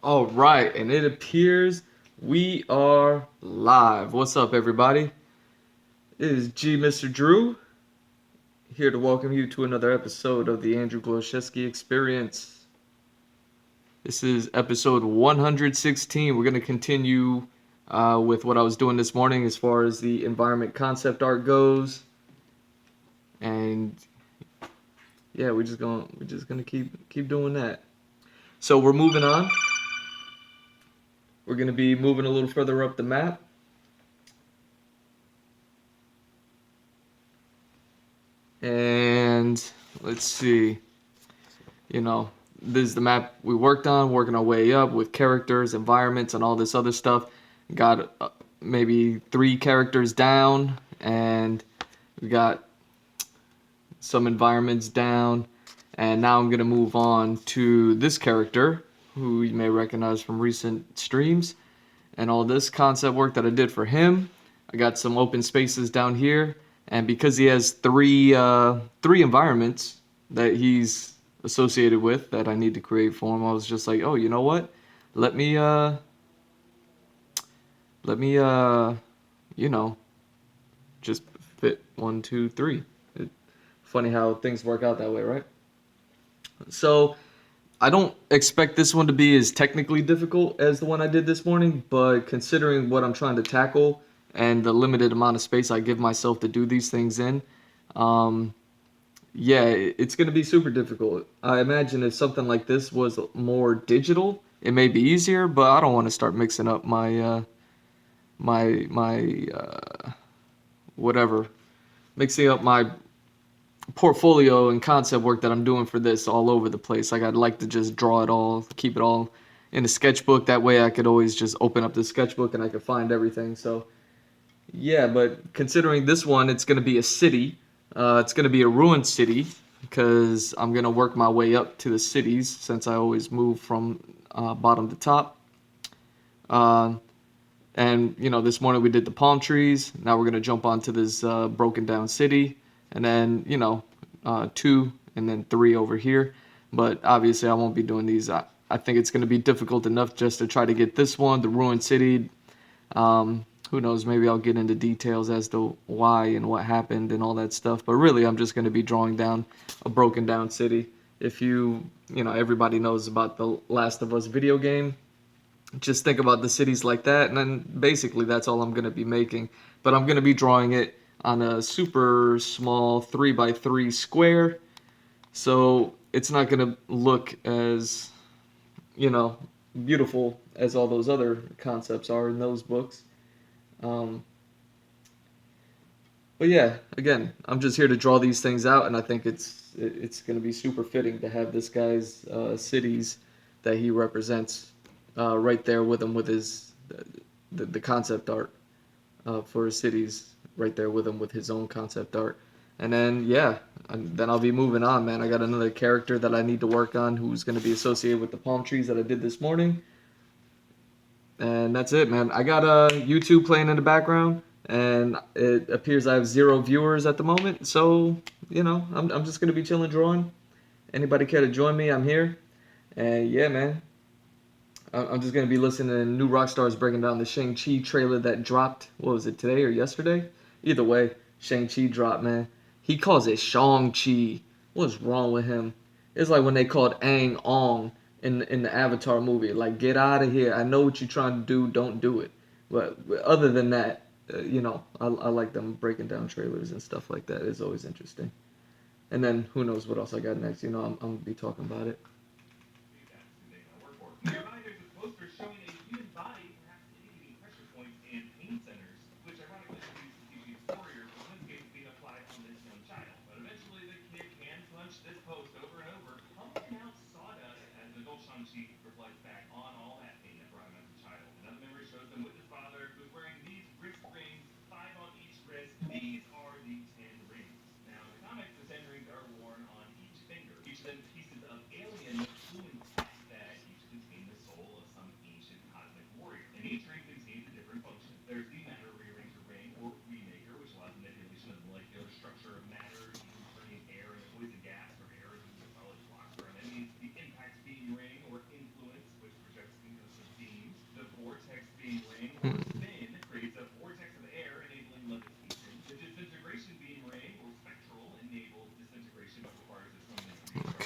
All right, and it appears we are live. What's up, everybody? It is Mr. Drew here to welcome you to another episode of the Andrew Glowczewski Experience. This is episode 116. We're going to continue with what I was doing this morning as far as the environment concept art goes, and yeah, we're just gonna keep doing that. So we're moving on. We're going to be moving a little further up the map. And let's see, you know, this is the map we worked on, working our way up with characters, environments, and all this other stuff. Got maybe 3 characters down, and we got some environments down. And now I'm going to move on to this character, who you may recognize from recent streams, and all this concept work that I did for him. I got some open spaces down here, and because he has three environments that he's associated with that I need to create for him, I was just like, oh, you know what? Let me let me you know, just fit 1, 2, 3. Funny how things work out that way, right? So I don't expect this one to be as technically difficult as the one I did this morning, but considering what I'm trying to tackle and the limited amount of space I give myself to do these things in, um, yeah, it's going to be super difficult. I imagine if something like this was more digital, it may be easier, but I don't want to start mixing up my whatever, mixing up my portfolio and concept work that I'm doing for this all over the place. Like I'd like to just draw it all, keep it all in a sketchbook. That way I could always just open up the sketchbook and I could find everything. So yeah, but considering this one, it's going to be a city. It's going to be a ruined city because I'm going to work my way up to the cities since I always move from bottom to top. Uh, and this morning we did the palm trees. Now we're going to jump onto this broken down city, and then 2 and then 3 over here. But obviously I won't be doing these. I think it's going to be difficult enough just to try to get this one, the ruined city. Who knows, maybe I'll get into details as to why and what happened and all that stuff. But really, I'm just going to be drawing down a broken down city. If everybody knows about the Last of Us video game, just think about the cities like that, and then basically that's all I'm going to be making. But I'm going to be drawing it on a super small 3 by 3 square, so it's not going to look as you know beautiful as all those other concepts are in those books. Um, but yeah, again, I'm just here to draw these things out, and I think it's going to be super fitting to have this guy's cities that he represents right there with him with his the concept art for his cities right there with him with his own concept art. And then yeah, and then I'll be moving on, man. I got another character that I need to work on who's going to be associated with the palm trees that I did this morning. And that's it, man. I got YouTube playing in the background, and it appears I have 0 viewers at the moment. So I'm just gonna be chilling, drawing. Anybody care to join me? I'm here. And yeah, man, I'm just gonna be listening to new rock stars breaking down the Shang-Chi trailer that dropped. What was it, today or yesterday? Either way, Shang-Chi dropped, man. He calls it Shang-Chi. What's wrong with him? It's like when they called Aang Ong in the Avatar movie. Like, get out of here. I know what you're trying to do. Don't do it. But other than that, I like them breaking down trailers and stuff like that. It's always interesting. And then who knows what else I got next? I'm gonna be talking about it. Nearby, there's a poster showing a human body, perhaps indicating pressure points and pain centers, which ironically produces CG's warrior, in this case being applied on this young child. But eventually, the kid can punch this post over and over, pumping out sawdust as an adult Shang-Chi reflects back on all that pain that brought him as a child. Another memory shows him with his father, who's wearing these wrist rings, 5 on each wrist. These are the 10 rings. Now, in the comics, the 10 rings are worn on each finger, each of them pieces of alien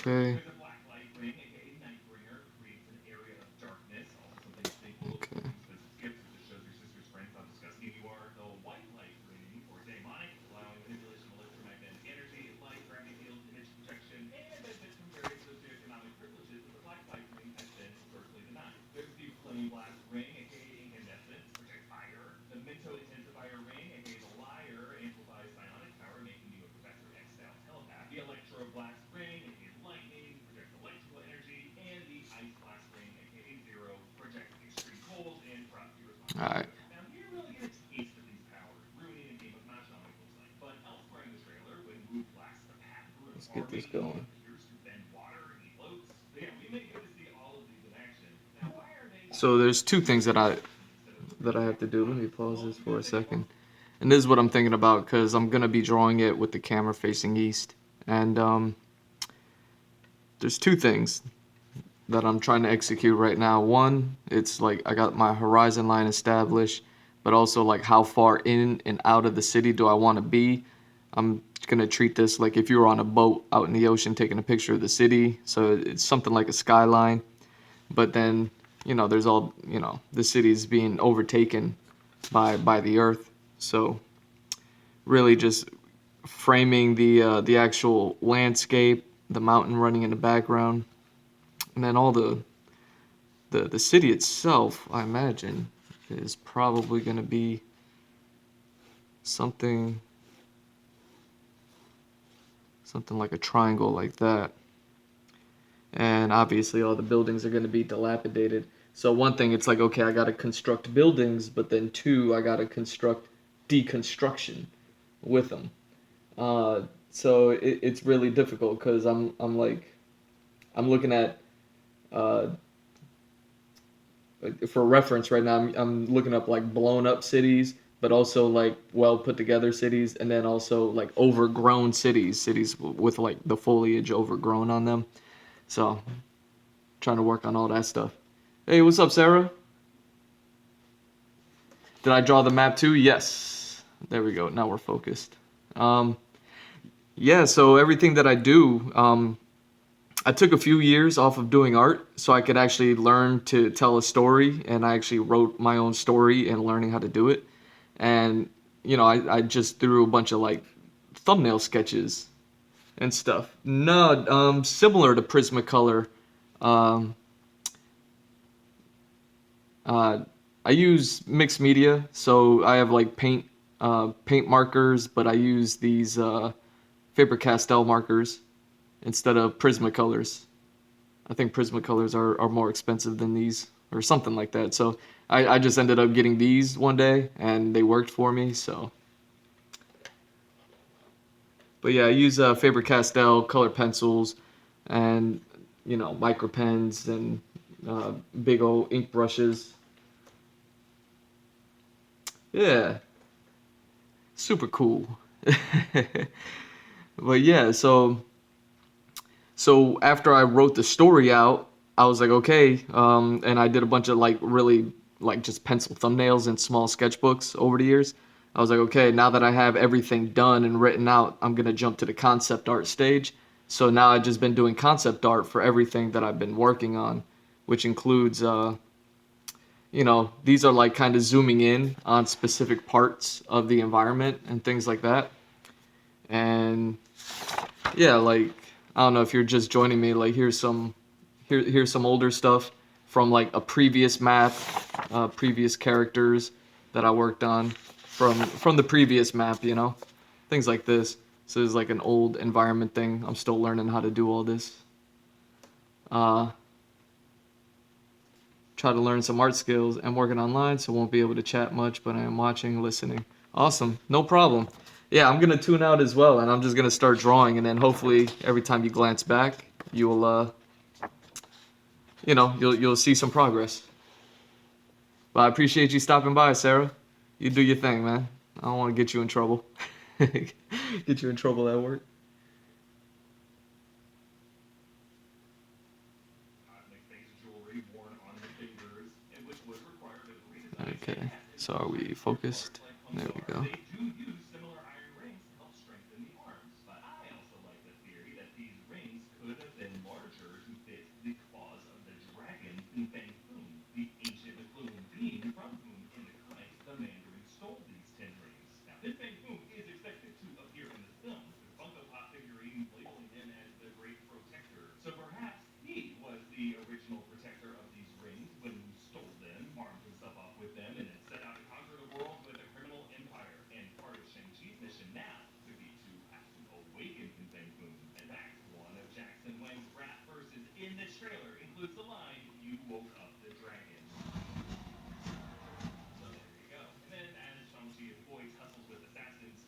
Okay. There's a black light ring, aka Nightbringer, creates an area of darkness. Also something to stay cool Okay. from expensive gifts, which just shows your sister's strength, how disgusting you are. The white light ring, or demonic, allowing manipulation of electromagnetic energy, light, gravity fields, image protection, and benefits from various socioeconomic privileges that the black light ring has been historically denied. There's the flame blast ring, aka incandescence, protects fire. The Mento intensifier ring, aka the liar, amplifies psionic power, making you a Professor X style telepath. The electro blast ring, aka lightning, projects electrical energy, and the ice blast ring, aka zero, projects extreme cold and traps you All respond to right. it. Now here you really get a taste of these powers, ruining a game of Mahjong, it looks like. But elsewhere in the trailer, when Wu blasts the path through an Let's get this army, he going. appears to bend water and he floats. So yeah, we may get to see all of these in action. Now why are they not So there's two things instead of that I have to do. Let me robots? pause Well, this you for gotta a think second. And this is what I'm thinking about because I'm gonna be drawing it with the camera facing east. And there's two things that I'm trying to execute right now. One, it's like I got my horizon line established, but also like how far in and out of the city do I want to be? I'm gonna treat this like if you were on a boat out in the ocean taking a picture of the city. So it's something like a skyline, but then there's all the city's being overtaken by the earth. So really just framing the actual landscape, the mountain running in the background, and then all the city itself, I imagine, is probably going to be something something like a triangle like that. And obviously all the buildings are going to be dilapidated. So one thing, it's like, okay, I got to construct buildings, but then two, I got to construct deconstruction with them. So it's really difficult because I'm like I'm looking at uh, for reference right now. I'm looking up like blown up cities, but also like well put together cities, and then also like overgrown cities with like the foliage overgrown on them. So trying to work on all that stuff. Hey, what's up, Sarah? Did I draw the map too? Yes. There we go. Now we're focused. Um, yeah. So everything that I do, I took a few years off of doing art so I could actually learn to tell a story, and I actually wrote my own story and learning how to do it. And I just threw a bunch of like thumbnail sketches and stuff. No, similar to Prismacolor. Um, uh, I use mixed media, so I have like paint markers, but I use these Faber-Castell markers instead of Prismacolors. I think Prismacolors are more expensive than these, or something like that. So I just ended up getting these one day, and they worked for me. So, but yeah, I use Faber-Castell color pencils, and micro pens and big old ink brushes. Yeah, super cool. But yeah, so after I wrote the story out, I was like, okay, and I did a bunch of like really like just pencil thumbnails and small sketchbooks over the years. I was like, okay, now that I have everything done and written out, I'm gonna jump to the concept art stage. So now I've just been doing concept art for everything that I've been working on, which includes, these are like kind of zooming in on specific parts of the environment and things like that. And yeah, like I don't know if you're just joining me. Like here's some older stuff from like a previous map, previous characters that I worked on from the previous map. Things like this. So there's like an old environment thing. I'm still learning how to do all this. Uh, Try to learn some art skills. I'm working online, so won't be able to chat much, but I am watching, listening. Awesome, no problem. Yeah, I'm gonna tune out as well, and I'm just gonna start drawing, and then hopefully every time you glance back, you'll see some progress. But I appreciate you stopping by, Sarah. You do your thing, man. I don't want to get you in trouble. Get you in trouble at work. Cosmic face jewelry worn on the fingers, and which was required of redesigned and Okay, tested so for are we realistic parts focused? like There punks we are. go. They do use similar iron rings to help strengthen the arms, but I also like the theory that these rings could have been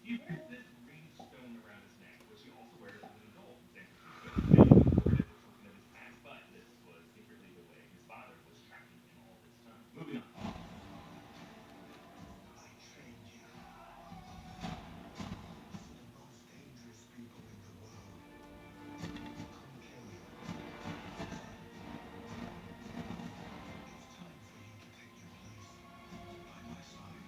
He wears this green stone around his neck, which he also wears as an adult in San Francisco. Many people reported it was something of his past, but this was secretly the way his father was tracking him all this time. Moving on. I trained you. Some of the most dangerous people in the world. I couldn't kill you. It's time for you to take your place by my side.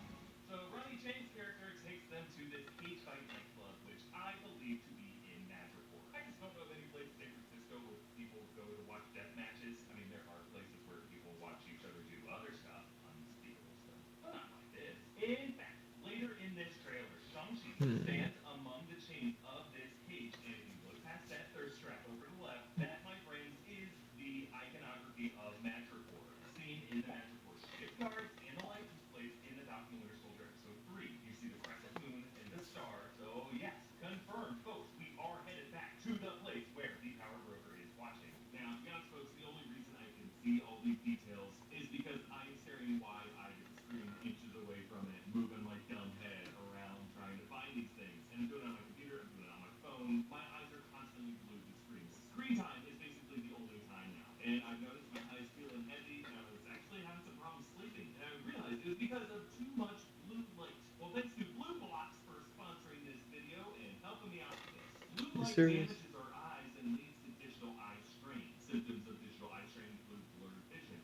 So Ronnie Chang's character takes them to this cage fight nightclub, which I believe to be in Madripoor. I just don't know of any place in San Francisco where people go to watch death matches. I mean, there are places where people watch each other do other stuff, unspeakable stuff, but not like this. In fact, later in this trailer, Shang-Chi Hmm. stands among the chains of this cage, and if you look past that thirst trap over to the left, that, my friends, is the iconography of Madripoor, seen in the Madripoor shipyards and the license plates in the Falcon and Winter Soldier Episode 3. You see the crescent moon and the star, so yes, confirmed, folks, we are headed back to the place where the power broker is watching. Now, to be honest, folks, the only reason I can see all these details is because I am staring wide-eyed at the screen, inches away from it, moving my dumb head around trying to find these things. And I'm doing it on my computer, I'm doing it on my phone. My eyes are constantly glued to screens. Screen time is basically the only time now. And I've noticed my eyes feeling heavy, and I was actually having some problems sleeping. And I realized it was because of too much blue light. Well, thanks to Blue Blocks for sponsoring this video and helping me out with this. Blue You light serious? damages our eyes and leads to digital eye strain. Symptoms of digital eye strain include blurred vision.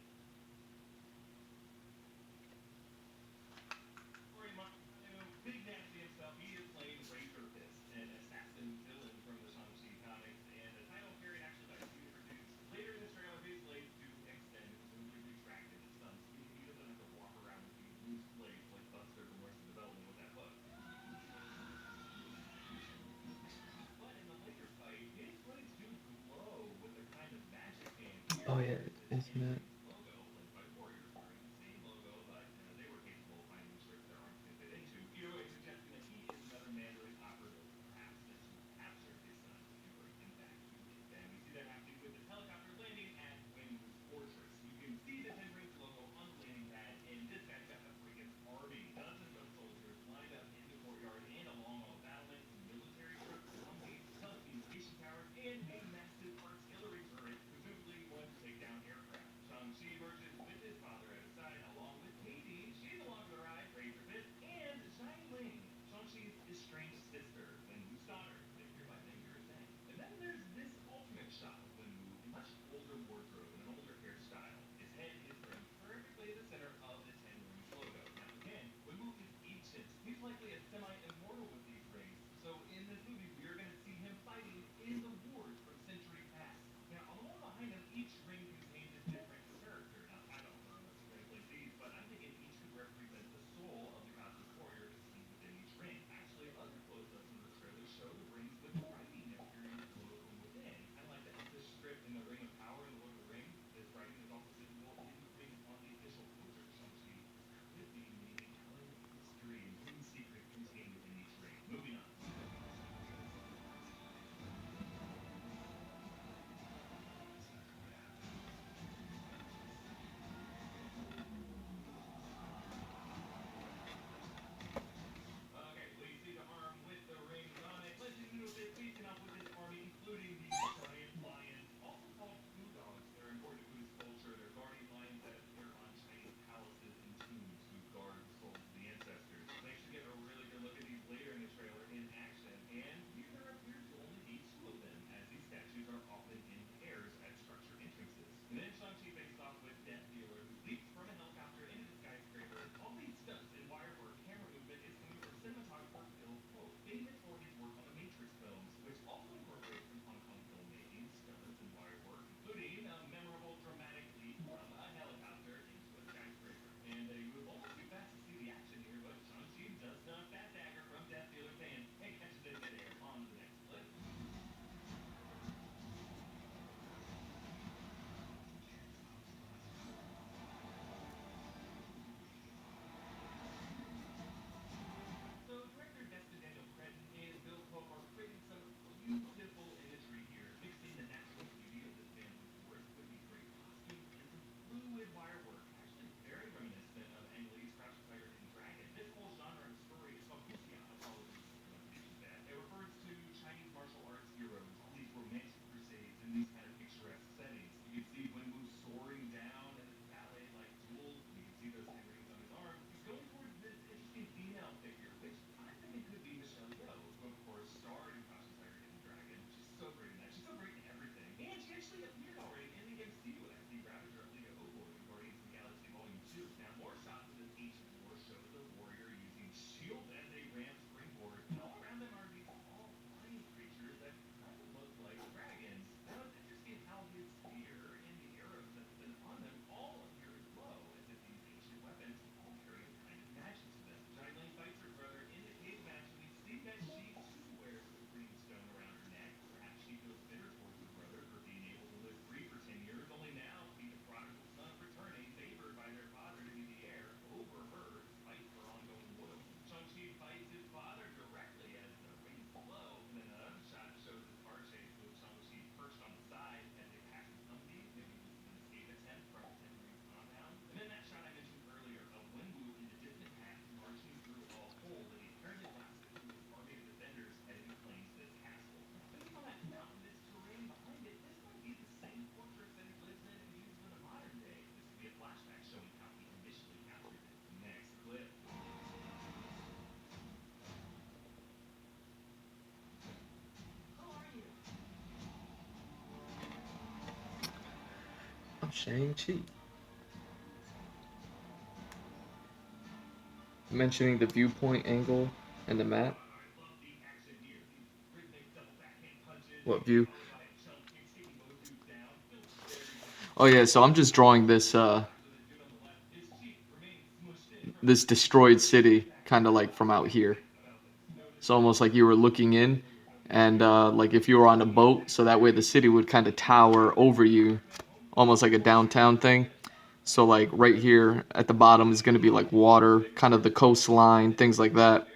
Rory Marino, Big Nasty himself, he is playing Razor Fist, an assassin villain from the Shang-Chi comics, and a title carried actually by two different dudes. Later in this trailer, his blades do extend, presumably retracted at some speed. He doesn't have to walk around with these loose blades like Buster from Arrested Development with that hook. But in the later fight, Shang-Chi. Mentioning the viewpoint angle and the map. I love the action here. These rhythmic double backhand punches, What getting view? followed by a jump kick, taking both dudes down. Feels very Oh satisfying. yeah, so I'm just drawing this After the dude on the left, his cheek remains smushed in from this the punch. destroyed He city gets back kind up of and like from out here. excited about this. It's Notice almost like you were looking in, we were both and there. like if you were on a boat, so that way the city would kind of tower over you, almost like a downtown thing. So like right here at the bottom is going to be like water, kind of the coastline, things like that,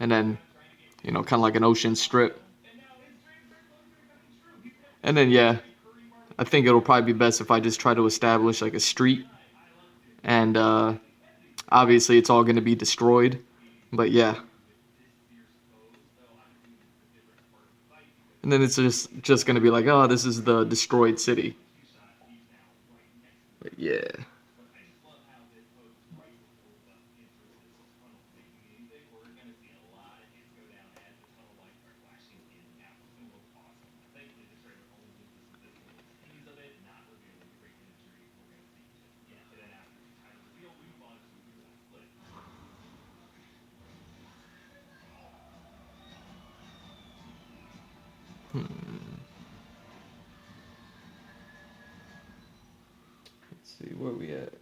and then kind of like an ocean strip. And now his dreams are closer to coming true. He's gonna And build then a yeah, recurring Marvel I think universe it'll around probably be himself. best if I just try to establish like a street, I love this. and Heavy. obviously it's all going to be destroyed. But yeah, With this fierce pose, though, I'm assuming this is a different part of the fight because and then it's just going to be like, oh, this is the destroyed city. once he shot, he's now right next to the But city. yeah. But I just love how this pose is right before the bus enters this tunnel thing. Meaning we're gonna see a lot of hits go down as the tunnel lights start flashing in and out. It's gonna look awesome. Thankfully, the trailer only gives us this little tease of it, not revealing the great imagery we're gonna see just yet. And then after the title reveal, we move on to the last clip. Let's see where we at.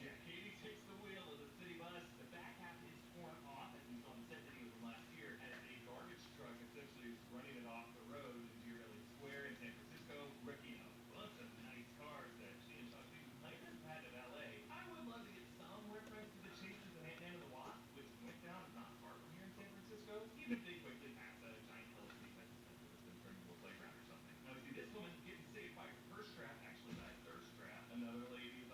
Yeah, Katie takes the wheel of the city bus. The back half is torn off, as we saw the set videos from last year, as a garbage truck essentially is running it off the road in Deer Valley Square in San Francisco. Riccio loves some nice cars that she and Josh Stevens might have had in LA. I would love to get some reference to the chases in Ant-Man and the Wasp, which went down not far from here in San Francisco, even if they quickly pass a giant LSD test dispenser that's been turned into a playground or something. Now we see this woman getting saved by her strap, actually by a thirst trap. Another lady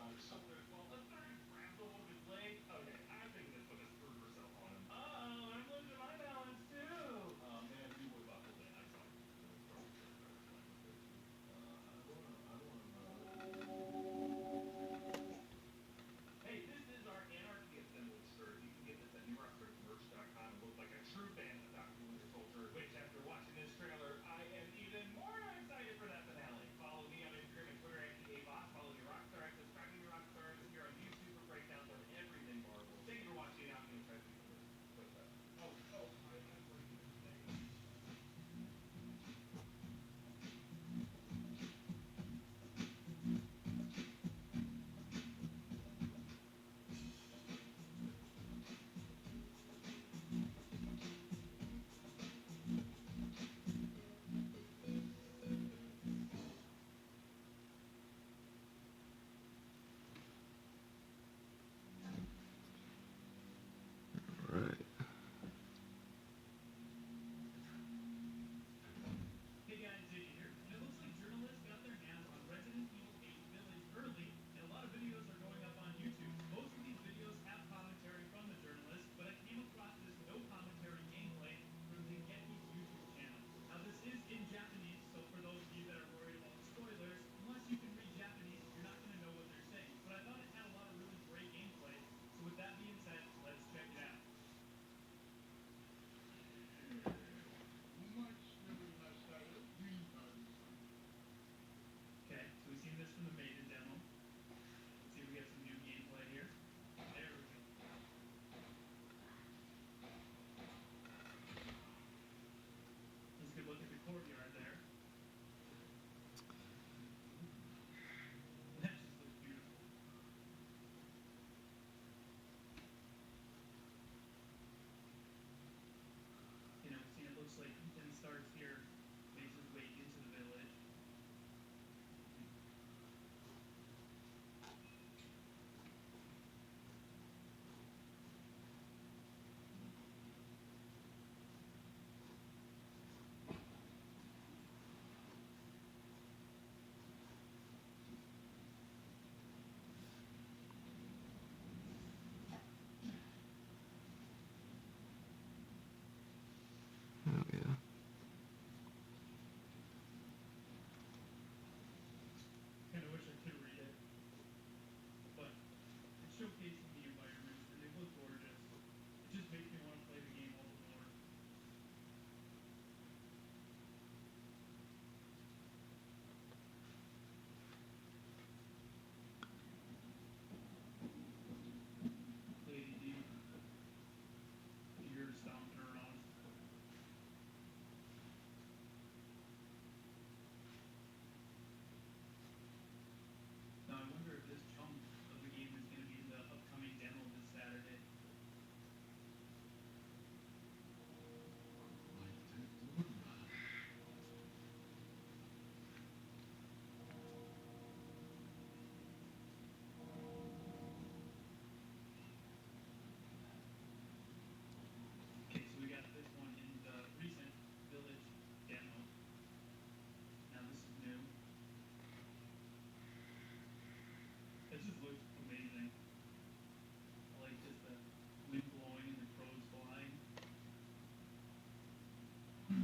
Yeah,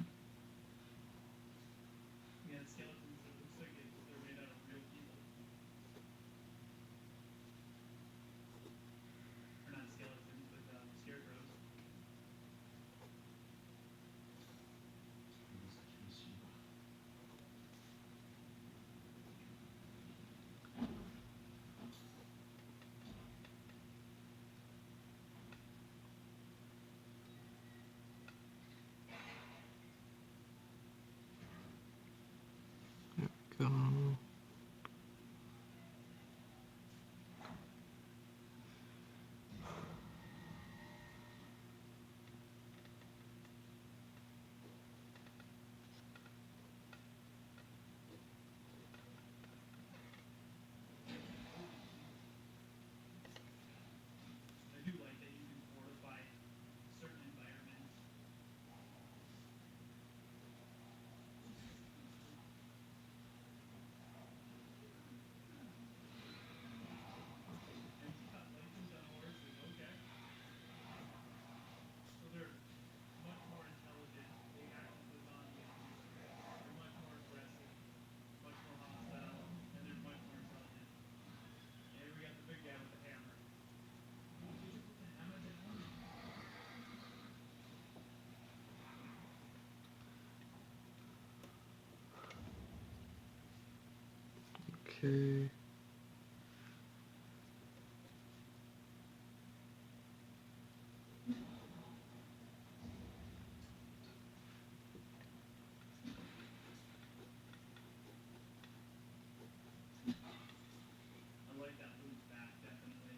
the skeletons, it looks like they're made out of real people. Or not skeletons, but scarecrows. Go. I do like that you can fortify certain environments. And she taught lessons on horses. Okay. So they're much more intelligent. They actually goes on to get deeper. They're much more aggressive, much more hostile, and they're much more intelligent. And we got the big guy with the hammer. Did you put the hammer down? Okay. I like that loop back, definitely.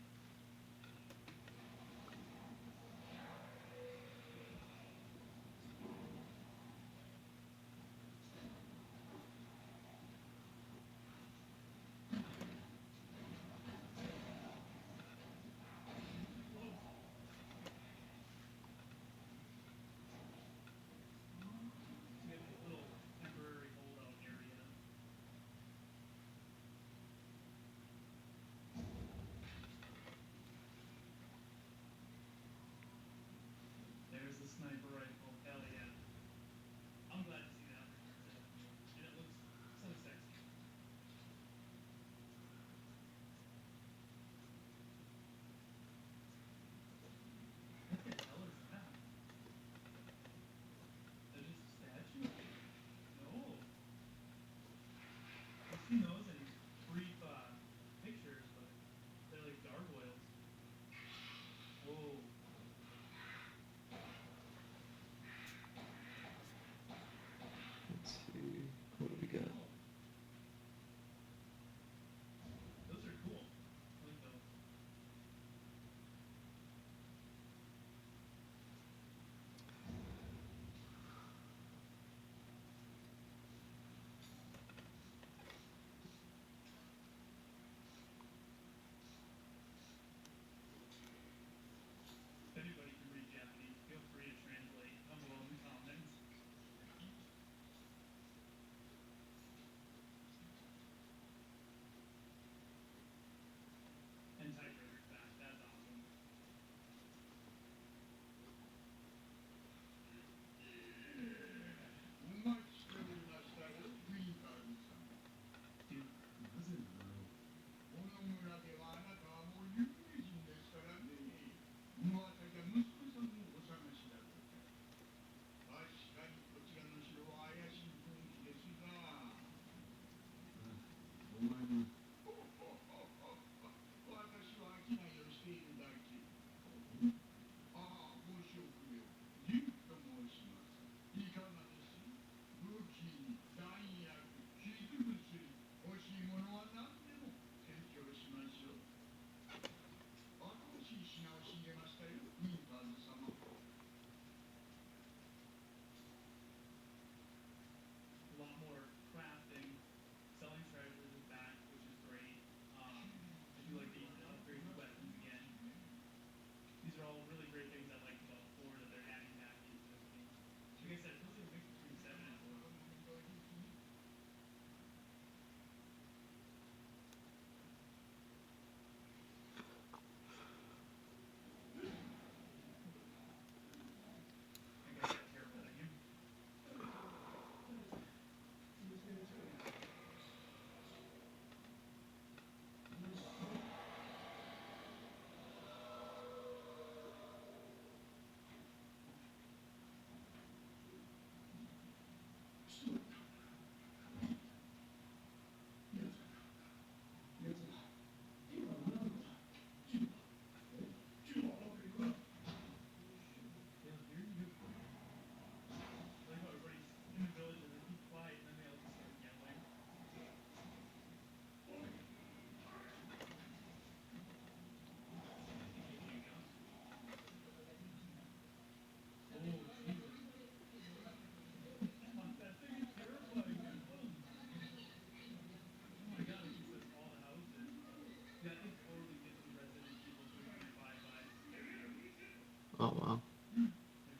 wow. There's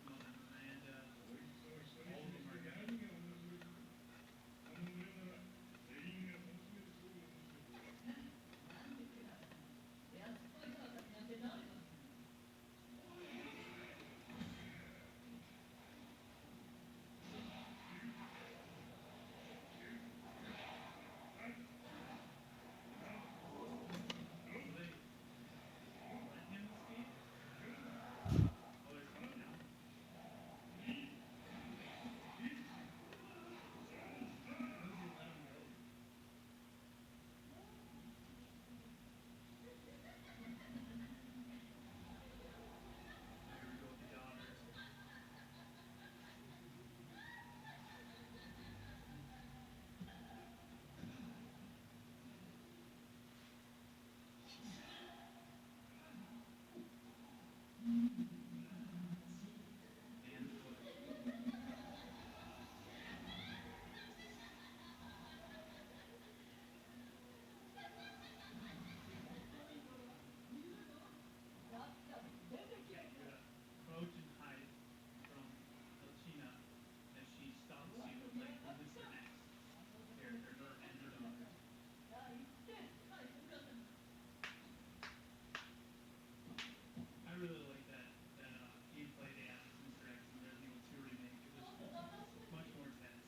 Mother Miranda. All of them are guys. So they let him escape? Oh, they're coming down. How does he let him go? Oh, here we go with the daughter. And the foot. Yeah, you gotta crouch and hide from Elchina as she stalks you, like from Mr. X. Character, her and her daughter. I really like that gameplay they added to Mr. X in Resident Evil 2 remake. It was much more tense.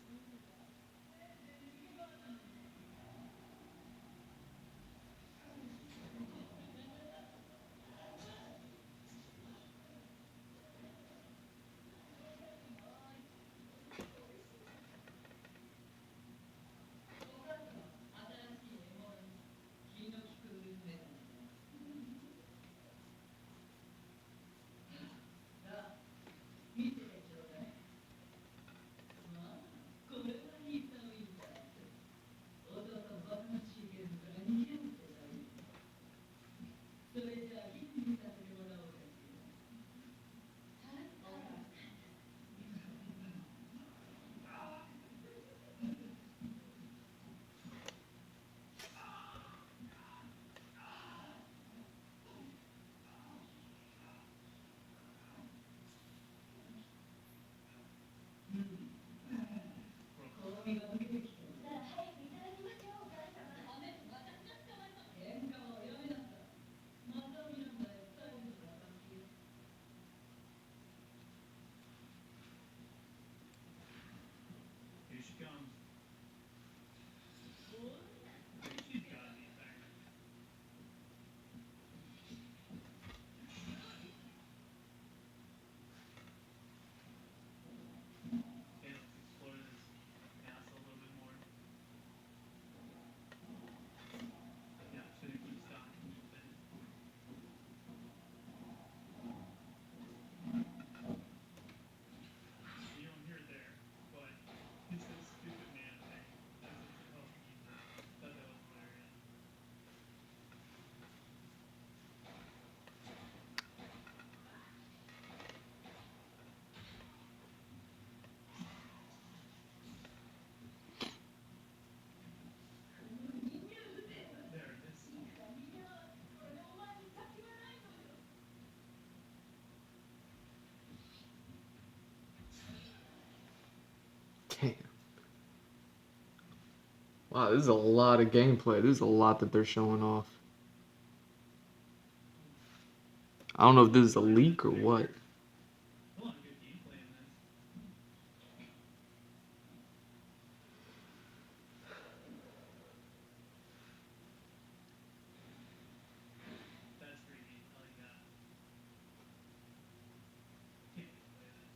Here she comes. Dude, she's gotta be tired. Okay, let's explore this castle a little bit more. Yeah, I'm just gonna keep stalking you with it. You don't hear it there, but it's a stupid man thing. That's what the hell he does. Thought that was hilarious. There it is. Damn. Wow, this is a lot of gameplay. This is a lot that they're showing off. I don't know if this is a leak or what. A lot of good gameplay in this. That's pretty neat. I like that. Can't wait to play this.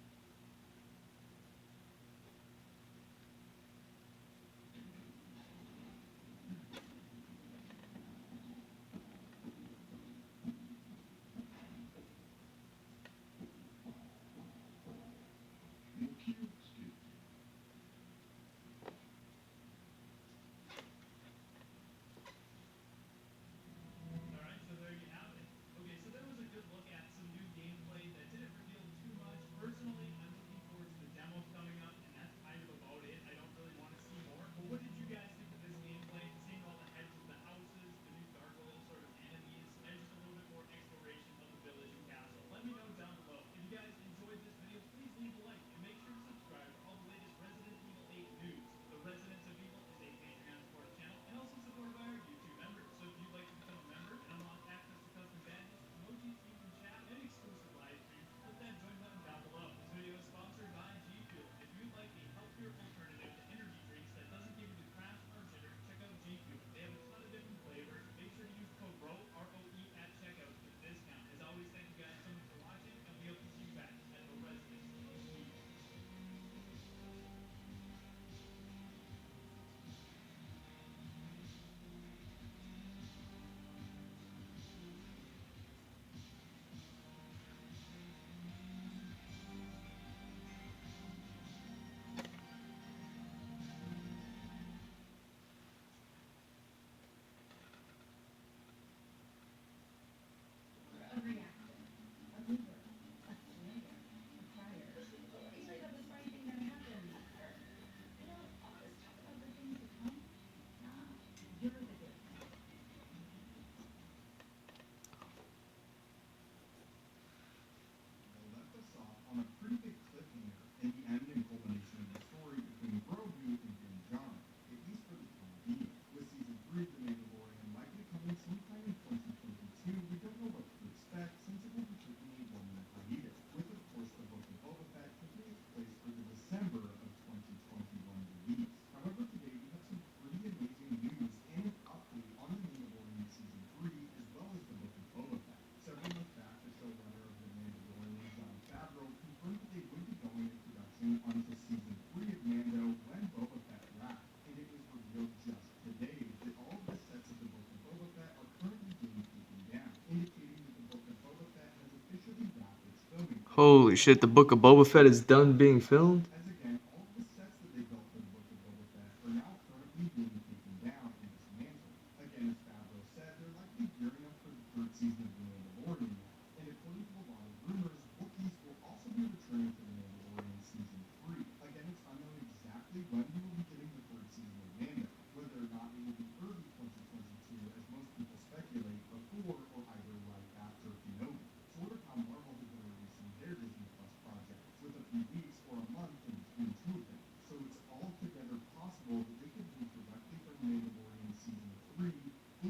Holy shit! The Book of Boba Fett is done being filmed. As again, all of the sets that they built for the Book of Boba Fett are now currently being taken down and dismantled. Again, as Favreau said, they're likely gearing up for the third season of The Mandalorian now. And according to a lot of rumors, Wookiees will also be returning to The Mandalorian season 3. Again, it's unknown exactly when we will be getting the third season of Mando, whether or not it will be early 2022, as most people speculate, before or either right after Kenobi. Sort of how Marvel has been releasing their Disney Plus projects, with a few weeks or a month in between two of them. So it's altogether possible that they could move directly from Mandalorian season 3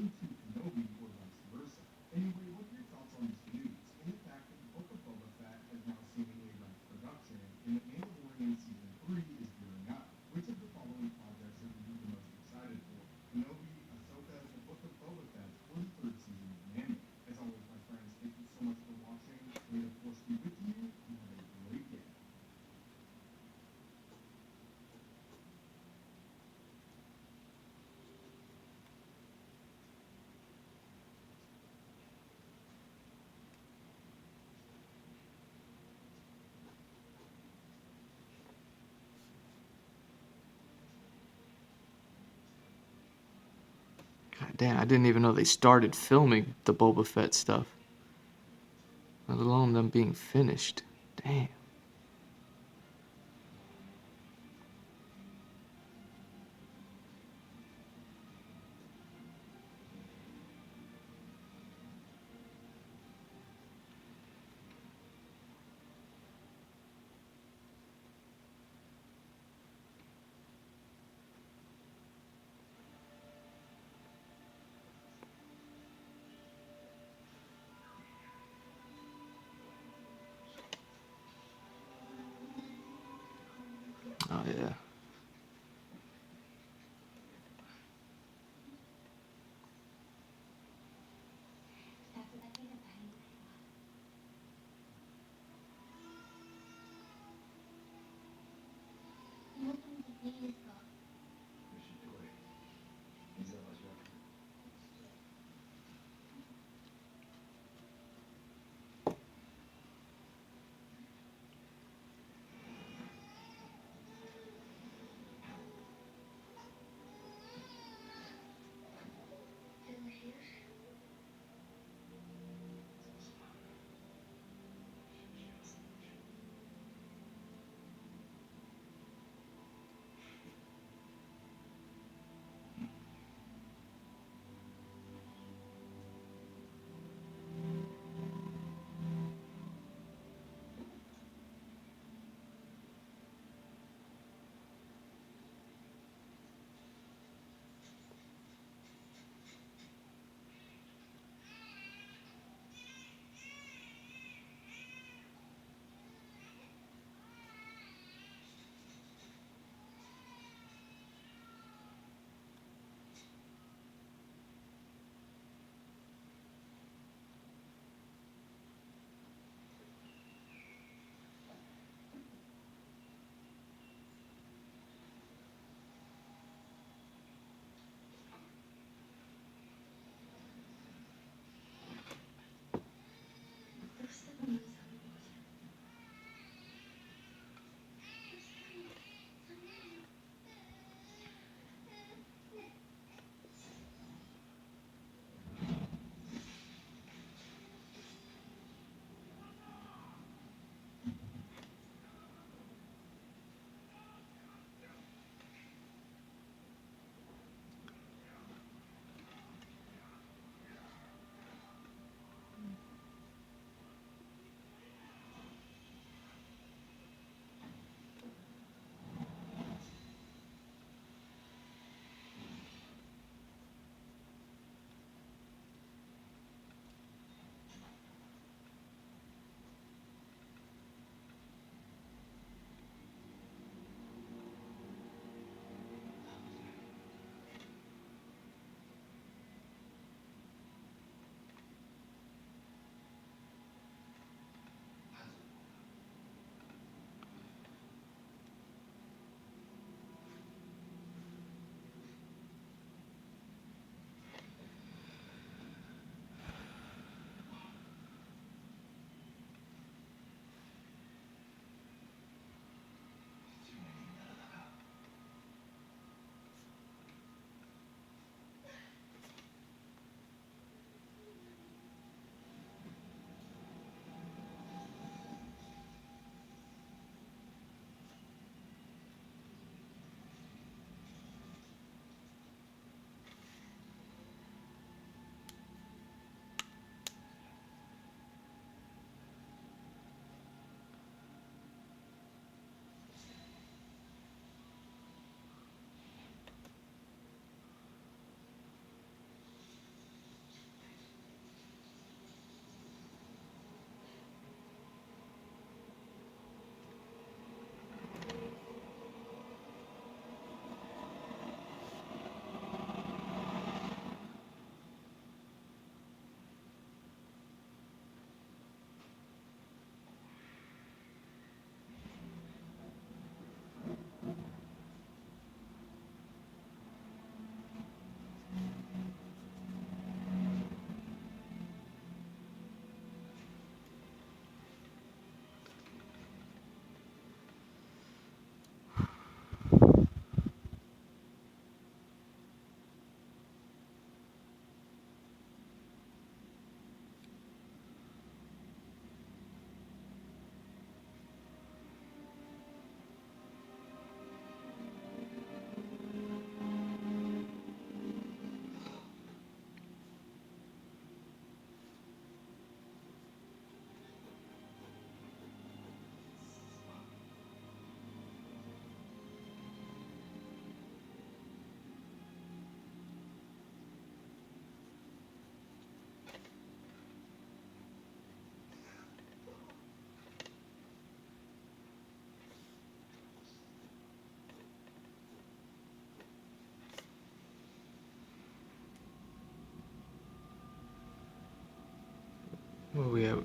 into Kenobi or vice versa. Anyway, what are your thoughts on this news, and the fact that the Book of Boba Fett has now seemingly left production, and that Mandalorian season 3 is gearing up? Which of the following projects are you the most excited for? Kenobi, Ahsoka, the Book of Boba Fett, or the third season of Mando? As always, my friends, thank you so much for watching. May the Force be with you, and have a great day. God damn! I didn't even know they started filming the Boba Fett stuff. Let alone them being finished. Damn. Oh yeah.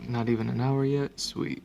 Not even an hour yet? Sweet.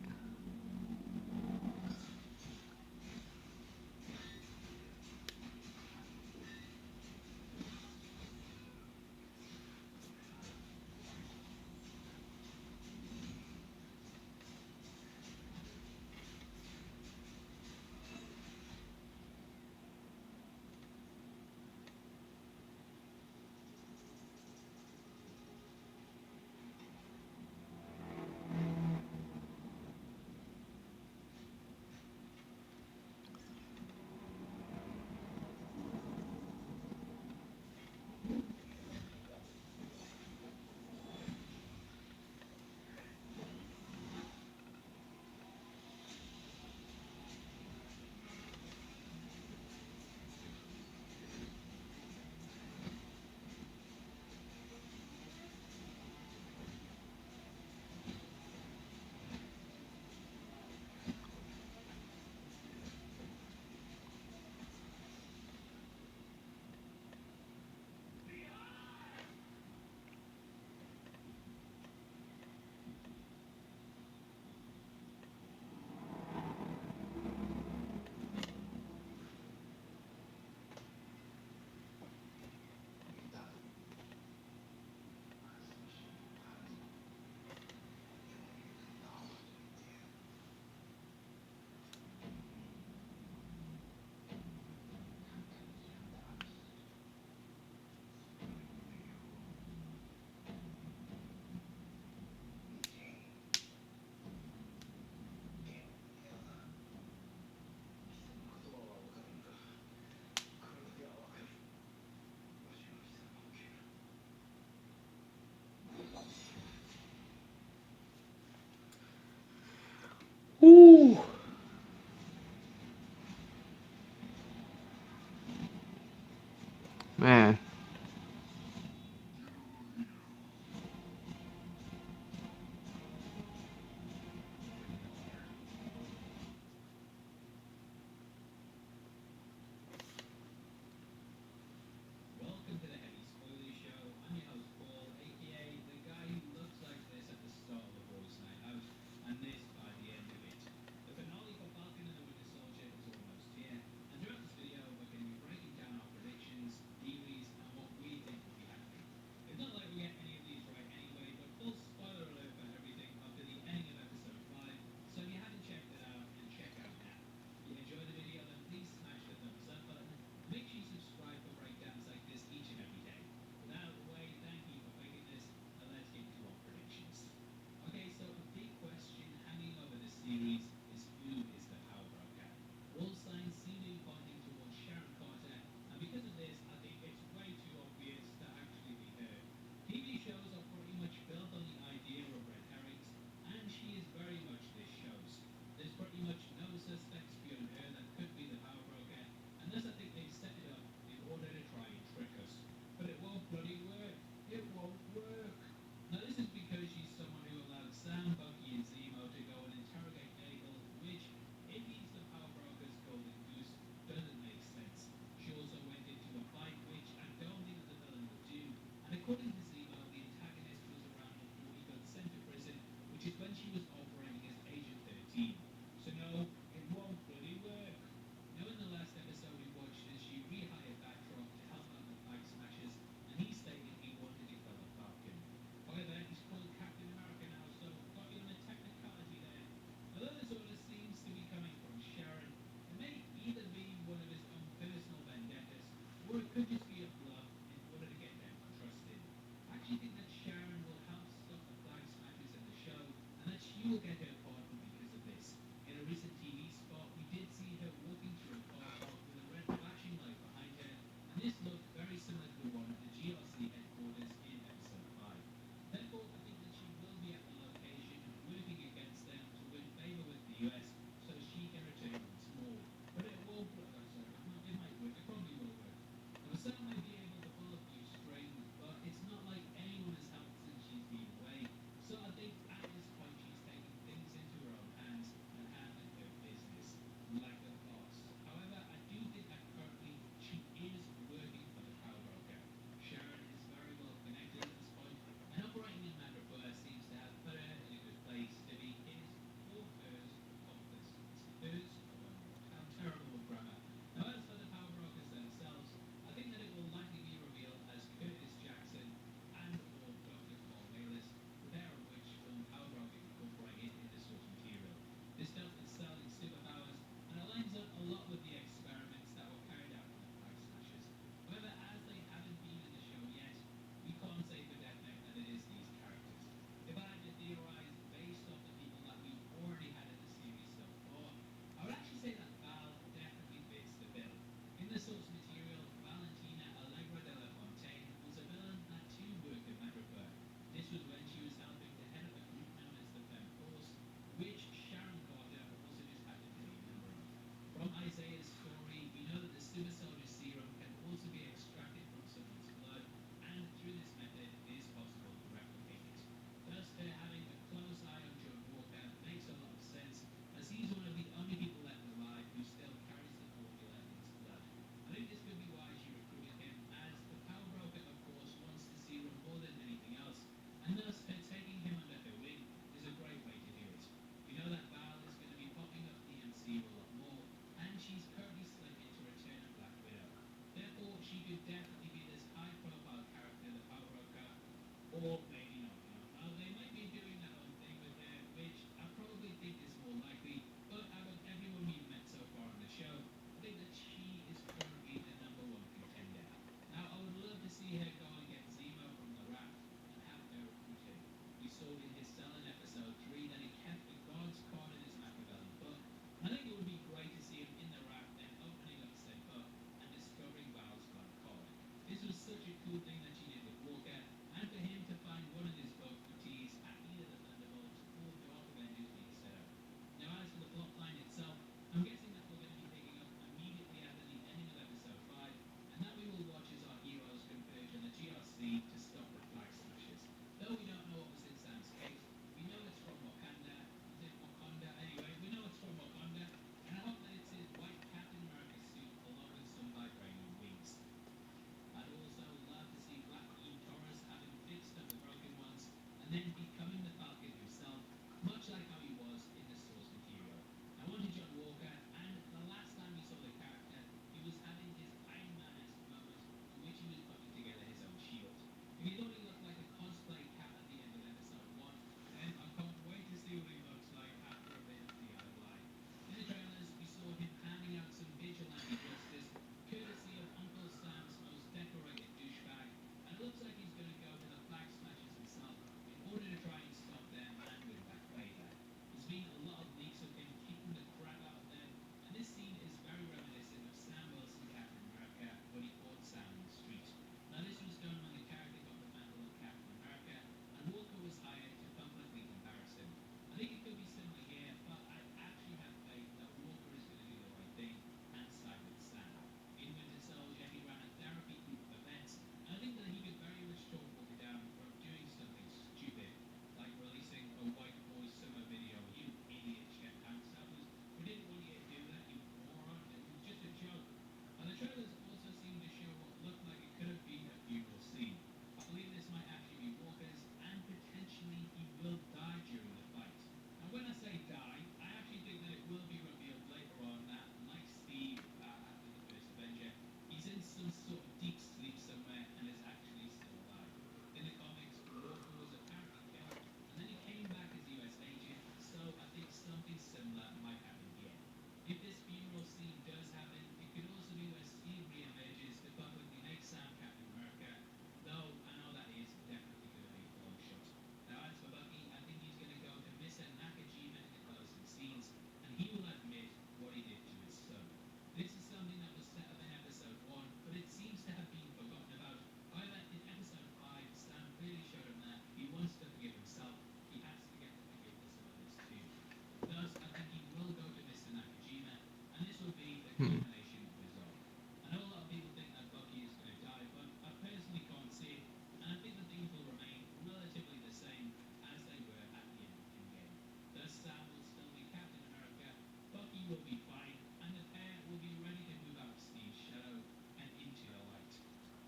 Hmm. elimination result. I know a lot of people think that Bucky is going to die, but I personally can't see it, and I think that things will remain relatively the same as they were at the end of Endgame. Thus, Sam will still be Captain America, Bucky will be fine, and the pair will be ready to move out of Steve's shadow and into the light,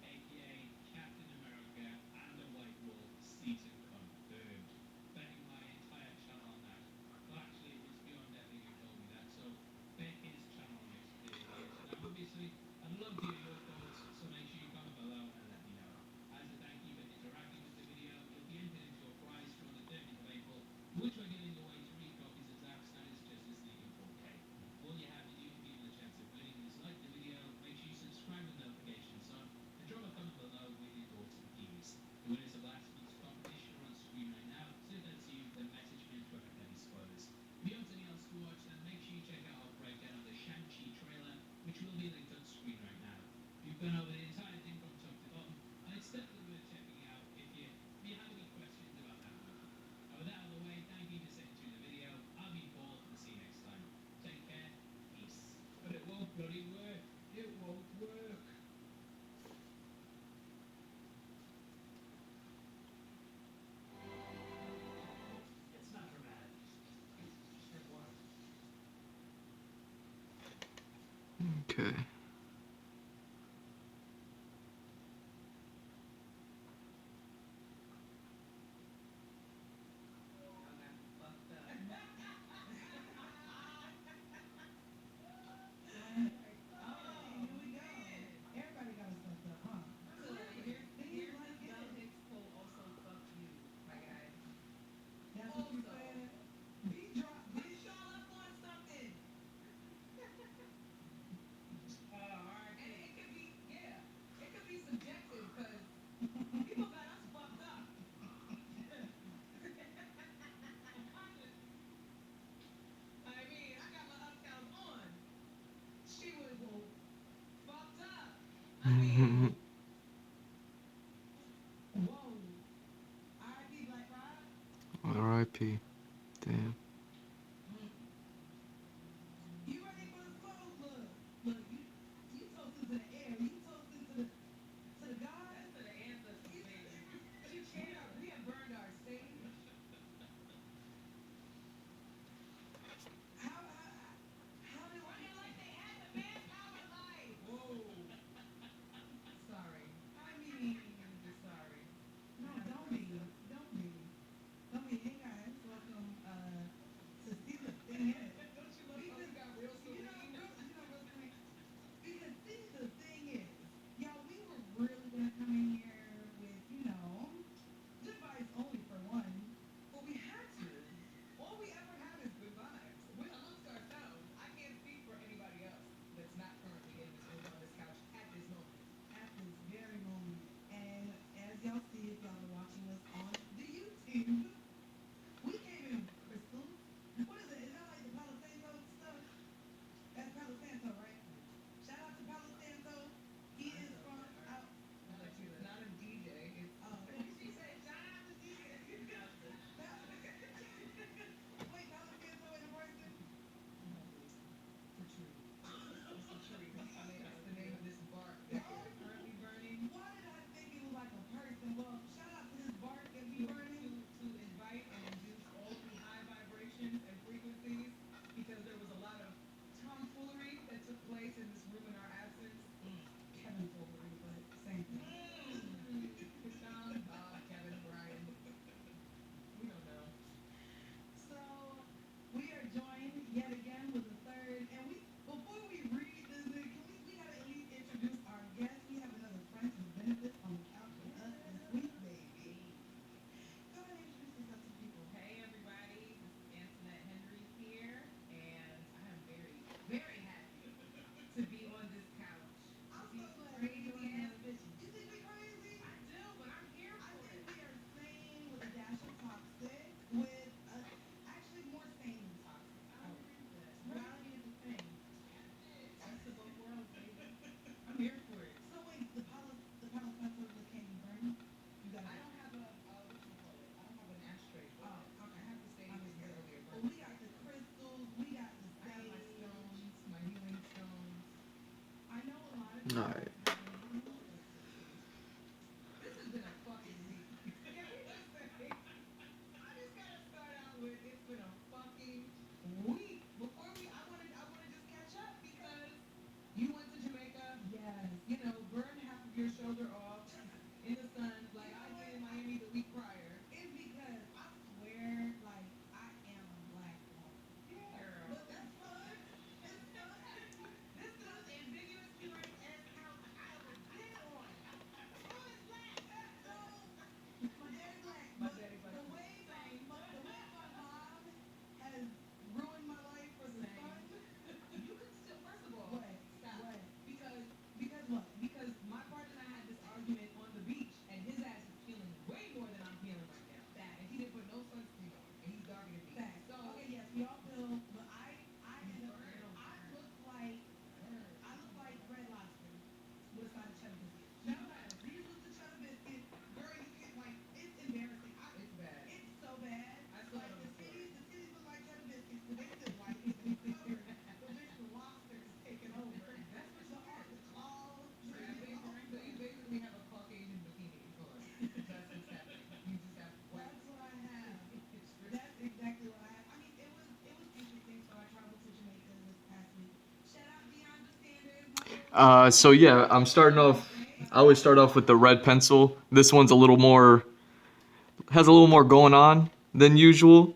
aka Captain America and the White Wolf season confirmed. Betting my entire channel on that. Well, actually, it was Beyond Epic who told me that, so bet his channel on it here. Now, obviously, I'd love to hear your thoughts, so make sure you comment below and let me know. As a thank you for interacting with the video, you'll be entered into a prize draw on the 30th of April, which we're giving away 3 copies of Zack Snyder's Justice League in 4K. All you have to do to be in the chance of winning is like the video, make sure you subscribe with notifications on, and drop a comment below with your thoughts and views. The winners of last month's competition are on screen right now, so if that's you, then message me and Twitter at any spoilers. If you have anything else to watch, then make sure you check out our breakdown of the Shang-Chi trailer, which will be linked on screen right now. We've gone over the entire thing from top to bottom, and it's definitely worth checking out if you have any questions about that movie. And with that out of the way, thank you for sitting through the video. I've been Paul, and see you next time. Take care, peace. But it won't bloody work. It won't work. It's not dramatic. Just drink water. Okay. All right. This has been a fucking week. Can we just say, I just gotta start out with it's been a fucking week. Before I wanna just catch up because you went to Jamaica. Yes. You know, burn half of your shoulder off in the sun like I did in Miami the week prior. It's because I swear, like I am a black woman. Yeah. Girl. But that's fun. It's fun. This is as ambiguous feeling as how I was dead on. Oh, it's black. So my daddy black. My daddy black. The way my mom has ruined my life for the sun. You could still, first of all, what? Stop. What? Because what? Because my partner and I had this argument on the beach, and his ass is feeling way more than I'm feeling right now. Fact. And he didn't put no sunscreen on, and he's darker than me. Fact. So okay, yes, we all feel, but I end up, I look like Red Lobster with a side of cheddar biscuits. These look the cheddar biscuits, girl. You can like, it's embarrassing. It's bad. It's so bad. I still like the titties look like cheddar biscuits, but they still white. It's been covered. The bitch lobster is taking over. That's what you get. The claws. So you basically have a Caucasian bikini on. That's what's happening. You just have white. That's what I have. That's exactly what I have. I mean, it was interesting. So I traveled to Jamaica this past week. Shout out Beyond the Standards. So yeah, I'm starting off. I always start off with the red pencil. This one's a little more, has a little more going on than usual.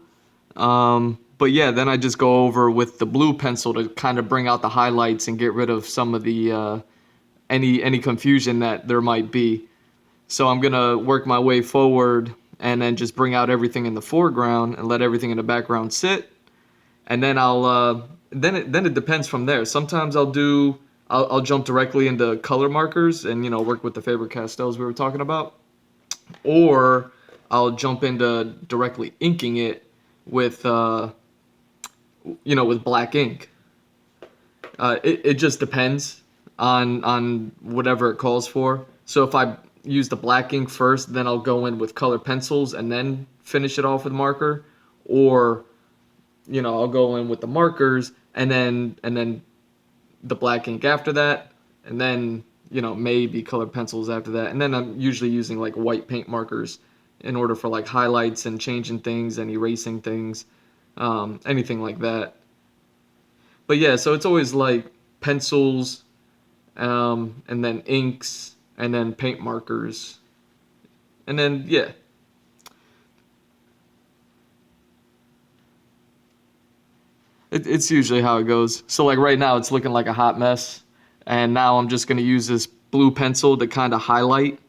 But yeah, then I just go over with the blue pencil to kind of bring out the highlights and get rid of some of the any confusion that there might be. So I'm gonna work my way forward and then just bring out everything in the foreground and let everything in the background sit. And then then it depends from there. Sometimes I'll jump directly into color markers and work with the Faber-Castells we were talking about, or I'll jump into directly inking it with with black ink. It just depends on whatever it calls for. So if I use the black ink first, then I'll go in with color pencils and then finish it off with marker, or I'll go in with the markers and then the black ink after that, and then maybe colored pencils after that, and then I'm usually using like white paint markers in order for like highlights and changing things and erasing things, anything like that. But yeah, so it's always like pencils, and then inks, and then paint markers, and then yeah. It's usually how it goes. So like right now it's looking like a hot mess, and now I'm just gonna use this blue pencil to kind of highlight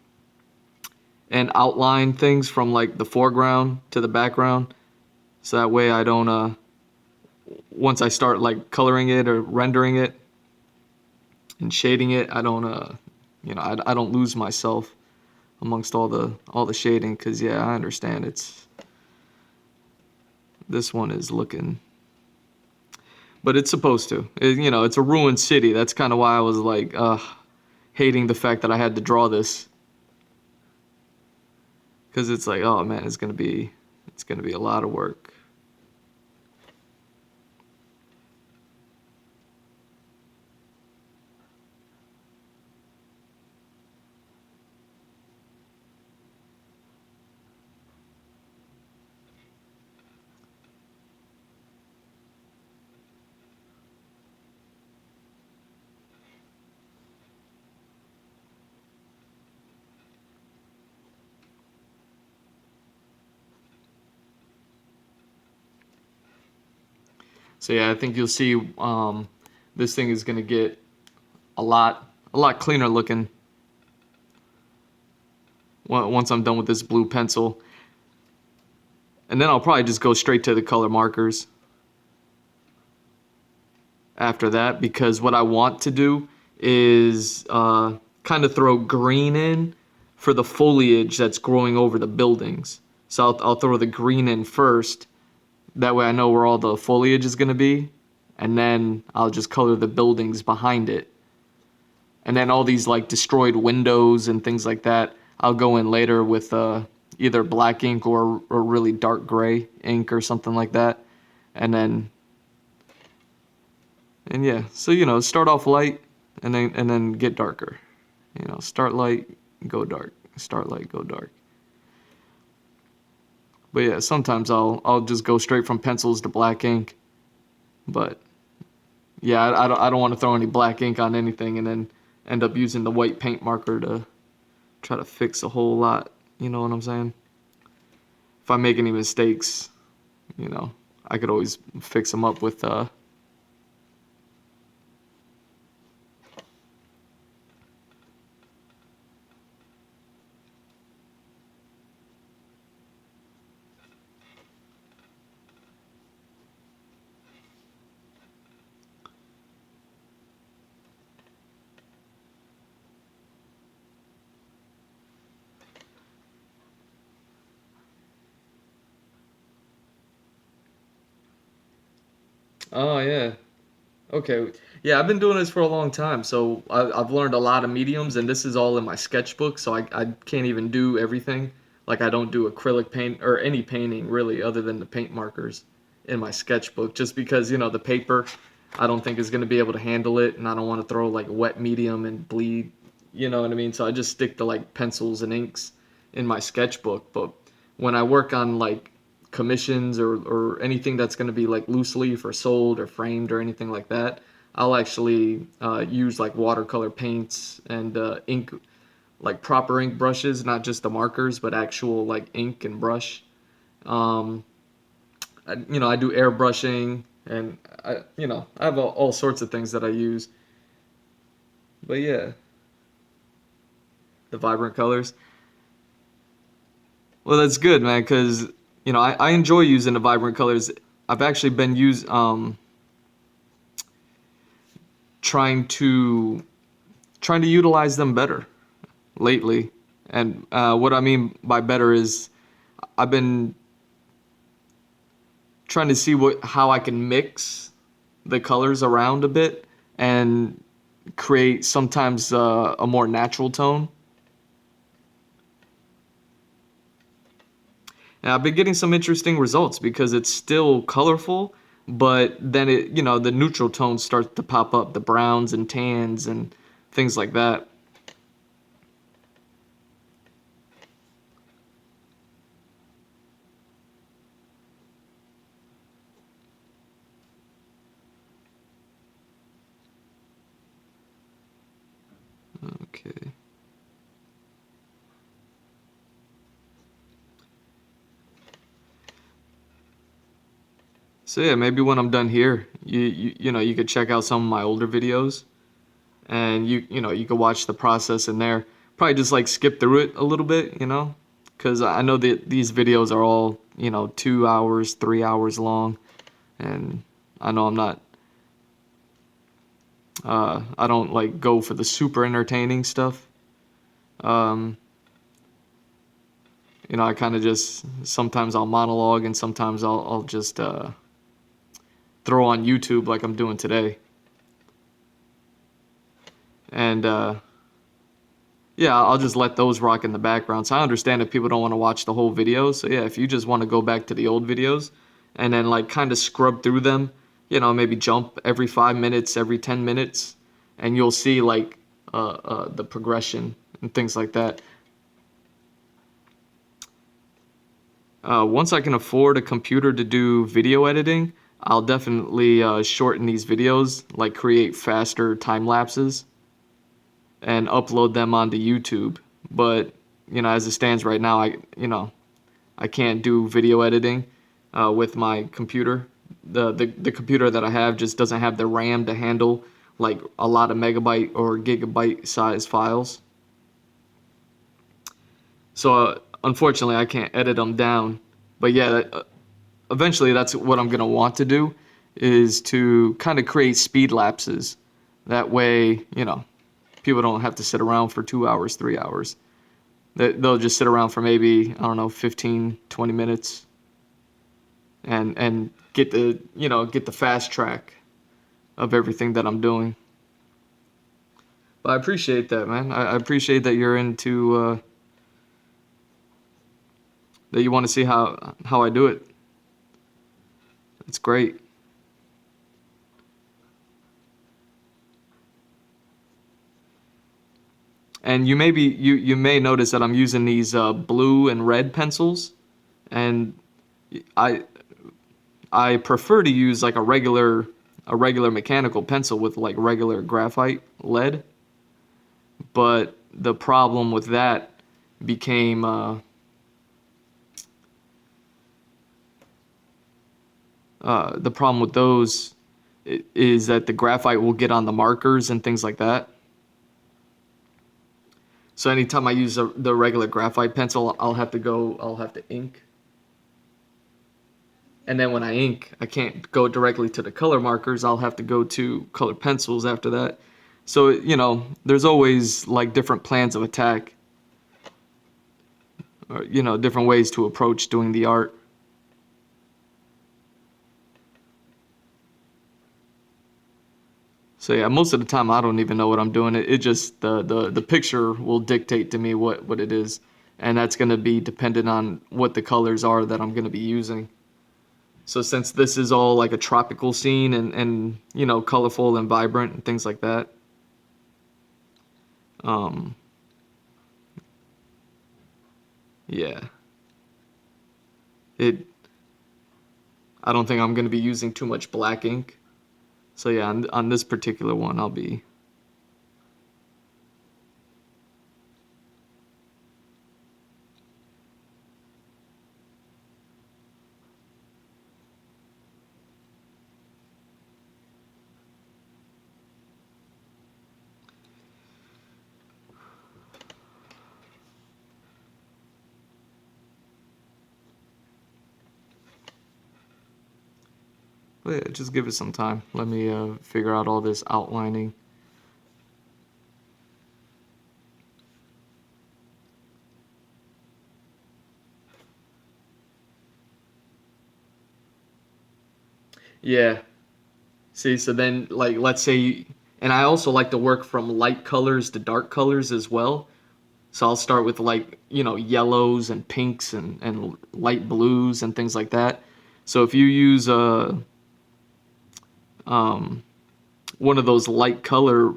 and outline things from like the foreground to the background, so that way I don't once I start like coloring it or rendering it and shading it, I don't I don't lose myself amongst all the shading, because yeah, I understand this one is looking, but it's supposed to. It's a ruined city. That's kind of why I was like, hating the fact that I had to draw this, because it's like, oh man, it's gonna be a lot of work. So yeah, I think you'll see this thing is gonna get a lot cleaner looking once I'm done with this blue pencil, and then I'll probably just go straight to the color markers after that, because what I want to do is kind of throw green in for the foliage that's growing over the buildings. So I'll throw the green in first. That way I know where all the foliage is going to be, and then I'll just color the buildings behind it. And then all these like destroyed windows and things like that, I'll go in later with either black ink or really dark gray ink or something like that. And yeah, so start off light and then get darker. Start light, go dark. Start light, go dark. But yeah, sometimes I'll just go straight from pencils to black ink. But yeah, I don't want to throw any black ink on anything and then end up using the white paint marker to try to fix a whole lot. You know what I'm saying? If I make any mistakes, you know, I could always fix them up with Oh yeah. Okay. Yeah, I've been doing this for a long time, so I've learned a lot of mediums, and this is all in my sketchbook, so I can't even do everything. Like I don't do acrylic paint or any painting really, other than the paint markers in my sketchbook, just because the paper I don't think is going to be able to handle it, and I don't want to throw like wet medium and bleed. You know what I mean? So I just stick to like pencils and inks in my sketchbook. But when I work on like commissions or anything that's going to be like loose leaf or sold or framed or anything like that, I'll actually use like watercolor paints and ink, like proper ink brushes, not just the markers, but actual like ink and brush. Um, I do airbrushing and I have all sorts of things that I use. But yeah, the vibrant colors. Well, that's good, man, because I enjoy using the vibrant colors. I've actually been trying to trying to utilize them better lately. And what I mean by better is I've been trying to see how I can mix the colors around a bit and create sometimes a more natural tone. And I've been getting some interesting results because it's still colorful, but then the neutral tones start to pop up, the browns and tans and things like that. Okay. So yeah, maybe when I'm done here, you could check out some of my older videos, and you could watch the process in there. Probably just like skip through it a little bit, because I know that these videos are all 2 hours, 3 hours long, and I know I don't like go for the super entertaining stuff. Um, I kind of just sometimes I'll monologue and sometimes I'll just throw on YouTube like I'm doing today. And yeah, I'll just let those rock in the background. So I understand if people don't want to watch the whole video. So yeah, if you just want to go back to the old videos and then like kind of scrub through them, maybe jump every 5 minutes, every 10 minutes, and you'll see like the progression and things like that. Once I can afford a computer to do video editing, I'll definitely shorten these videos, like create faster time lapses and upload them onto YouTube. But as it stands right now, I can't do video editing with my computer. The computer that I have just doesn't have the RAM to handle like a lot of megabyte or gigabyte size files. So unfortunately, I can't edit them down. But yeah, eventually that's what I'm gonna want to do is to kind of create speed lapses. That way, people don't have to sit around for 2 hours, 3 hours. They'll just sit around for maybe, I don't know, 15, 20 minutes and get the fast track of everything that I'm doing. But I appreciate that, man. I appreciate that you're into that you want to see how I do it. It's great. And you may notice that I'm using these blue and red pencils, and I I prefer to use like a regular mechanical pencil with like regular graphite lead. But the problem with that became the problem with those is that the graphite will get on the markers and things like that. So anytime I use the regular graphite pencil, I'll have to ink. And then when I ink, I can't go directly to the color markers. I'll have to go to color pencils after that. So, there's always like different plans of attack, or, different ways to approach doing the art. So yeah, most of the time I don't even know what I'm doing. It just the picture will dictate to me what it is, and that's going to be dependent on what the colors are that I'm going to be using. So since this is all like a tropical scene and colorful and vibrant and things like that, um, yeah, it I don't think I'm going to be using too much black ink. So yeah, on this particular one, I'll be. But yeah, just give it some time. Let me figure out all this outlining. Yeah. See, so then like let's say, and I also like to work from light colors to dark colors as well. So I'll start with like, yellows and pinks and light blues and things like that. So if you use um, one of those light color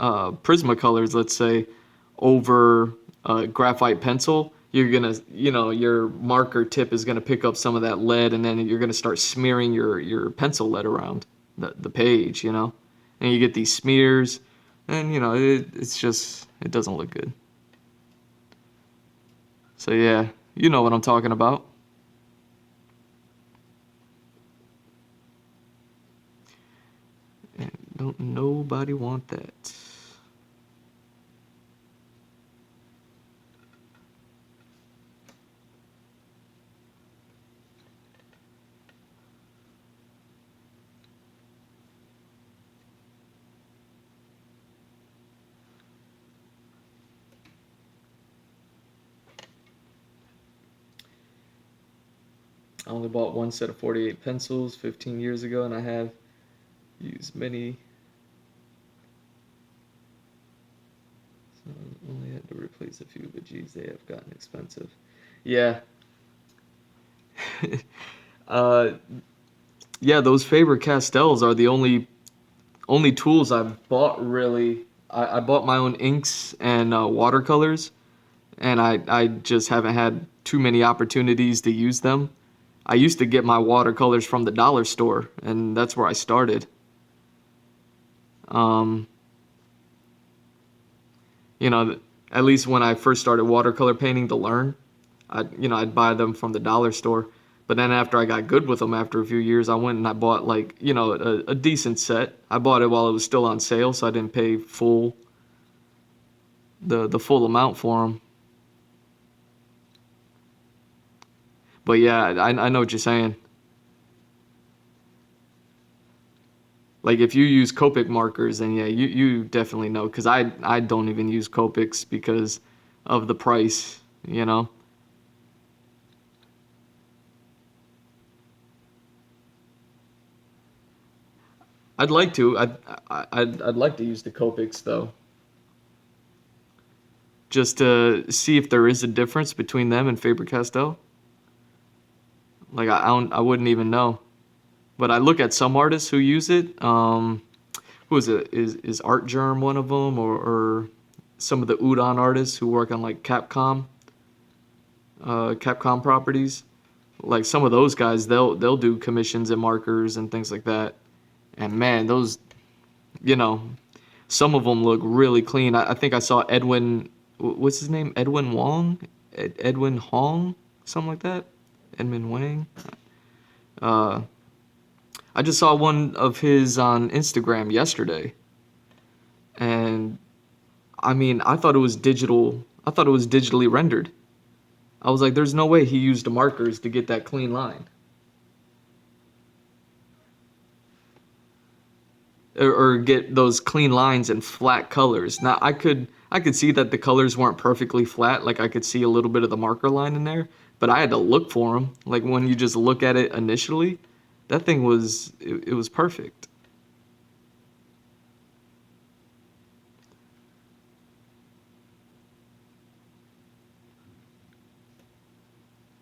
Prismacolors, let's say, over a graphite pencil, you're gonna, your marker tip is gonna pick up some of that lead, and then you're gonna start smearing your pencil lead around the page, and you get these smears, and it's just it doesn't look good. So yeah, you know what I'm talking about. And don't nobody want that. I only bought one set of 48 pencils 15 years ago, and I have used many. So I only had to replace a few, but geez, they have gotten expensive. Yeah. uh, yeah, those Faber-Castells are the only tools I've bought really. I bought my own inks and watercolors, and I just haven't had too many opportunities to use them. I used to get my watercolors from the dollar store, and that's where I started. Um, you know, at least when I first started watercolor painting to learn, I'd buy them from the dollar store. But then after I got good with them after a few years, I went and I bought like, a decent set. I bought it while it was still on sale, so I didn't pay the full amount for them. But yeah, I know what you're saying. Like if you use Copic markers, then yeah, you definitely know. Cause I don't even use Copics because of the price. You know. I'd like to. I'd like to use the Copics though, just to see if there is a difference between them and Faber-Castell. Like I wouldn't even know. But I look at some artists who use it. Who is it? Is Art Germ one of them, or some of the udon artists who work on like Capcom properties. Like some of those guys, they'll do commissions and markers and things like that. And man, those, you know, some of them look really clean. I think I saw Edwin, what's his name? Edwin Wong, Edwin Hong, something like that. Edwin Wang. Uh, I just saw one of his on Instagram yesterday, and I mean, I thought it was digital. I thought it was digitally rendered. I was like, there's no way he used the markers to get that clean line. Or get those clean lines and flat colors. Now I could see that the colors weren't perfectly flat. Like I could see a little bit of the marker line in there, but I had to look for them. Like when you just look at it initially, that thing was it was perfect.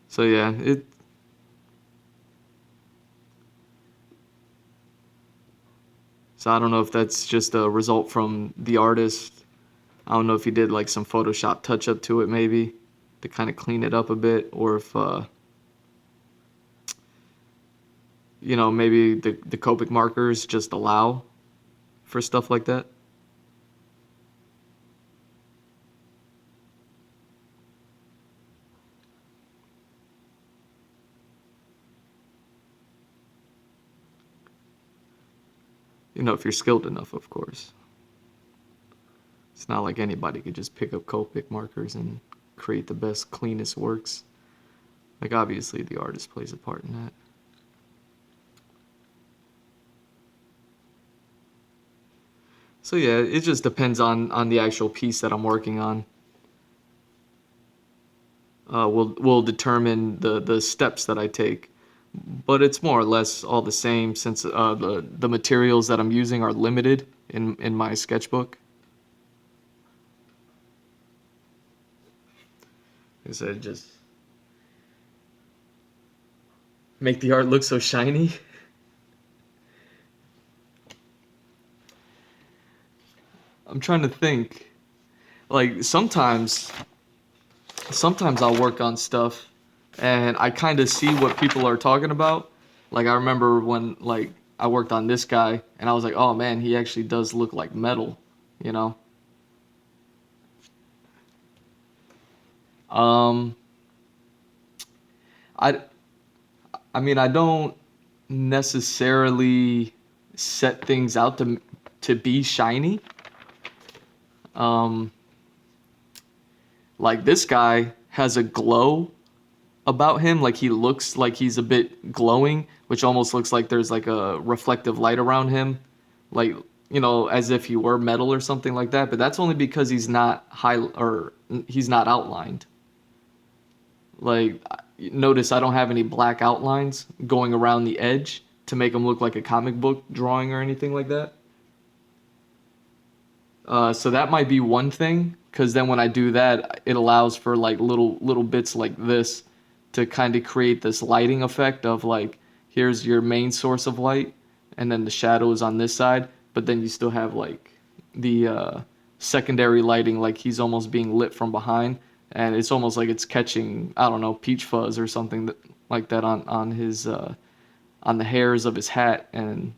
So yeah, it so I don't know if that's just a result from the artist. I don't know if he did like some Photoshop touch up to it maybe to kind of clean it up a bit, or if maybe the Copic markers just allow for stuff like that. If you're skilled enough, of course. It's not like anybody could just pick up Copic markers and create the best, cleanest works. Like obviously the artist plays a part in that. So yeah, it just depends on the actual piece that I'm working on. Will determine the steps that I take. But it's more or less all the same since the materials that I'm using are limited in my sketchbook. Like I said, just make the art look so shiny. I'm trying to think. Like sometimes I'll work on stuff and I kind of see what people are talking about. Like I remember when like I worked on this guy and I was like, "Oh man, he actually does look like metal," you know? Um I I mean, I don't necessarily set things out to be shiny. Um like this guy has a glow about him, like he looks like he's a bit glowing, which almost looks like there's like a reflective light around him, like as if he were metal or something like that. But that's only because he's not outlined. Like notice I don't have any black outlines going around the edge to make him look like a comic book drawing or anything like that. So that might be one thing, because then when I do that, it allows for like little bits like this to kind of create this lighting effect of like here's your main source of light, and then the shadow is on this side, but then you still have like the secondary lighting, like he's almost being lit from behind, and it's almost like it's catching I don't know peach fuzz or something like that on his on the hairs of his hat and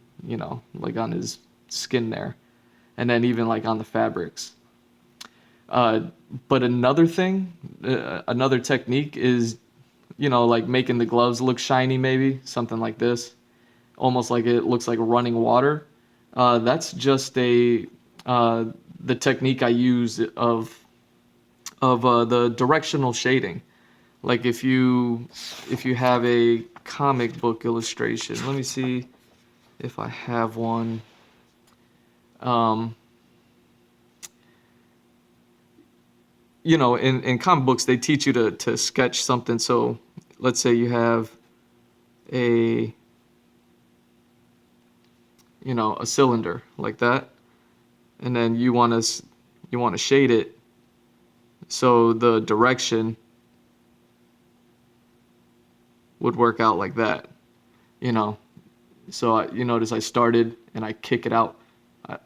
like on his skin there, and then even like on the fabrics. Uh, but another technique is, like making the gloves look shiny, maybe something like this, almost like it looks like running water. That's just uh, the technique I use of the directional shading. Like if you have a comic book illustration, let me see if I have one. Um, in comic books, they teach you to sketch something. So let's say you have a, a cylinder like that, and then you want to shade it. So the direction would work out like that, you know. So you notice I started and I kick it out.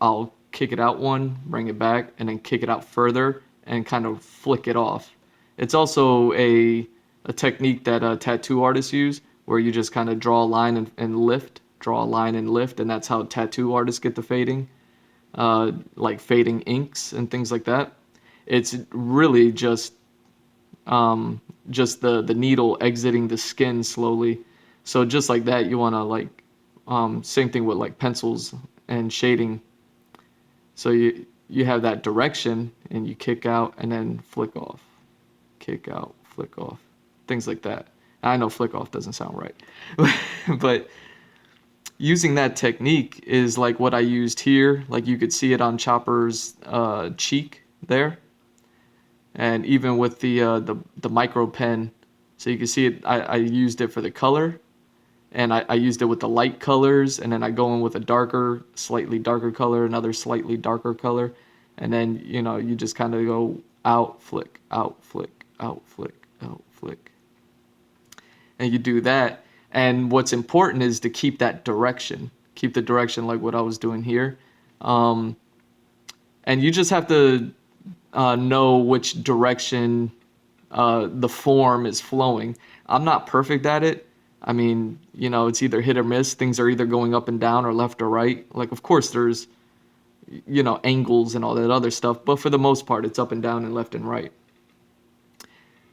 I'll kick it out one, bring it back, and then kick it out further and kind of flick it off. It's also a technique that tattoo artists use where you just kind of draw a line and lift, draw a line and lift, and that's how tattoo artists get the fading, like fading inks and things like that. It's really just the needle exiting the skin slowly. So just like that, you want to like same thing with like pencils and shading. So you have that direction and you kick out and then flick off, kick out, flick off, things like that. I know flick off doesn't sound right, but using that technique is like what I used here. Like you could see it on Chopper's cheek there, and even with the micro pen, so you can see it. I used it for the color, and I used it with the light colors, and then I go in with a darker, slightly darker color, another slightly darker color, and then you just kind of go out, flick, out, flick, out, flick, out, flick, and you do that. And what's important is to keep that direction, keep the direction like what I was doing here, and you just have to know which direction the form is flowing. I'm not perfect at it. I mean, it's either hit or miss. Things are either going up and down or left or right. Like, of course, there's, angles and all that other stuff, but for the most part, it's up and down and left and right.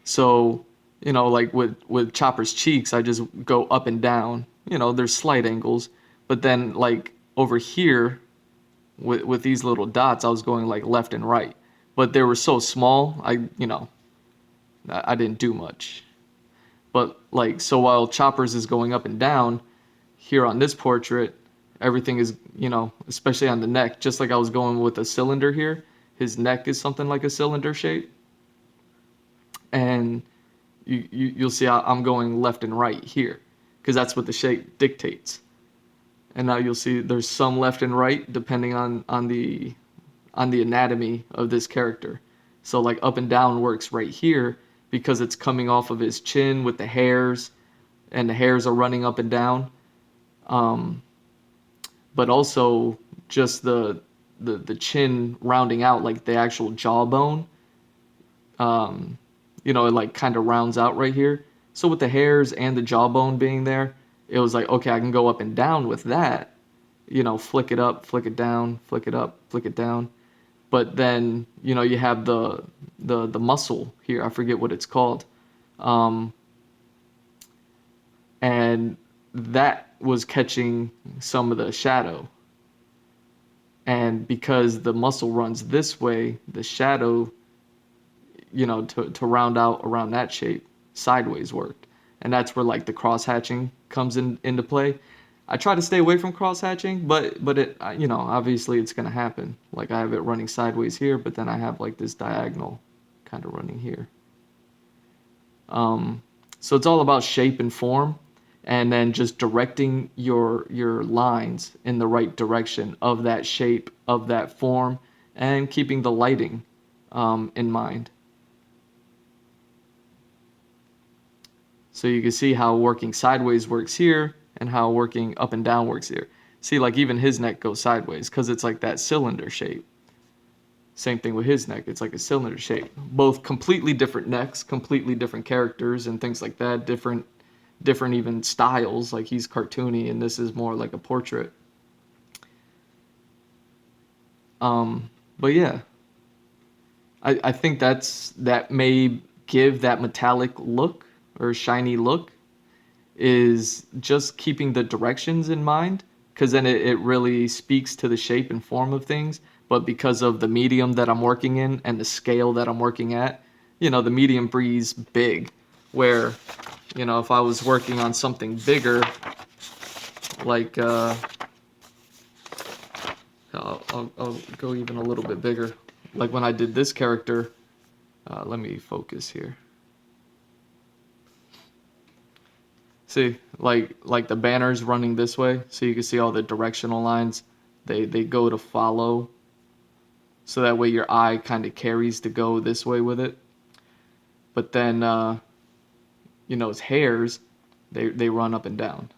So, like with Chopper's cheeks, I just go up and down. There's slight angles, but then like over here with these little dots, I was going like left and right. But they were so small, I didn't do much. But like, so while Chopper's is going up and down, here on this portrait, everything is, especially on the neck, just like I was going with a cylinder here, his neck is something like a cylinder shape. And you'll see I'm going left and right here, because that's what the shape dictates. And now you'll see there's some left and right depending on the anatomy of this character. So like up and down works right here because it's coming off of his chin with the hairs, and the hairs are running up and down. But also just the chin rounding out, like the actual jawbone. It like kind of rounds out right here. So with the hairs and the jawbone being there, it was like, okay, I can go up and down with that. Flick it up, flick it down, flick it up, flick it down. But then, you have the muscle here. I forget what it's called. And that was catching some of the shadow. And because the muscle runs this way, the shadow, to round out around that shape, sideways worked. And that's where like the cross hatching comes into play. I try to stay away from cross hatching, but it, obviously it's gonna happen. Like I have it running sideways here, but then I have like this diagonal kind of running here. So it's all about shape and form, and then just directing your lines in the right direction of that shape, of that form, and keeping the lighting in mind. So you can see how working sideways works here and how working up and down works here. See, like even his neck goes sideways because it's like that cylinder shape. Same thing with his neck. It's like a cylinder shape. Both completely different necks, completely different characters and things like that. Different even styles. Like he's cartoony and this is more like a portrait. But yeah, I think that may give that metallic look or shiny look, is just keeping the directions in mind, because then it really speaks to the shape and form of things. But because of the medium that I'm working in and the scale that I'm working at, the medium breeds big, where, if I was working on something bigger, like, I'll go even a little bit bigger. Like when I did this character, let me focus here. See, like the banners running this way, so you can see all the directional lines. They go to follow, so that way your eye kind of carries to go this way with it. But then, his hairs, they run up and down,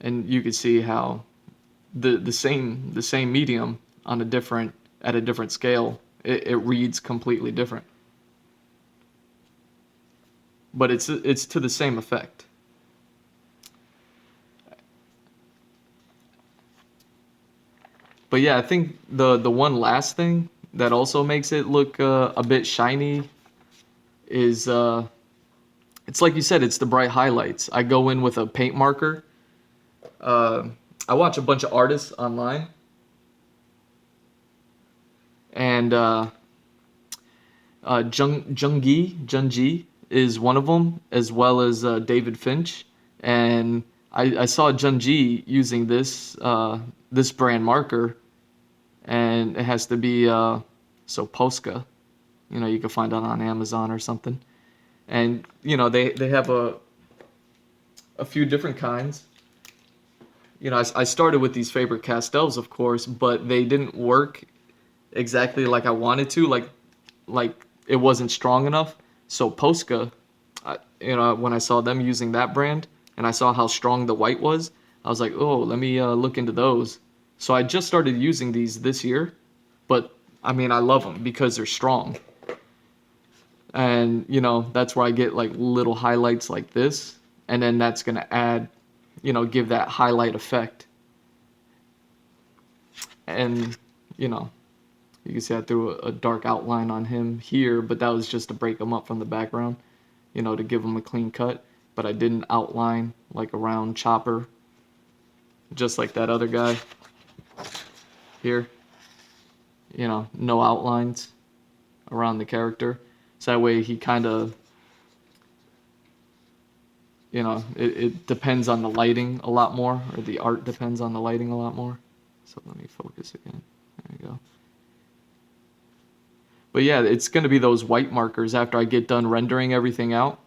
and you can see how the same medium on at a different scale, it reads completely different. But it's to the same effect. But yeah, I think the one last thing that also makes it look a bit shiny is it's like you said, it's the bright highlights. I go in with a paint marker. Uh, I watch a bunch of artists online, and Jungi is one of them, as well as David Finch. And I saw Jungi using this brand marker, and it has to be so Posca. You know, you can find it on Amazon or something. And you know, they have a few different kinds. You know, I started with these favorite castels, of course, but they didn't work exactly like I wanted to. Like it wasn't strong enough. So Posca, you know, when I saw them using that brand and I saw how strong the white was, I was like, oh, let me look into those. So I just started using these this year, but I mean, I love them because they're strong. And you know, that's where I get like little highlights like this, and then that's gonna add, you know, give that highlight effect. And you know, you can see I threw a dark outline on him here, but that was just to break him up from the background, you know, to give him a clean cut. But I didn't outline like around Chopper, just like that other guy here. You know, no outlines around the character. So that way he kind of, you know, it depends on the lighting a lot more, or the art depends on the lighting a lot more. So let me focus again. There you go. But yeah, it's going to be those white markers after I get done rendering everything out.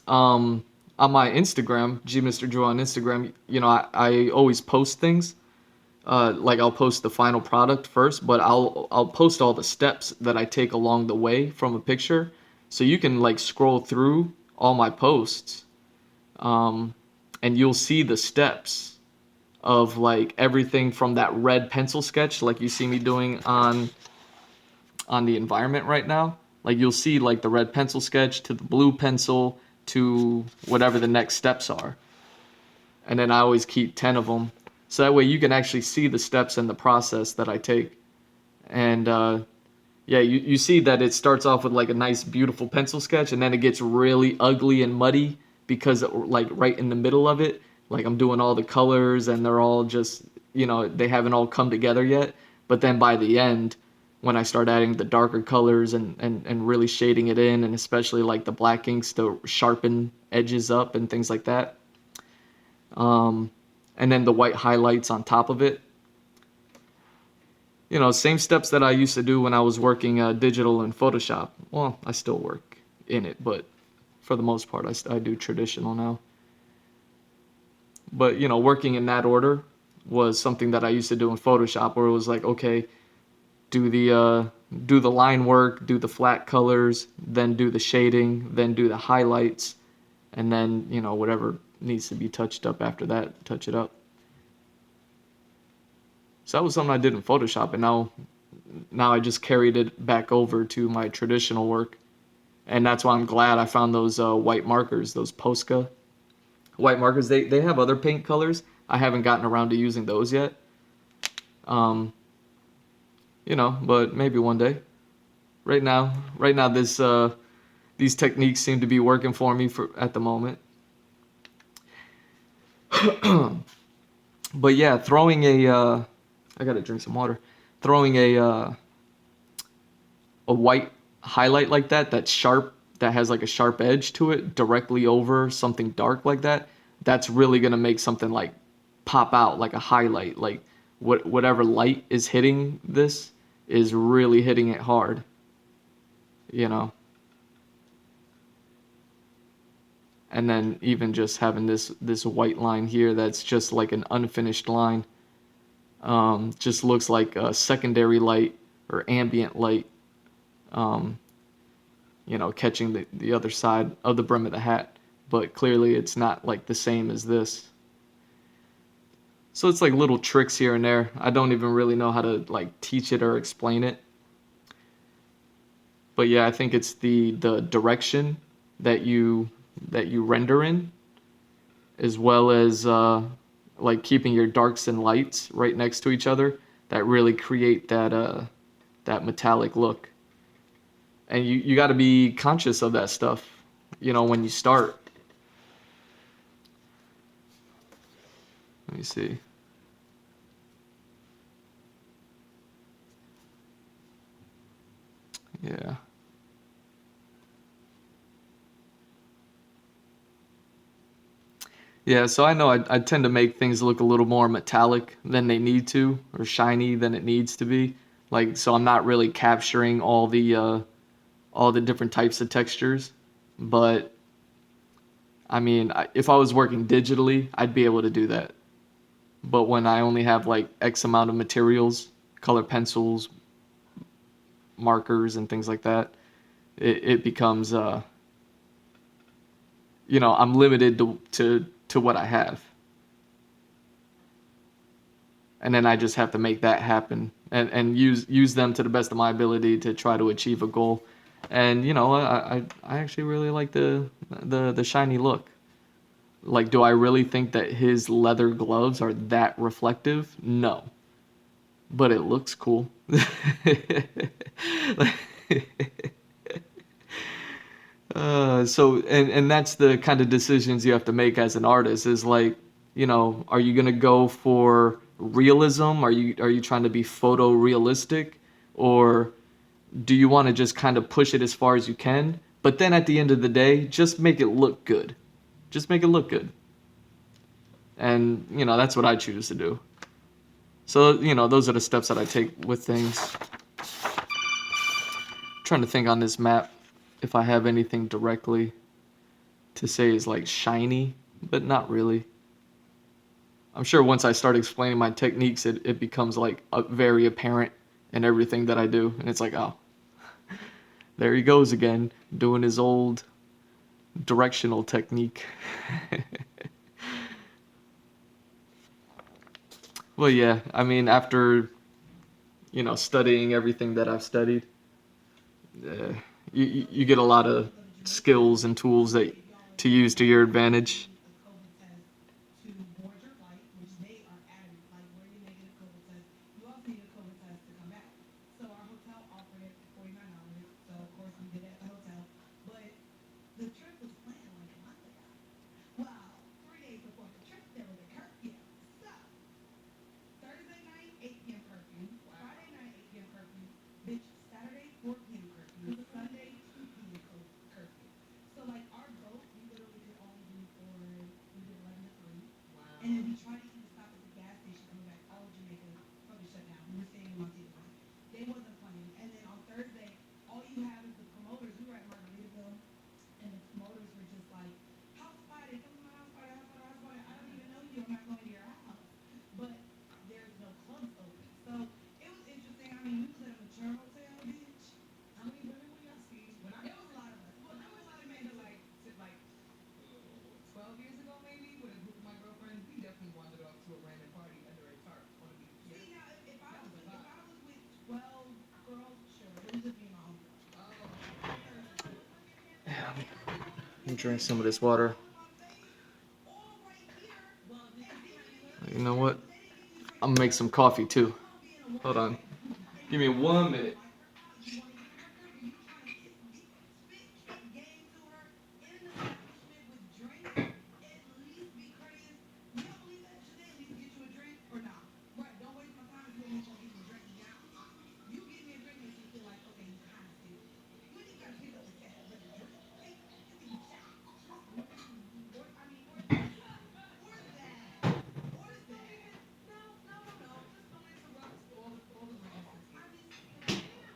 On my Instagram, G Mr. Drew on Instagram, you know, I always post things. Like I'll post the final product first, but I'll post all the steps that I take along the way from a picture, so you can like scroll through all my posts, and you'll see the steps of like everything from that red pencil sketch, like you see me doing on the environment right now. Like you'll see like the red pencil sketch to the blue pencil to whatever the next steps are. And then I always keep 10 of them. So that way you can actually see the steps and the process that I take. And yeah, you see that it starts off with like a nice, beautiful pencil sketch, and then it gets really ugly and muddy because, like, right in the middle of it, like I'm doing all the colors and they're all just, you know, they haven't all come together yet. But then by the end, when I start adding the darker colors and really shading it in, and especially like the black inks to sharpen edges up and things like that, and then the white highlights on top of it. You know, same steps that I used to do when I was working digital in Photoshop. Well, I still work in it, but for the most part, I do traditional now. But, you know, working in that order was something that I used to do in Photoshop, where it was like, okay, do the line work, do the flat colors, then do the shading, then do the highlights, and then, you know, whatever needs to be touched up after that, touch it up. So that was something I did in Photoshop, and now I just carried it back over to my traditional work, and that's why I'm glad I found those white markers, those Posca white markers. They have other paint colors. I haven't gotten around to using those yet. You know, but maybe one day. Right now, these techniques seem to be working for me for at the moment. But yeah, throwing I gotta drink some water. Throwing a white highlight like that, that's sharp, that has like a sharp edge to it, directly over something dark like that, that's really gonna make something like pop out like a highlight. Like whatever light is hitting this is really hitting it hard, you know. And then even just having this white line here that's just like an unfinished line, just looks like a secondary light or ambient light, um, you know, catching the other side of the brim of the hat. But clearly it's not like the same as this. So it's like little tricks here and there. I don't even really know how to like teach it or explain it. But yeah, I think it's the direction that you render in, as well as like keeping your darks and lights right next to each other that really create that metallic look. And you got to be conscious of that stuff, when you start. Let me see. Yeah. Yeah, so I know I tend to make things look a little more metallic than they need to, or shiny than it needs to be. Like, so I'm not really capturing all the different types of textures. But I mean, if I was working digitally, I'd be able to do that. But when I only have like X amount of materials, color pencils, markers, and things like that, it becomes I'm limited to what I have, and then I just have to make that happen and use them to the best of my ability to try to achieve a goal. And I actually really like the shiny look. Like, do I really think that his leather gloves are that reflective? No, but it looks cool. So and that's the kind of decisions you have to make as an artist is like, are you gonna go for realism? Are you trying to be photorealistic? Or do you want to just kind of push it as far as you can? But then at the end of the day, just make it look good. Just make it look good. And, that's what I choose to do. So, those are the steps that I take with things. Trying to think on this map if I have anything directly to say is like shiny, but not really. I'm sure once I start explaining my techniques, it becomes like very apparent in everything that I do. And it's like, oh, there he goes again, doing his old directional technique. Well, yeah, I mean, after, studying everything that I've studied, uh, you get a lot of skills and tools that to use to your advantage. A COVID test to board your flight, which they are adamant, like wear your negative COVID test. You also need a COVID test to come back. So our hotel offered it for $49. So of course we did it at the hotel. But the trip was planned like a month ago. Well, 3 days before the trip, there was a curfew. So Thursday night, 8 p.m. curfew. Friday night, 8 p.m. curfew. Bitch, Saturday, 4 p.m. curfew. Sunday, 2 p.m. Curfew. So like our boat, we literally could only do we did 11 to 3. Wow. And then we tried to even stop at the gas station coming back. All of Jamaica probably shut down. We were staying in Montego Bay. They wasn't playing. And then on Thursday, all you have is the promoters. We were at Margaritaville, and the promoters were just like, house party, come to my house party, house party, house party. I don't even know you. I'm not going to your house. But there's no clubs open. So it was interesting. I mean, we was at a mature hotel, bitch. How many women will y'all see? When I It was a lot of us. Well, when I there was went a to lot of men Jamaica too. like 12 years ago maybe with a group of my girlfriends, we definitely wandered off to a random party under a tarp on a beach. See now, if I That was was a if lot. I was with 12 girls, sure, it was just me and my homegirl. Oh, My third sister. Yeah, But everybody let me was drink like, some of this you water. know what I'm saying? All right here. well, did And you then see we my didn't email? even get You a know drink. what? They didn't give you drinks. I'm gonna make some coffee too. You gonna be in a Hold water on. bed. And Give you me know how one you minute. wipe her out. You want to give her drink, and you trying to spit kick game to her in an establishment with drinks. At least be courteous. You don't believe that? Should they at least get you a drink or not? Right. Don't waste my time if you at least gonna give me a drink now. You give me a drink makes me feel like okay, you kind of serious. You ain't even gotta pick up the tab, but the drink, take a shot. Or I mean, or that, or that, or that. No, no, no, no. Just don't interrupt all the grand sisters. I just feel like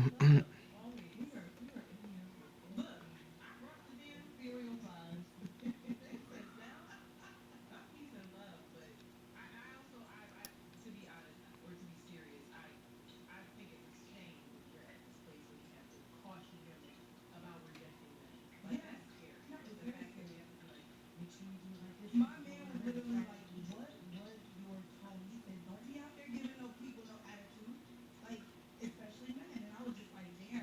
love, always. We are in here for Look, everything. I brought the damn. Cereal vibes. Listen, now I'm peace and love, but I also I to be honest or to be serious, I think it's a shame when you're at this place where you have to caution him about rejecting men. Like Yes. that's scary. No, it's The very fact that we scary. have to be like, make sure you do it like this. My This is man going was to red literally flag like, you. "What was your tone?" He said, "Don't be out there giving no people no attitude, like especially men." And I was just like, "Damn."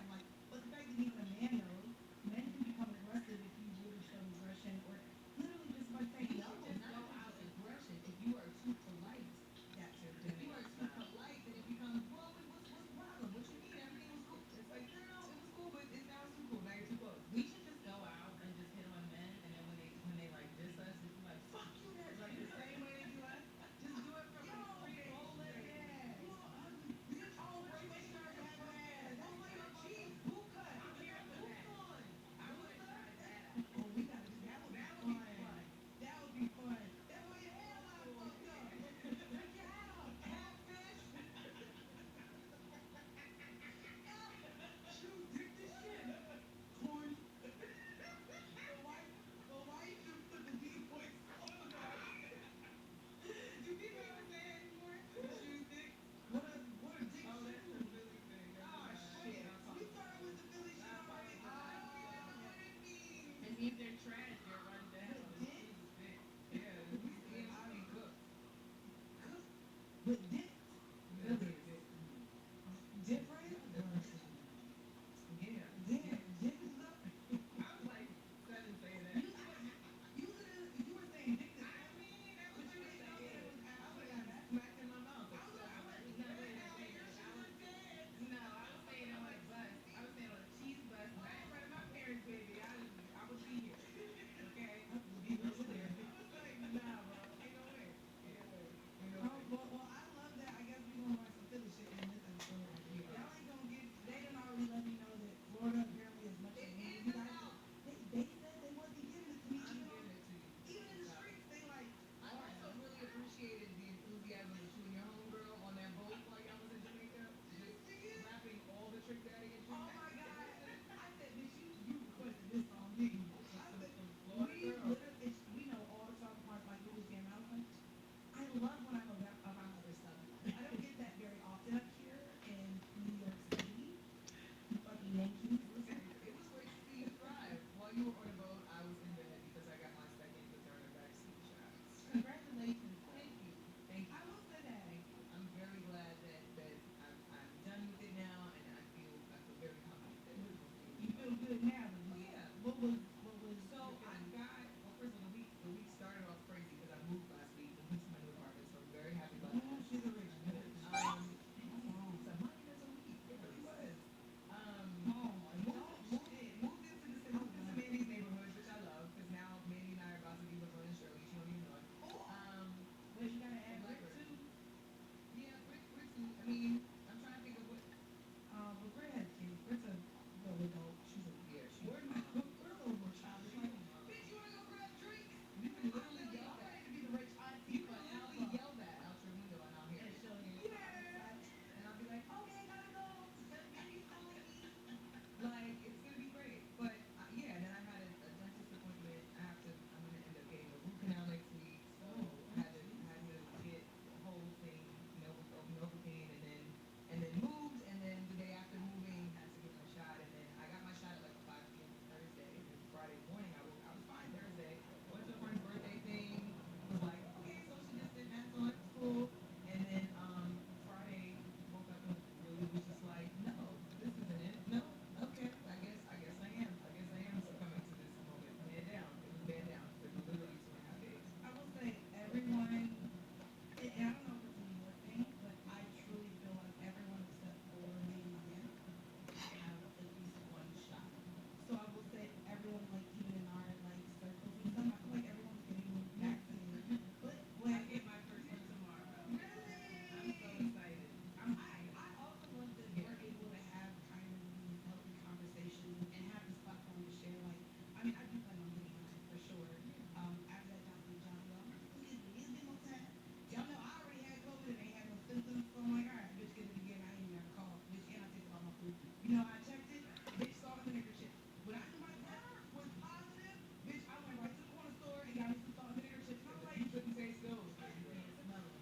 I checked it. Bitch saw the vinegar chips. When I knew my test was positive, bitch, I went right to the corner store and got me some salt and vinegar chips. And I was like, you couldn't taste those because you can't smell them.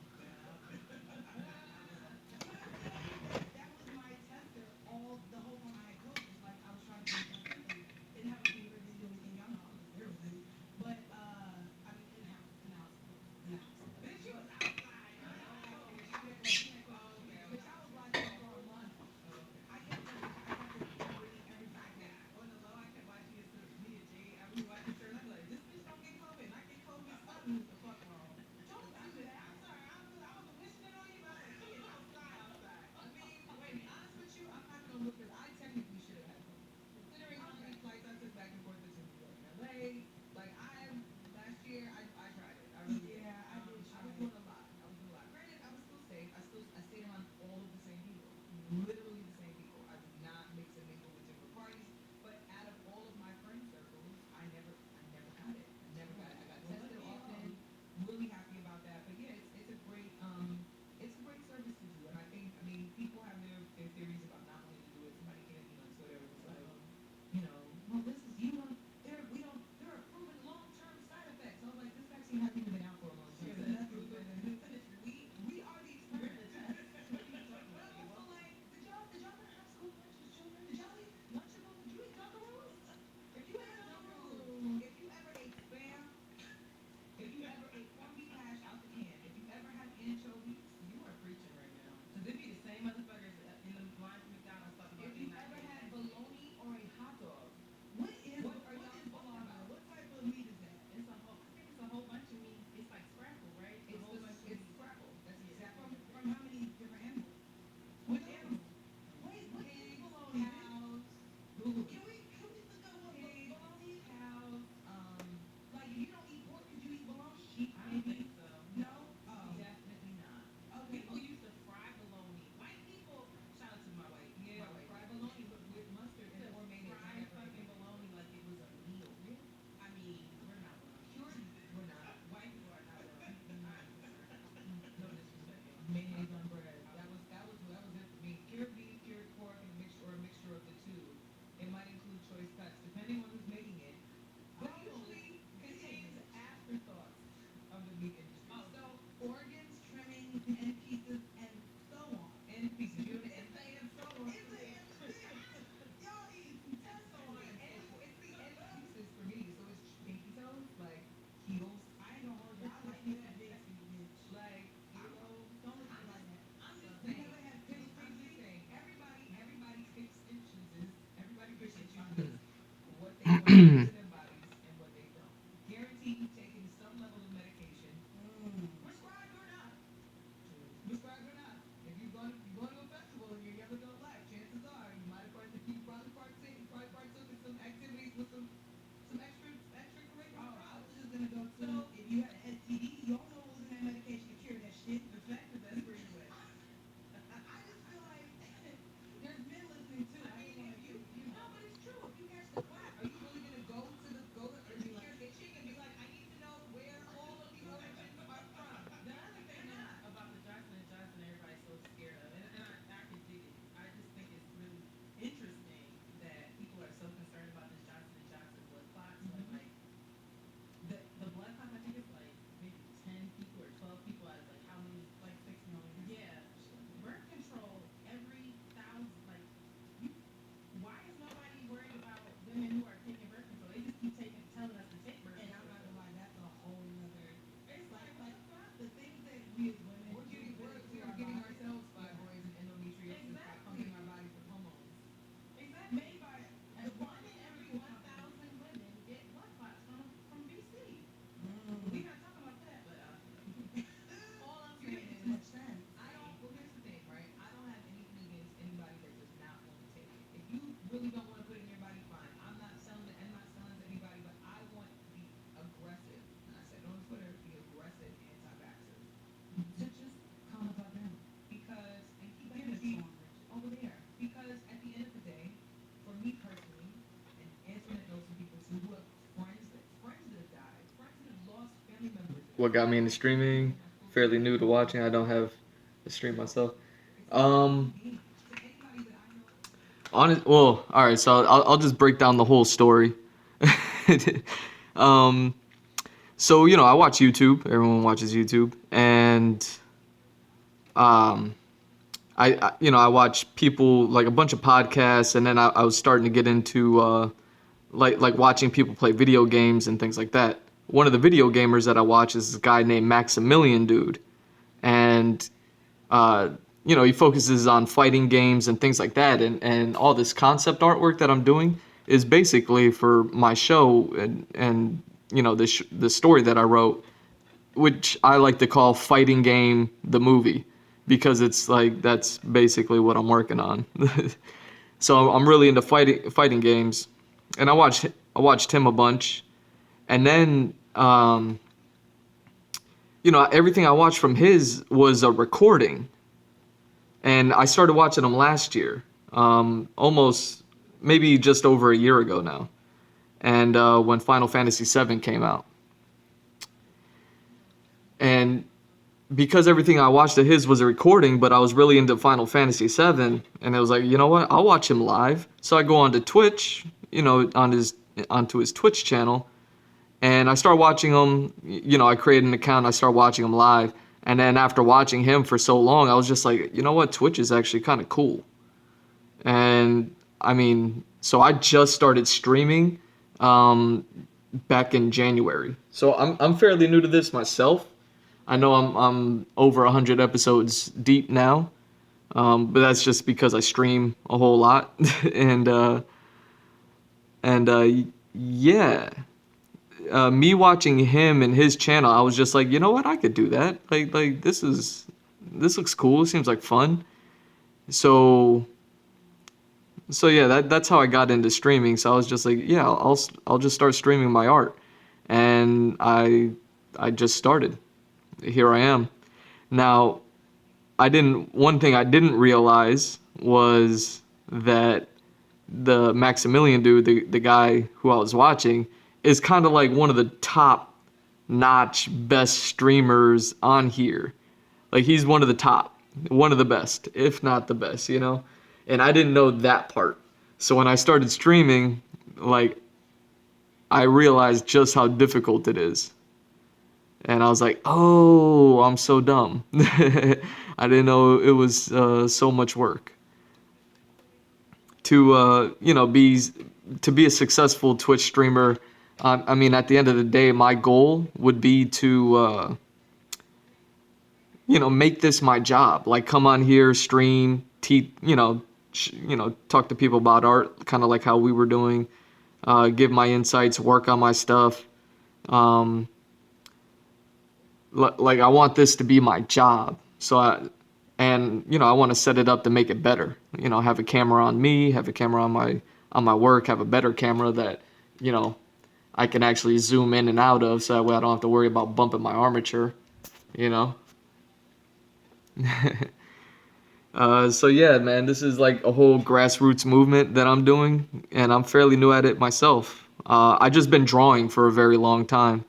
That was my tester all the whole time I had COVID. Like I was trying to take my symptoms. Didn't have a fever, didn't do anything. Y'all know I was very sick. But I mean in the hospital. In the hospital. Bitch, you was outside. Bitch, I was locked up for a month. I kept bringing everybody back. On the low, I kept watching your social media, Jay. I was watching her, and I'm like, this bitch don't get COVID. And I get COVID, something the fuck wrong. Don't do that. I'm sorry. I wasn't wishing it on you, but I was like, she is outside. I mean, wait, be honest with you, I'm not gonna look because I technically should have had COVID. Considering how many flights I took back and forth between New York and LA, like last year I tried it. I really did. Yeah, I did I try was it. doing a lot. I was doing a lot. Granted, I was still safe. I stayed around all of the same people. Literally the same people. I did not mix and mingle with different parties. But out of all of my friend circles, I never got it. I never got it. I got Well, tested lucky often. y'all. Really happy about that. But yeah, it's a great service to do. And I mean, people have their theories about not wanting to do it. Somebody came at me on Twitter and was like, well, this is there are proven long-term side effects. I was like, this vaccine hasn't even been out for a long time. Yeah, So that's that's proven. we are the We're experiment. the test. What are you talking But about, I'm Jay? also Well, like, did y'all not have school lunch as children? Did y'all eat Lunchables? Did you eat Dunkaroos? If you ate Dunkaroos, if you ever ate Spam, if you ever ate corned beef hash out the can, if you ever had anchovies, you are preaching right now. Because it be the same motherfuckers in the line for McDonald's talking about if they you not ever getting had vaccinated. bologna or a hot dog, What what are are y'all y'all talking talking about? about? What type of meat is that? It's a whole. I think it's a whole bunch of meat. It's like scrapple, right? A whole bunch of It's meat. scrapple. That's Yeah. exactly From how many different animals? which animal? Wait, what is Pigs, bologna? cows. Google it. Can we look up what Pigs, bologna is? cows, like if you don't eat pork, could you eat bologna? Sheep, I don't think Maybe. so. No? Definitely not. Okay. People used to fry bologna. White people, shout out to my white, Yeah, my white fried people. bologna with mustard To and or mayonnaise. I fry never ate fucking that. bologna like it was a meal. Really? I mean, we're not wrong. Cured? We're not. White people are not wrong. I'm concerned. No disrespect, y'all. Mayonnaise on bread. That was it for me. Cured beef, cured pork, and a mixture of the two. It might include choice cuts, depending on who's making it, but usually contains afterthoughts of the meat industry. Oh. So Organs, trimmings, and pieces, and so on. and pieces. You it's the and so on. It's the end of this. Y'all eating some test It's on the it. end. It's the end pieces for me. So it's pinky toes, like heels, I ain't gonna hold you. I like me some big feet, bitch. like earlobes. Don't look at me like that. I'm just You saying. never had I'm pig feet? just saying. Everybody picks and chooses. Everybody picks and Hmm. chooses what they want to use in their bodies and what they don't. Guaranteed you've taken some level of medication, prescribed or not. Prescribed or not. If you're going to a festival in your young adult life, chances are you probably partook in some activities with some extracurricular Oh, I was products. just gonna go to So if you had an STD, you all know what was in that medication to cure that shit. the fact that that's where you went. I just feel like there's men listening too. I I just mean, want if to, you no, but it's true. If you catch the clap, are you really gonna go to if you're itching and be like, I need to know where all of the origins are from? The other thing You're not. about the Johnson and Johnson, everybody's so scared of, and I can dig it. I just think it's really interesting that people are so concerned about this Johnson and Johnson blood clots, but Mhm. like the blood clots, I think it's like maybe 10 people or 12 people out of like how many? like 6 million. Yeah, birth control every thousand. Like you, why is nobody worried about women who are taking birth control? They just keep telling us to take birth And I'm control. not gonna lie, that's a whole nother. It's like what the fuck? The things that we as women We're do giving to we are our giving bodies. ourselves Yeah. fibroids and endometriosis by pumping our bodies with hormones. Exactly. Made by And one in every 1,000 women get blood clots from BC. We're not talking about that, but all I'm You saying make Makes is much sense. well, here's the thing, right? I don't have anything against anybody that does not want to take it. If you really don't want to put it in your body, fine. I'm not selling to anybody, but I want the aggressive, and I said it on Twitter, the aggressive anti-vaxxers to just calm the fuck down. Because, and keep Give it energy to 'em, Richard. over there. Because at the end of the day, for me personally, and Antoinette knows some people too, who have friends that have died, friends that have lost family members. What got me into streaming? Fairly new to watching. I don't have a stream myself. It's a Um, human being. To anybody that I know Well, all right. So I'll just break down the whole story. um, so I watch YouTube. Everyone watches YouTube, and um, I watch people like a bunch of podcasts, and then I was starting to get into like watching people play video games and things like that. One of the video gamers that I watch is this guy named Maximilian Dude, and uh, he focuses on fighting games and things like that, and all this concept artwork that I'm doing is basically for my show and the story that I wrote, which I like to call Fighting Game the movie, because it's like that's basically what I'm working on. So I'm really into fighting games, and I watched him a bunch, and then everything I watched from his was a recording, and I started watching him last year, almost maybe just over a year ago now, and when Final Fantasy VII came out, and because everything I watched of his was a recording, but I was really into Final Fantasy VII, and I was like, you know what, I'll watch him live. So I go onto Twitch, onto his Twitch channel, and I start watching him. I created an account, and I start watching him live, and then after watching him for so long, I was just like, you know what, Twitch is actually kind of cool. And I mean, so I just started streaming back in January, so I'm fairly new to this myself. I know I'm over 100 episodes deep now, but that's just because I stream a whole lot, and and yeah, me watching him and his channel, I was just like, you know what, I could do that. Like this looks cool. It seems like fun. So yeah, that's how I got into streaming. So I was just like, yeah, I'll just start streaming my art, and I just started. Here I am. Now, one thing I didn't realize was that the Maximilian dude, the guy who I was watching, is kind of like one of the top notch best streamers on here. Like he's one of the top, one of the best, if not the best. And I didn't know that part. So when I started streaming, like I realized just how difficult it is. And I was like, oh, I'm so dumb. I didn't know it was so much work to be a successful Twitch streamer. I mean, at the end of the day, my goal would be to make this my job. Like, come on here, stream, teach, talk to people about art, kind of like how we were doing. Give my insights, work on my stuff. Um, like I want this to be my job. I want to set it up to make it better. Have a camera on me, have a camera on my work, have a better camera that, you know, I can actually zoom in and out of, so that way I don't have to worry about bumping my armature, you know. So yeah, man, this is like a whole grassroots movement that I'm doing, and I'm fairly new at it myself. I just been drawing for a very long time,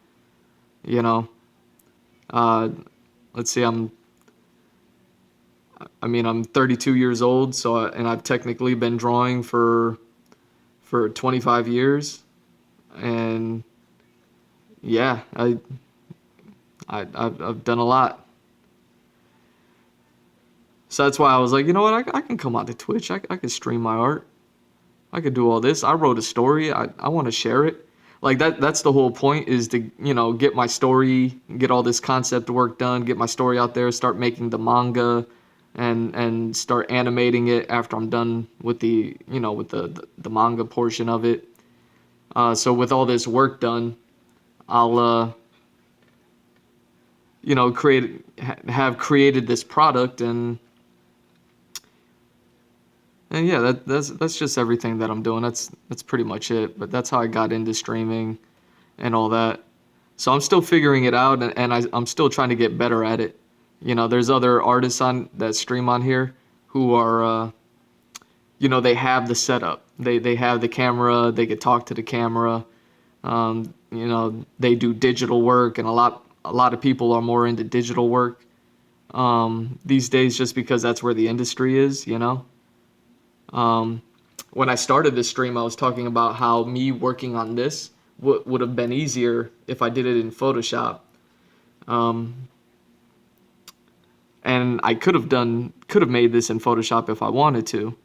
you know. Uh, let's see, I'm 32 years old, and I've technically been drawing for 25 years, and yeah, I've done a lot. So that's why I was like, you know what, I can come onto Twitch, I can stream my art, I could do all this. I wrote a story, I want to share it. Like that's the whole point, is to get my story, get all this concept work done, get my story out there, start making the manga, and start animating it after I'm done with the manga portion of it. So with all this work done, I'll have created this product, and yeah, that's just everything that I'm doing. That's pretty much it. But that's how I got into streaming and all that. So I'm still figuring it out, and I'm still trying to get better at it. There's other artists on that stream on here who are, they have the setup. They have the camera. They could talk to the camera. They do digital work, and a lot of people are more into digital work these days, just because that's where the industry is. Um, when I started this stream, I was talking about how me working on this would have been easier if I did it in Photoshop. Um, and I could have made this in Photoshop if I wanted to,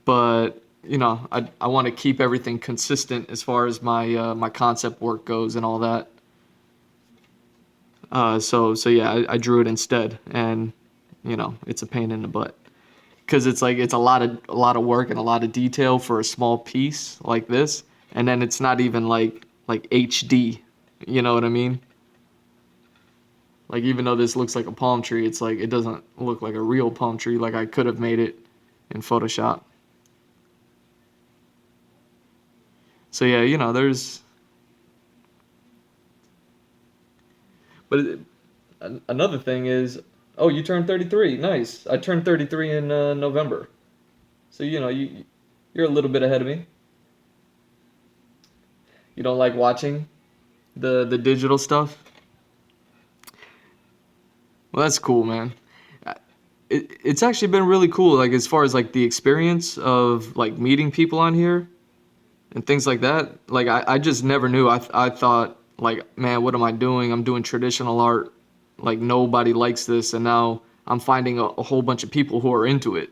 but you know, I want to keep everything consistent as far as my concept work goes and all that. So yeah, I drew it instead, and you know, it's a pain in the butt because it's like it's a lot of work and a lot of detail for a small piece like this, and then it's not even like HD. You know what I mean? Like even though this looks like a palm tree, it's like it doesn't look like a real palm tree. Like I could have made it in Photoshop. So yeah, you know, there's. But another thing is, oh, you turned 33. Nice. I turned 33 in November. So you know, you're a little bit ahead of me. You don't like watching the digital stuff? Well, that's cool, man. It's actually been really cool, like as far as like the experience of like meeting people on here and things like that. Like I just never knew. I thought like, man, what am I doing? I'm doing traditional art. Like nobody likes this, and now I'm finding a whole bunch of people who are into it.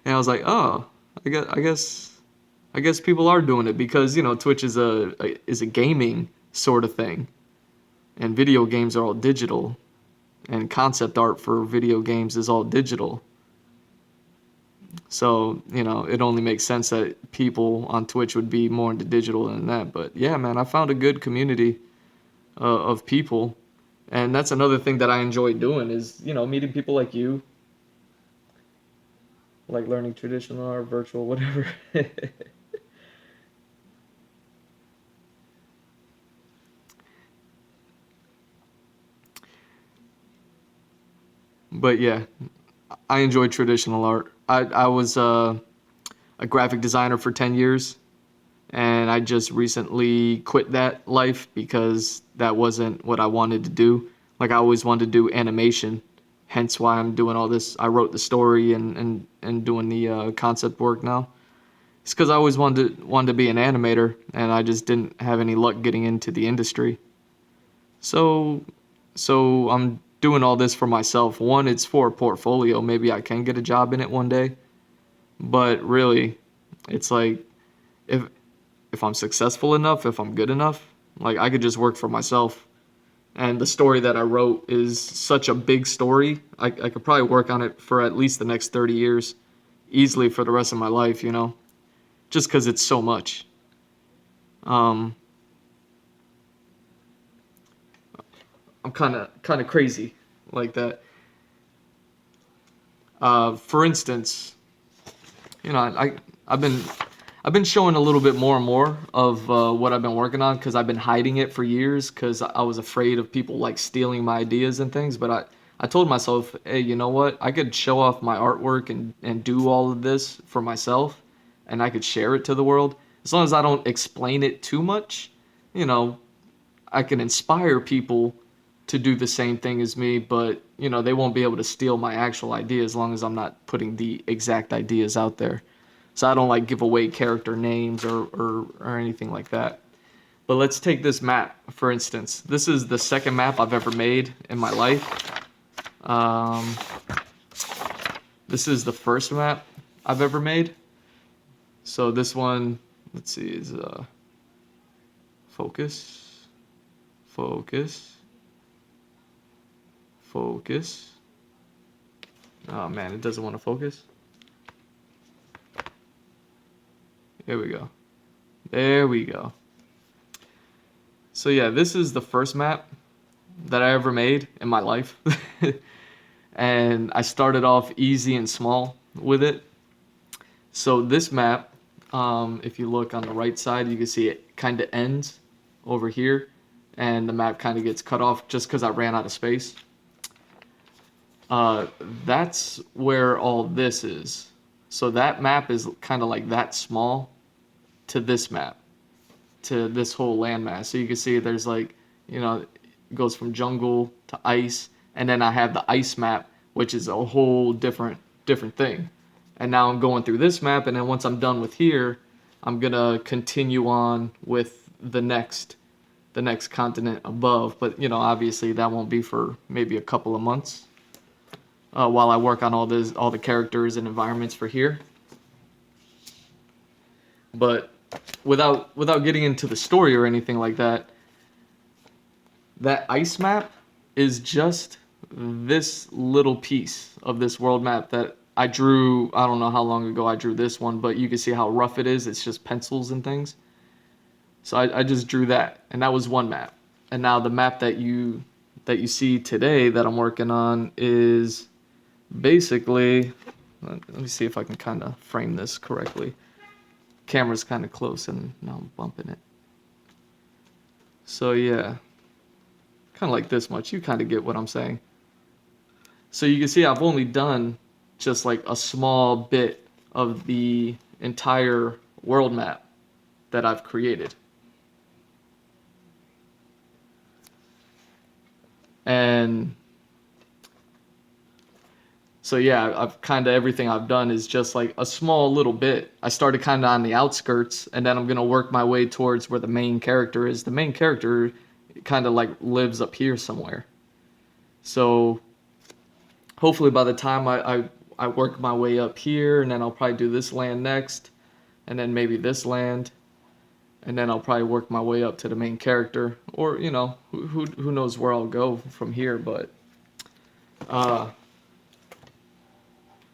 And I was like, oh, I guess people are doing it because you know Twitch is a gaming sort of thing, and video games are all digital, and concept art for video games is all digital. So, you know, it only makes sense that people on Twitch would be more into digital than that. But yeah, man, I found a good community of people. And that's another thing that I enjoy doing is, you know, meeting people like you, like learning traditional or virtual, whatever. But yeah, I enjoy traditional art. I was a graphic designer for 10 years, and I just recently quit that life because that wasn't what I wanted to do. Like I always wanted to do animation, hence why I'm doing all this. I wrote the story and doing the concept work now. It's because I always wanted to be an animator, and I just didn't have any luck getting into the industry. So so I'm doing all this for myself. One, it's for a portfolio. Maybe I can get a job in it one day. But really, it's like if if I'm successful enough, if I'm good enough, like I could just work for myself. And the story that I wrote is such a big story. I could probably work on it for at least the next 30 years, easily for the rest of my life, you know, just because it's so much. Um, I'm kind of crazy like that. For instance, you know, I've been I've been showing a little bit more and more of what I've been working on because I've been hiding it for years because I was afraid of people like stealing my ideas and things. But I told myself, hey, you know what? I could show off my artwork and do all of this for myself, and I could share it to the world as long as I don't explain it too much. You know, I can inspire people to do the same thing as me, but you know, they won't be able to steal my actual idea as long as I'm not putting the exact ideas out there. So I don't like give away character names or anything like that. But let's take this map, for instance. This is the second map I've ever made in my life. Um, this is the first map I've ever made. So this one, let's see, is focus, focus, focus. Oh man, it doesn't want to focus. There we go. There we go. So yeah, this is the first map that I ever made in my life. And I started off easy and small with it. So this map, if you look on the right side, you can see it kind of ends over here. And the map kind of gets cut off just because I ran out of space. Uh, that's where all this is. So that map is kind of like that small to this map, to this whole landmass. So you can see there's like, you know, it goes from jungle to ice, and then I have the ice map, which is a whole different thing. And now I'm going through this map, and then once I'm done with here, I'm gonna continue on with the next continent above. But you know, obviously that won't be for maybe a couple of months while I work on all the characters and environments for here. But without getting into the story or anything like that, that ice map is just this little piece of this world map that I drew. I don't know how long ago I drew this one, but you can see how rough it is. It's just pencils and things. So I just drew that, and that was one map. And now the map that you see today that I'm working on is basically. Let me see if I can kind of frame this correctly. Camera's kind of close, and now I'm bumping it. So yeah, kind of like this much. You kind of get what I'm saying. So you can see I've only done just like a small bit of the entire world map that I've created. And so yeah, I've kind of everything I've done is just like a small little bit. I started kind of on the outskirts, and then I'm gonna work my way towards where the main character is. The main character kind of like lives up here somewhere. So hopefully by the time I work my way up here, and then I'll probably do this land next, and then maybe this land, and then I'll probably work my way up to the main character, or you know, who knows where I'll go from here. But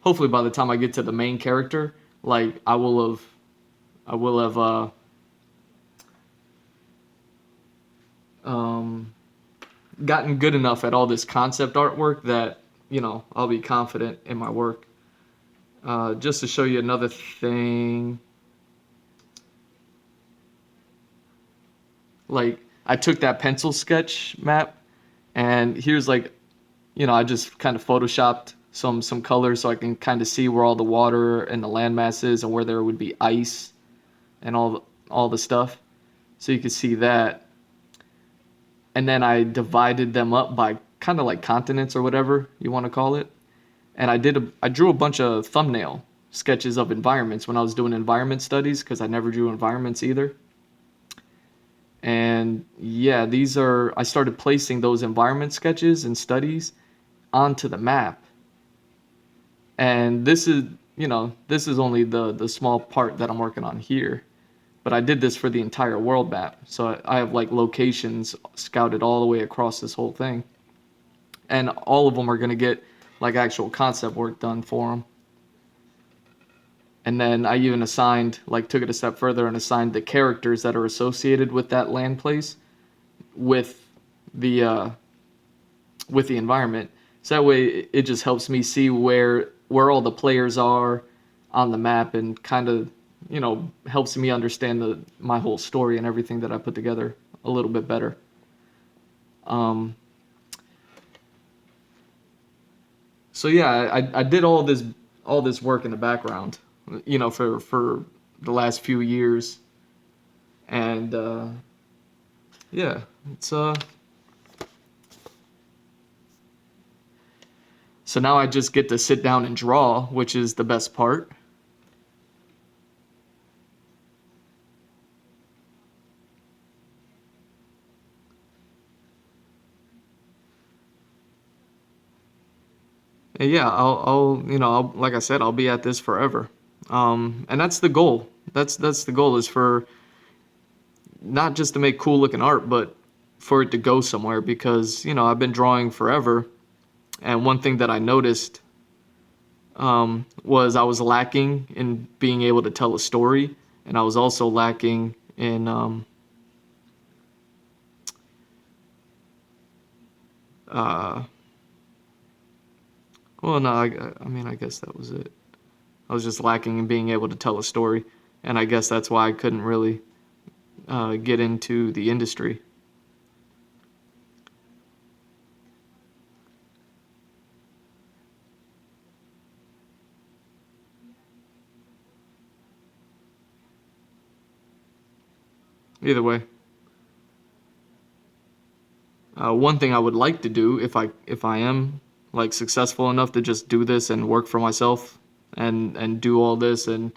hopefully by the time I get to the main character, like I will have gotten good enough at all this concept artwork that you know I'll be confident in my work. Just to show you another thing, like I took that pencil sketch map, and here's like, you know, I just kind of photoshopped some colors so I can kind of see where all the water and the landmass is and where there would be ice and all the stuff. So you can see that. And then I divided them up by kind of like continents or whatever you want to call it. And I drew a bunch of thumbnail sketches of environments when I was doing environment studies, because I never drew environments either. And yeah, I started placing those environment sketches and studies onto the map. And this is, you know, this is only the small part that I'm working on here. But I did this for the entire world map. So I have like locations scouted all the way across this whole thing. And all of them are going to get like actual concept work done for them. And then I even took it a step further and assigned the characters that are associated with that land place with the environment. So that way it just helps me see where all the players are on the map, and kind of, you know, helps me understand my whole story and everything that I put together a little bit better. So yeah, I did all this work in the background, you know, for the last few years, and yeah, it's So now I just get to sit down and draw, which is the best part. And yeah, like I said, I'll be at this forever. And that's the goal. That's the goal, is for not just to make cool looking art, but for it to go somewhere, because, you know, I've been drawing forever. And one thing that I noticed was I was lacking in being able to tell a story, and I was also lacking in well, no, I mean, I guess that was it. I was just lacking in being able to tell a story, and I guess that's why I couldn't really get into the industry. Either way, one thing I would like to do, if I am like successful enough to just do this and work for myself and do all this. And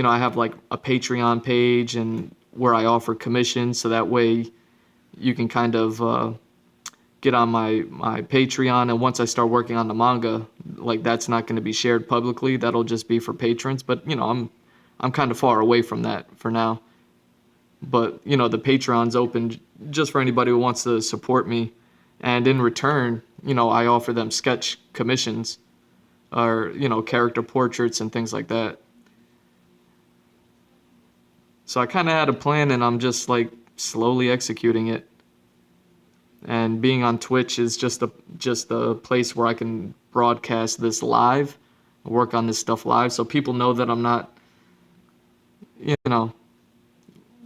I have like a Patreon page and where I offer commissions, so that way you can kind of get on my Patreon. And once I start working on the manga, like that's not going to be shared publicly. That'll just be for patrons. But I'm kind of far away from that for now. But the Patreon's open just for anybody who wants to support me. And in return, I offer them sketch commissions or character portraits and things like that. So I kind of had a plan, and I'm just like slowly executing it. And being on Twitch is just a place where I can broadcast this live, work on this stuff live, so people know that I'm not, you know,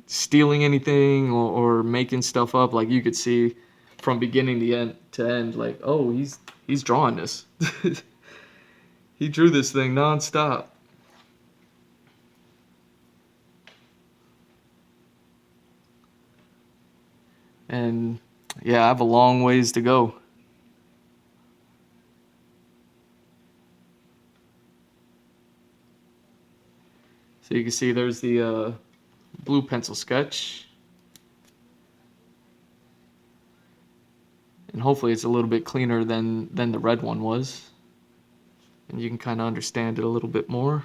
stealing anything or making stuff up. Like you could see from beginning to end, like, oh, he's drawing this. He drew this thing nonstop. And yeah, I have a long ways to go. So you can see there's the blue pencil sketch. And hopefully it's a little bit cleaner than the red one was. And you can kind of understand it a little bit more.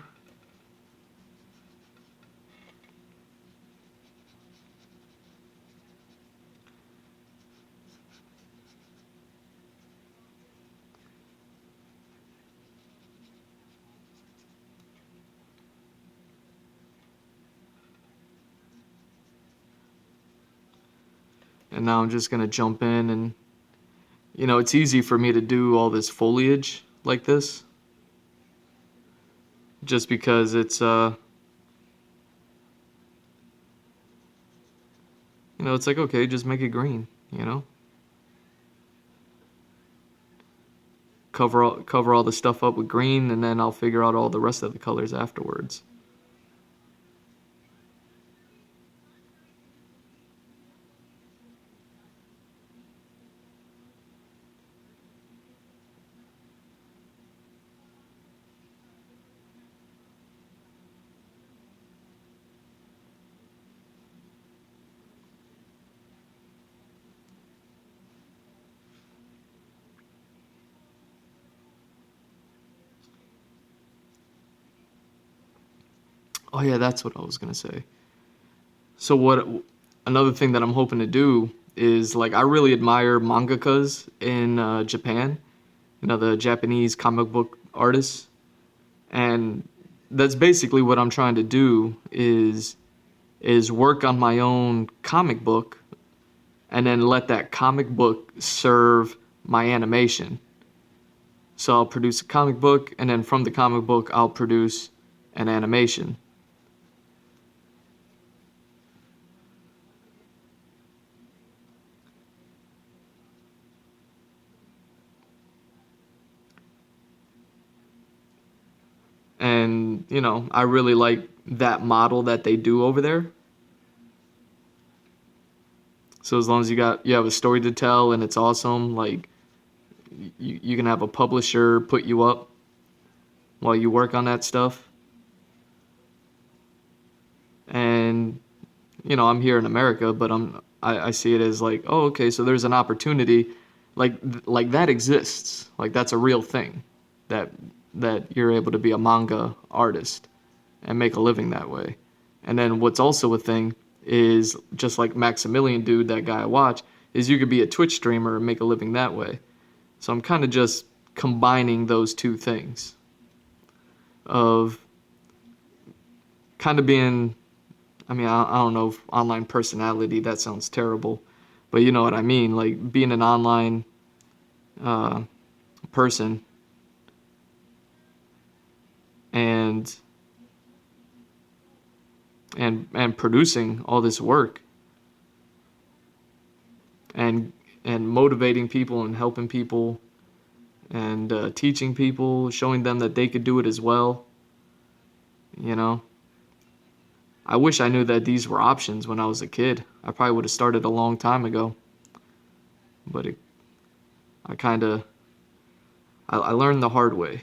And now I'm just going to jump in, and it's easy for me to do all this foliage like this just because it's like, okay, just make it green. Cover all the stuff up with green, and then I'll figure out all the rest of the colors afterwards. Oh yeah, that's what I was gonna say. So another thing that I'm hoping to do is, like, I really admire mangakas in Japan, the Japanese comic book artists, and that's basically what I'm trying to do is work on my own comic book and then let that comic book serve my animation. So I'll produce a comic book, and then from the comic book I'll produce an animation. And I really like that model that they do over there. So as long as you have a story to tell and it's awesome, like you can have a publisher put you up while you work on that stuff. And I'm here in America, but I see it as like, oh, okay, so there's an opportunity, like that exists, like that's a real thing, that you're able to be a manga artist and make a living that way. And then what's also a thing is, just like Maximilian Dude, that guy I watch, is you could be a Twitch streamer and make a living that way. So I'm kind of just combining those two things of kind of being, I mean, I don't know if online personality, that sounds terrible, but you know what I mean, like being an online person and producing all this work and motivating people and helping people and teaching people, showing them that they could do it as well. I wish I knew that these were options when I was a kid. I probably would have started a long time ago. But I learned the hard way.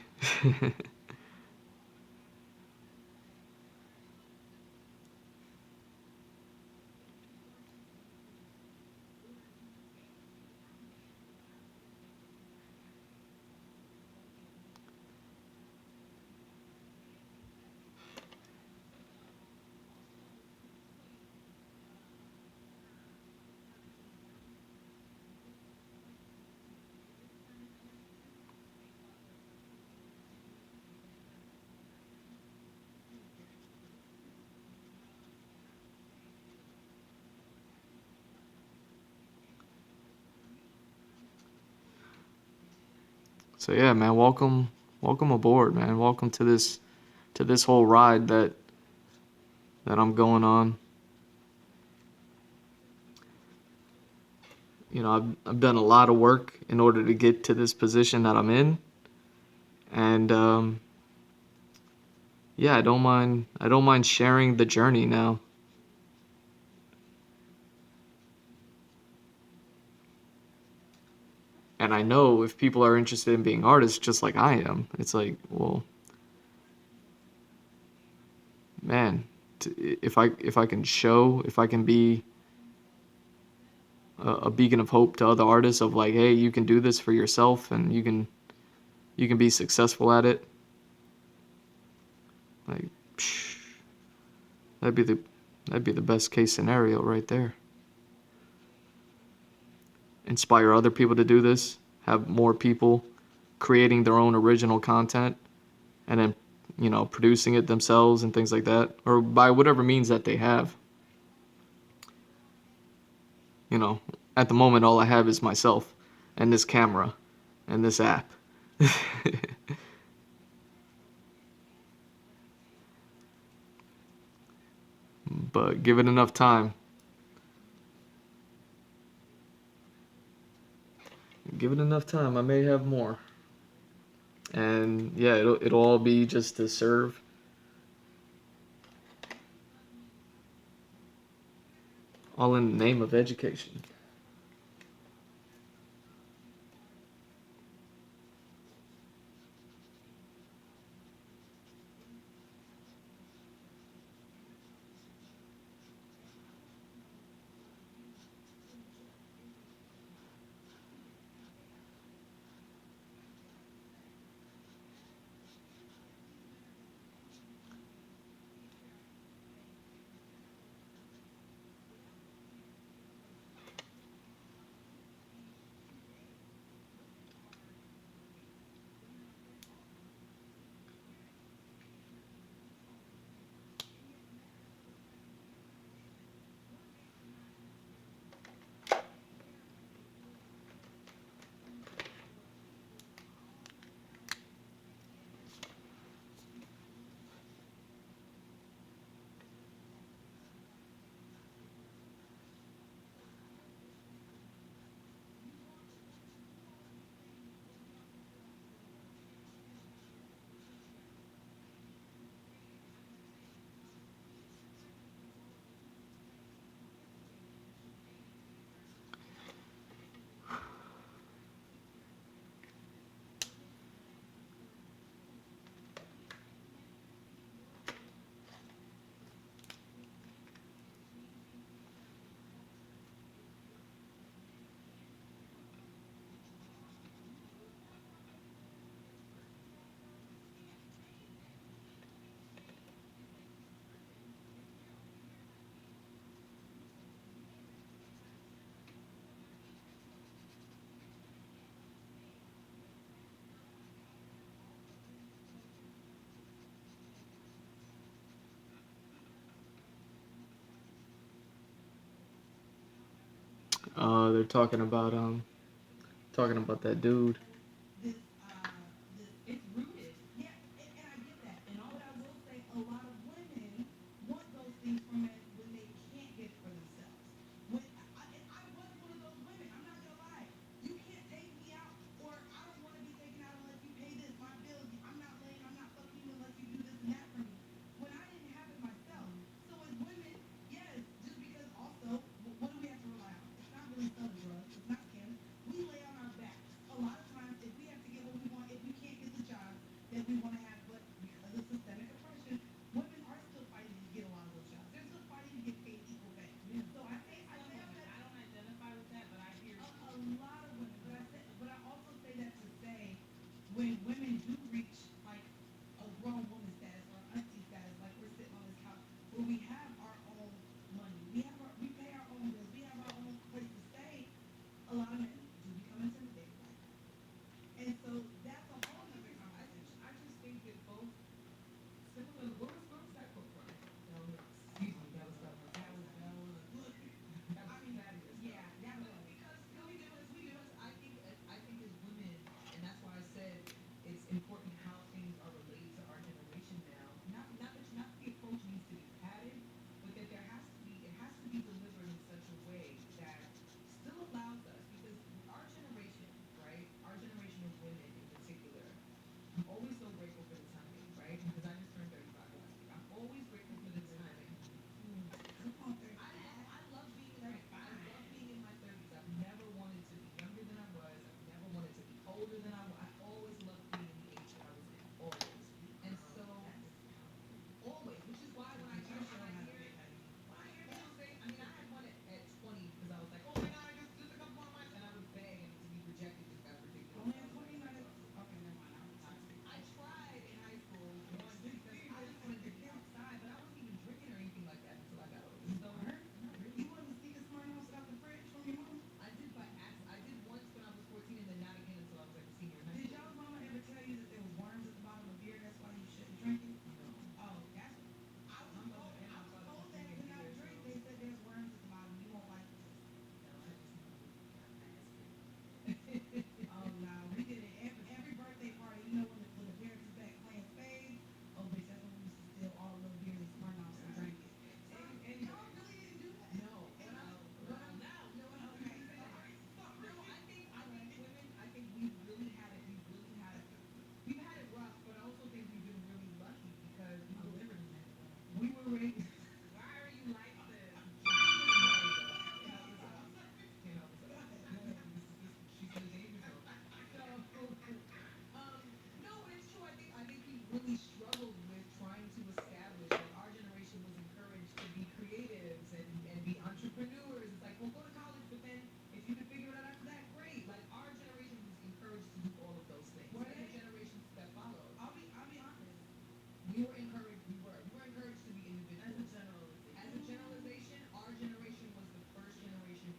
So yeah, man, welcome aboard, man. Welcome to this whole ride that I'm going on. You know, I've done a lot of work in order to get to this position that I'm in, and yeah, I don't mind sharing the journey now. And I know if people are interested in being artists just like I am, it's like, well, man, if I can show, if I can be a beacon of hope to other artists of like, hey, you can do this for yourself and you can be successful at it. Like, psh, that'd be the that'd be the best case scenario right there. Inspire other people to do this, have more people creating their own original content and then, you know, producing it themselves and things like that, or by whatever means that they have. You know, at the moment, all I have is myself and this camera and this app. But give it enough time. Give it enough time. I may have more. And yeah, it'll all be just to serve all in the name of education. They're talking about that dude. This it's rooted. Yeah, and I get that. But I will say a lot of women want those things from men when they can't get it for themselves. When and I was one of those women. I'm not gonna lie. You can't take me out, or I don't want to be taken out unless you pay this, my bills. I'm not laying, I'm not fucking you unless you do this and that for me. When I didn't have it myself. So as women, yes, just because also, what do we have to rely on? It's not really selling drugs. It's not scamming. We lay on our backs. A lot of times separate. Why are you like this? Can't help myself. Can't help myself. Can't help myself. Go ahead. This she's in the danger zone. So, no, but it's true. I think we really struggled with trying to establish, like, our generation was encouraged to be creatives and be entrepreneurs. It's like, well, go to college, but then if you can figure it out after that, great. Like, our generation was encouraged to do all of those things. Were And the they? generations that followed, I'll be honest. we were encouraged. We were encouraged to be That's a individuals. As a generalization. generalization, our generation was the first generation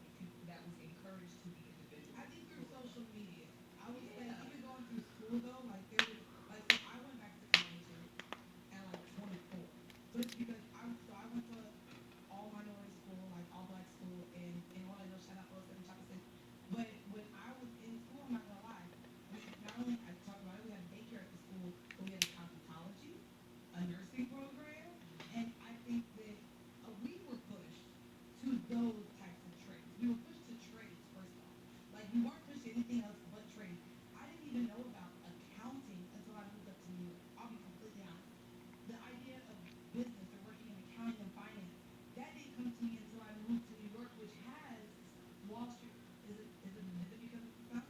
that was encouraged to be I individuals. think through social media. I would say Yeah. even going through school though, like there was like so I went back to college at like 24. But it's because I went to all minority school, like all black school in Orlando. Shout out Orlando Chocolate City. But when I was in school, I'm not gonna lie, we not only I talked about it, we had daycare at the school, but we had a cosmetology, a nursing program, and I think that we were pushed to those types of trades. We were pushed to trades first off. Like we weren't pushed to anything else but trades. I didn't even know about accounting until I moved up to New York. I'll be completely honest. The idea of business or working in accounting and finance, that didn't come to me until I moved to New York, which has Wall Street. Is it because of the sun?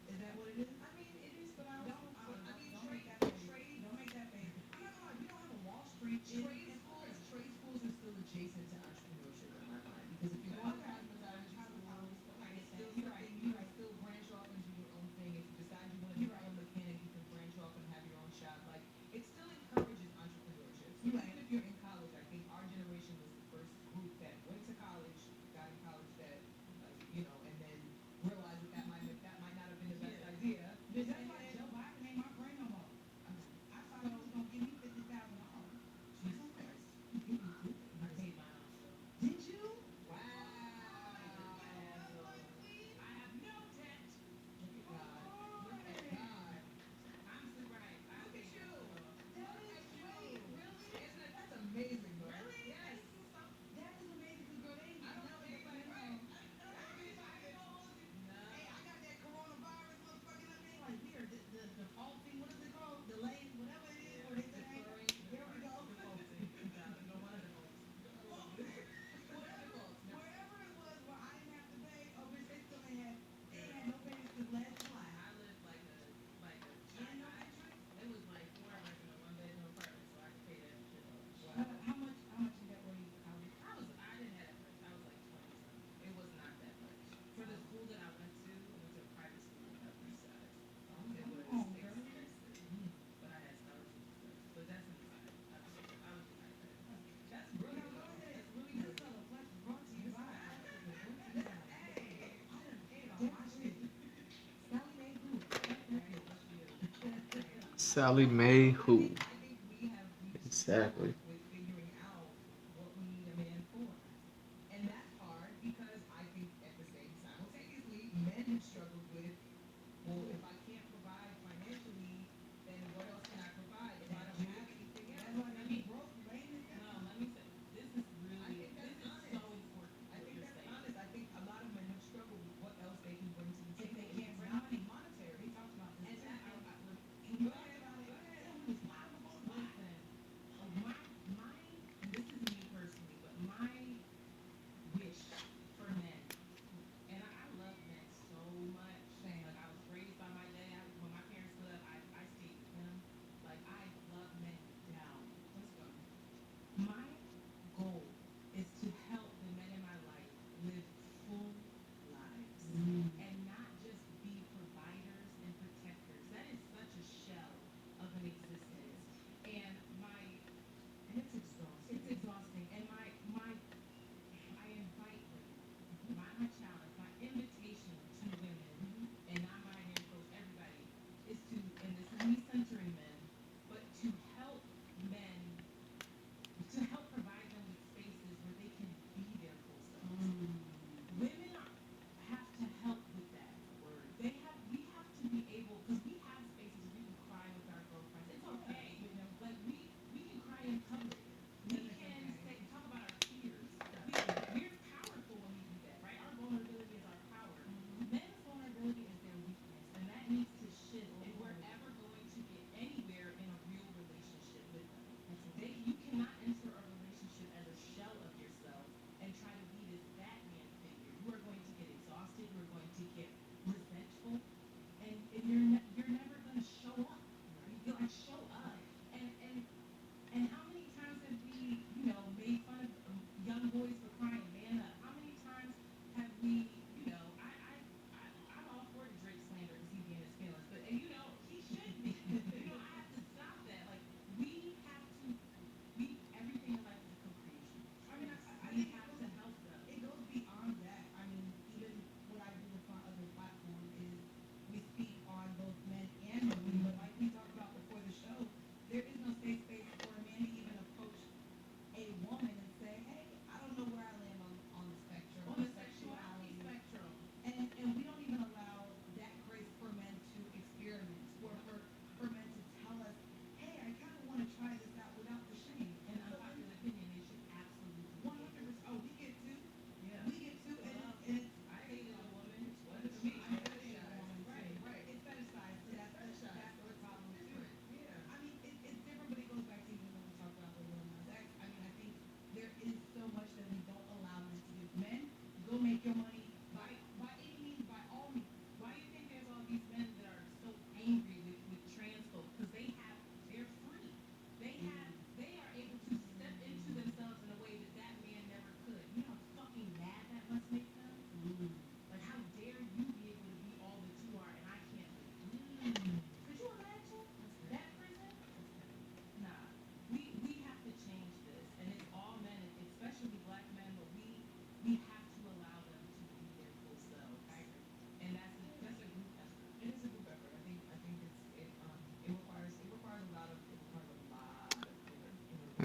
Is that what it is? I mean, it is, but I also, I mean, Don't make that face. trade, Don't make that face. I'm not gonna lie, we don't have a Wall Street in Florida. trade schools are still adjacent to entrepreneurship in my mind because if you're going to Okay. cosmetology school, Okay, it's still you're something right. you You're can right. still branch off and do your own thing. If you decide you want to You're become right. a mechanic, you can branch off and have your own shop. Like it still encourages entrepreneurship. So You're even right. if you're in college, I think our generation was the first group that went to college, got in college that, like, and then realized that might not have been the best Yeah. idea. That's And why then, Joe Biden ain't my friend no more. I thought he was gonna give me $50,000. Jesus Christ, you be goofy. I paid mine off though. Did you? I Wow. did. I have no debt. Look at God. Look at God. I'm super hyped. I Look at paid you. that shit off. That Look is, at you. wait, really? Isn't it? That's amazing, bro. Really? Yes. Thank you so. That is amazing because, girl, they ain't I don't never pay get like no. right. I mean, I ain't gonna hold you. No. Hey, I got that coronavirus motherfucking up there. Like, we are the defaulting, what is it called? Delaying, whatever it is, where they say, hey, there we go. Defaulting. No one defaults. Wherever it was where I didn't have to pay, oh, bitch, they still ain't had, they ain't had no payments since last July. I lived like a And no interest? it was like 4 of us in a one-bedroom apartment, so I could pay that shit off. Wow. How much in debt were you for college? I didn't have that much. I was like 20 something. It was not that much. For the school that I went to a private school on the Upper East Side. It was expensive. But I had scholarships and stuff. But that's an aside. I was just like that. That's really good. That's really good. This other flex is brought to you by. Hey, I done paid off my shit. Sally Mae who? Right, look you. Sally Mae who? I think we've Exactly. struggled with figuring out what we need a man for. And that's hard because I think at the same simultaneously, men have struggled with, well, if I can't provide financially, then what else can I provide if I don't have anything else? That's why you broke, lame as hell. No, let me say this is really I think that's this is honest. so important. I what think you're that's saying. honest. I think a lot of men have struggled with what else they can bring to the If table. they If can't it's bring not money. monetary. We talked about this And too. that, When go we ahead, talked about it, go ahead. yeah, we was live before the pod. Listen, My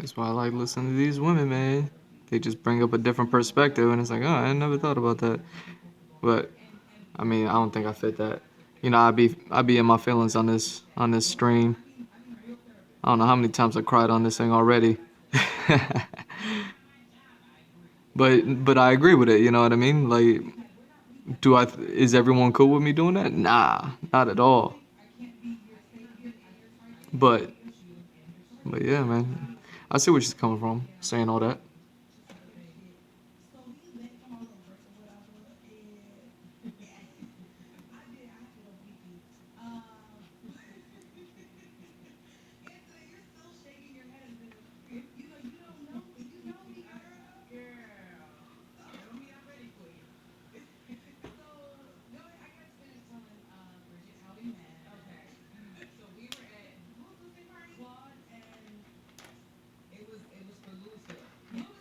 That's why I like listening to these women, man. They just bring up a different perspective, and it's like, oh, I never thought about that. But I mean, I don't think I fit that. You know, I be in my feelings on this stream. I don't know how many times I cried on this thing already. But I agree with it. You know what I mean? Like, is everyone cool with me doing that? Nah, not at all. But but yeah, man, I see where she's coming from, saying all that. So he let come all over or whatever, and I did. I had to go pee pee. And so you're still shaking your head as if you don't know me. You know me, girl. Girl, tell me I'm ready for you. So go ahead. I guess finish telling Bridget how we met. Okay. So we were at, what was the party? Claude and It was for Louisville. Louisville.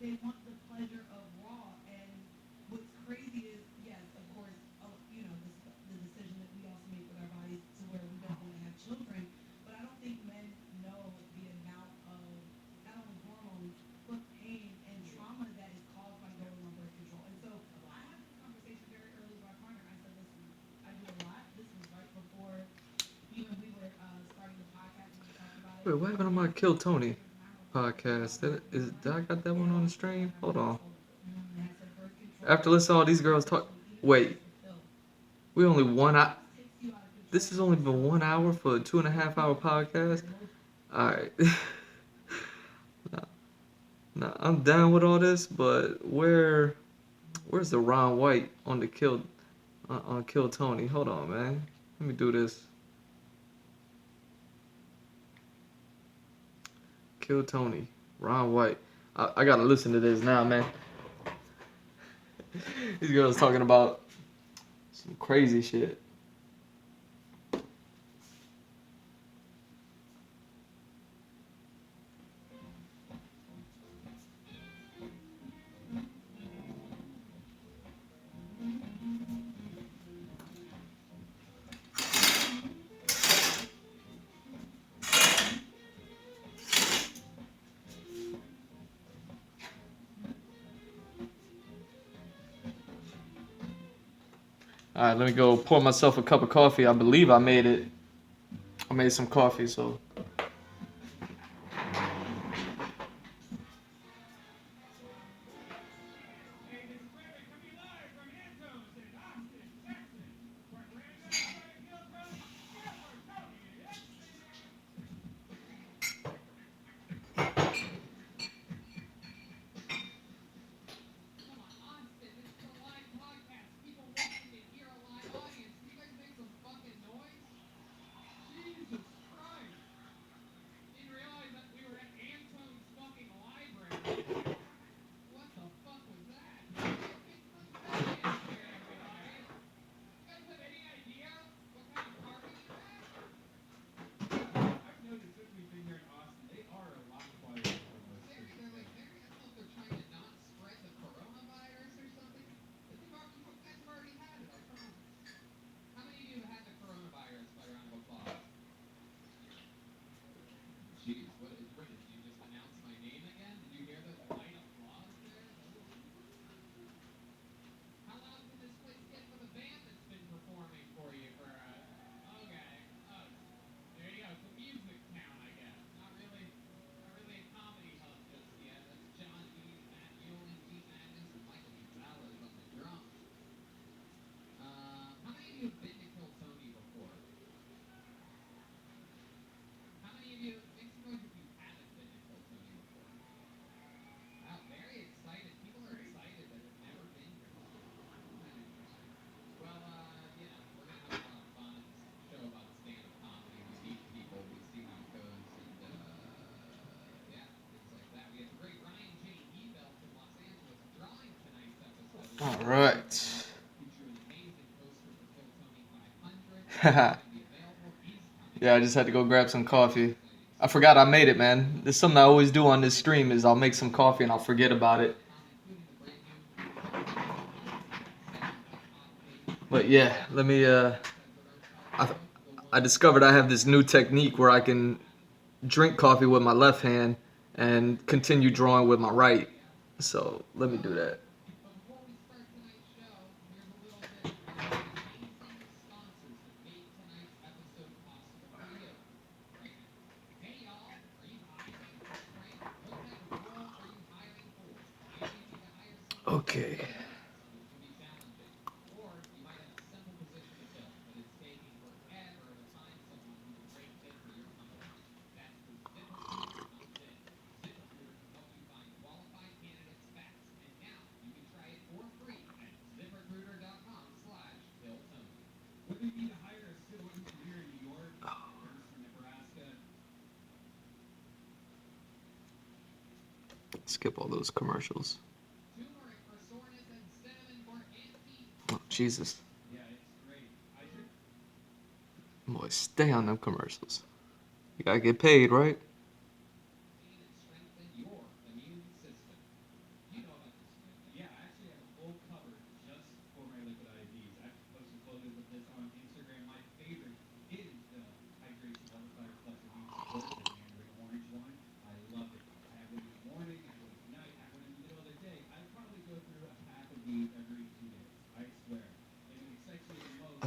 they want the pleasure of raw. And what's crazy is, yes, of course, the decision that we also make with our bodies to where we don't want to have children. But I don't think men know the amount of not only hormones but pain and trauma that is caused by going on birth control. And so I had this conversation very early with my partner. I said, listen, I do a lot. This was right before even we were starting the podcast and we talked about it. Wait, what happened And on I my said, Kill listen, Tony there's an hour before we go podcast? on birth Did I control got that that one I on the want to feel stream? like I Hold have on. control over. And I said, birth control After listening to all these is girls talk, essentially, even if it's wait, just a pill, we only it 1 hour. just takes you out of This control has of only been yourself 1 hour for a and two and a the half hour people that you podcast. care most. All right. Nah, I'm down with all this, but where's the Ron White on the on Kill Tony? Hold on, man. Let me do this. Kill Tony, Ron White. I gotta listen to this now, man. These girls talking about some crazy shit. All right, let me go pour myself a cup of coffee. I believe I made it. I made some coffee, so. Hey, this is Raymond coming live from Anto's in Austin, Texas, where Brandon's trying to kill Tony. Get up for Tony, yes, baby! Come on, Austin, this is a live podcast. People wanting to hear a live audience. Can you guys make some fucking noise? Jesus Christ. Didn't realize that we were at Antone's fucking library. What the fuck was that? Get some space here, everybody. You guys have any idea what kind of party we had? I've noticed since we've been here in Austin, they are a lot quieter for most Very, places. they're like very, I don't know if they're trying to not spread the coronavirus or something. But you guys have already had it, I promise. How many of you have had the coronavirus by round of applause? Jeez, what did you just announce my name again? Did you hear the light applause there? How loud can this place get for the band that's been performing for you for, okay. Oh, there you go. It's a music town, I guess. Not really a comedy hub just yet. That's John D. Matt Ewing, D. Magnus, and Michael D. Ballard on the drums. How many of you have been to Kill Tony before? How many of you, make some noise if you haven't been to Kill Tony before? Wow, very excited. People are excited that have never been here before. Isn't that interesting? Well, we're going to have a lot of fun. It's a show about stand-up comedy. We meet people, we see how it goes, and, things like that. We have the great Ryan J. Ebell from Los Angeles drawing tonight's episode. All right. Feature an amazing poster for Kill Tony 500. It's going to be available. He's coming. Yeah, I just had to go grab some coffee. I forgot I made it, man. There's something I always do on this stream is I'll make some coffee and I'll forget about it. But yeah, let me I, I discovered I have this new technique where I can drink coffee with my left hand and continue drawing with my right. So, let me do that. But before we start tonight's show, here's a little bit of the amazing sponsors that made tonight's episode possible for you right now. Hey y'all, are you hiring for spring? What type of role are you hiring for? Maybe you need to hire someone Okay. with finance, which can be challenging. Or you might have a simple position to fill, but it's taking forever to find someone who's a great fit for your company. That's where ZipRecruiter comes in. ZipRecruiter can help you find qualified candidates fast. And now you can try it for free at ZipRecruiter.com/KillTony. Whether you need to hire a civil engineer in New York, a nurse from Nebraska, Skip all those commercials. Turmeric for soreness and cinnamon for anti. Oh, Jesus. yeah, it's great. I should Boy, stay on them commercials. You gotta get paid, right? And strengthen your immune system.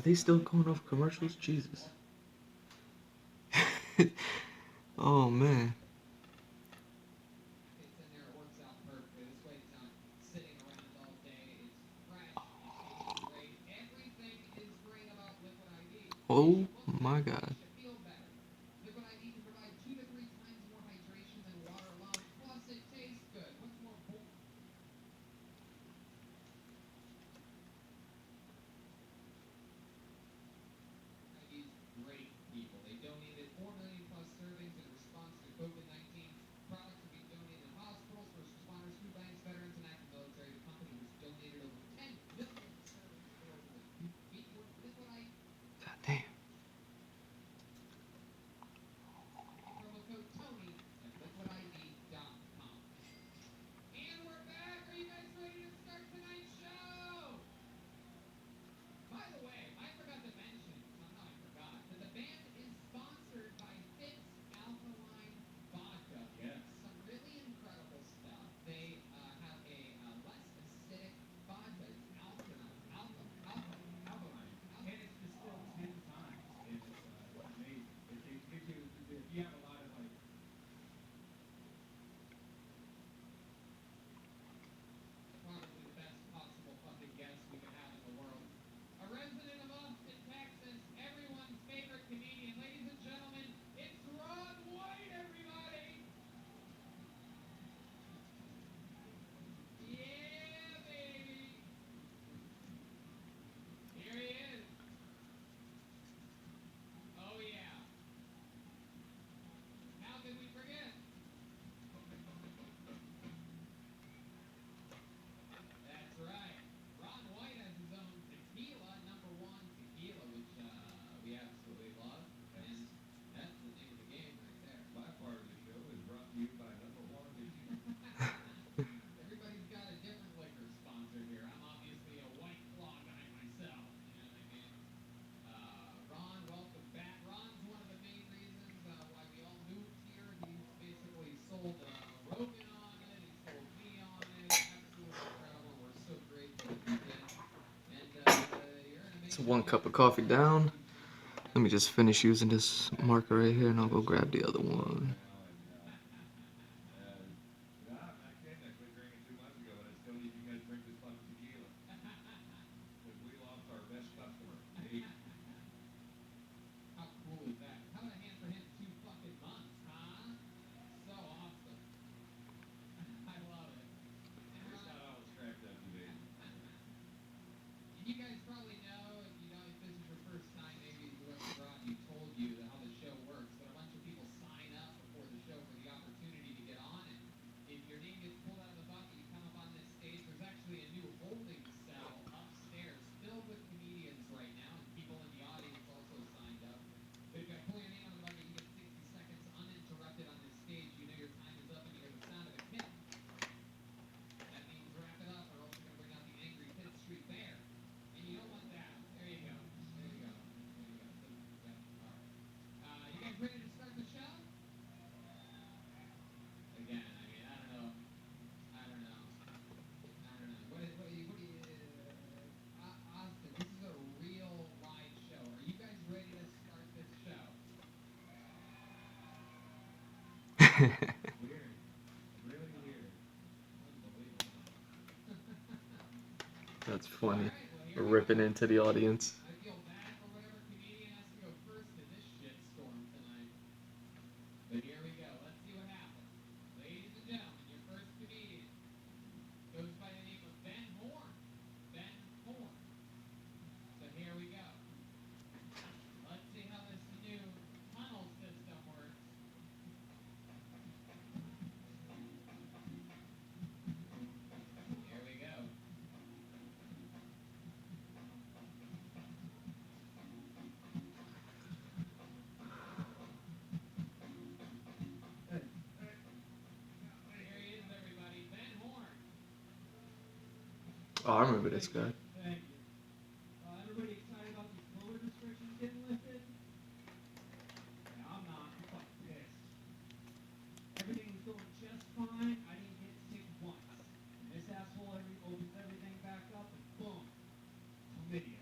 they still going off commercials? Jesus. Oh man. It's in there, it works out perfectly. This way it's not sitting around all day. It's fresh, it tastes great. Everything is great about Liquid IV. Makes Oh you look my better, god. makes you feel better. Liquid IV can provide 2 to 3 times more hydration than water alone. Plus, it tastes good. What's more important? IV's great people. They donated 4 million plus servings in response to COVID-19. Products are being donated to hospitals, first responders, food banks, veterans, and active military. The company has donated over 10 million servings globally. Get your Liquid IV God damn. promo code Tony at liquidiv.com. And we're back. Are you guys ready to start tonight's show? By the way, I forgot to mention, somehow I forgot, that the band is sponsored by Fitz Alkaline Vodka. Yes. Some really incredible stuff. They have a less acidic vodka. It's Alkaline. And it's distilled 10 times. And it's amazing. It gives you, if you have a lot of like, probably the best possible fucking guest we could have in the world. A resident of Austin, Texas, everyone's favorite comedian. Ladies and gentlemen, it's Ron White, everybody! Yeah, baby! Here he is. Oh, yeah. How could we forget? That's right. Ron White has his own tequila, number one tequila, which we absolutely love. And that's the name of the game right there. My part of the show is brought to you by number one tequila. Everybody's got a different liquor sponsor here. I'm obviously a White Claw guy myself. You know what I mean? Ron, welcome back. Ron's one of the main reasons why we all moved here. He's basically sold Rogan on it. He sold me on it. Absolutely incredible. We're so grateful that he did. And you're an It's amazing one guy. cup of coffee down. Huge thank you for Let me having just finish using this marker right here and I'll go grab the other one. I can't. I quit drinking 2 months ago, and I still need you guys to drink this fucking tequila. Because we lost our best customer. Hey, How cool is that? How about a hand for him 2 fucking months, huh? So awesome. I love it. And it's Ron, not all it's cracked up to be. and you guys probably know, if this is your first time, maybe whoever brought you told you how the show works, but a bunch of people sign up before the show for the opportunity to get on, and if your name gets pulled out of the bucket, you come up on this stage. There's actually a new holding cell upstairs filled with comedians right now, and people in the audience also signed up. But if I pull your name out of the bucket, you get 60 seconds uninterrupted on this stage. You know your time is up, and you hear the sound of a kitten. That means wrap it up, or else you're going to bring out the angry Fifth Street Bear. And you don't want that. There you go. There you go. There you go. Yep. All right. You guys ready to start the show? Again, I mean, I don't know. I don't know. I don't know. Austin, this is a real live show. Are you guys ready to start this show? weird. Really weird. Unbelievable. That's All funny. right, well, here we Ripping go. into the audience. I feel bad for whatever comedian has to go first in this shitstorm tonight. But here we go. Let's see what happens. Ladies and gentlemen, your first comedian goes by the name of Ben Horn. Ben Horn. So here we go. Let's see how this new tunnel system works. Here we go. Hey, Here he is, everybody. Ben Horn. Oh, I remember this guy. thank you. Everybody excited about these COVID restrictions getting lifted? Yeah, I'm not. I'm fucking pissed. Everything was going just fine. I didn't get sick once. And this asshole opens everything back up and boom, chlamydia.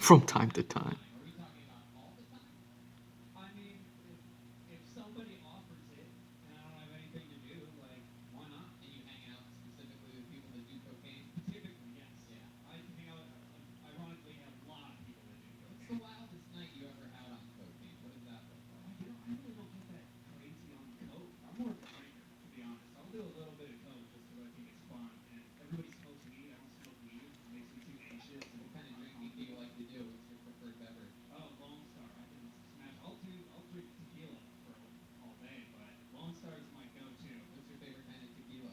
From time to time. Are we talking about all the time? I mean, if somebody offers it and I don't have anything to do, like, why not? And you hang out specifically with people that do cocaine? Typically, yes. Yeah. I can hang out with, ironically, a lot of people that do What's the cocaine. wildest night you ever had on cocaine? What does that look like? I really don't get that crazy on coke. I'm more of a drinker, to be honest. I'll do a little bit of coke just because I think it's fun. And everybody smokes weed. I don't smoke weed. It makes me too anxious. And What kind of drinking do you like to do? What's your preferred beverage? Oh, Lone Star. I can smash. I'll drink tequila for all day, but Lone Star is my go-to. What's your favorite kind of tequila?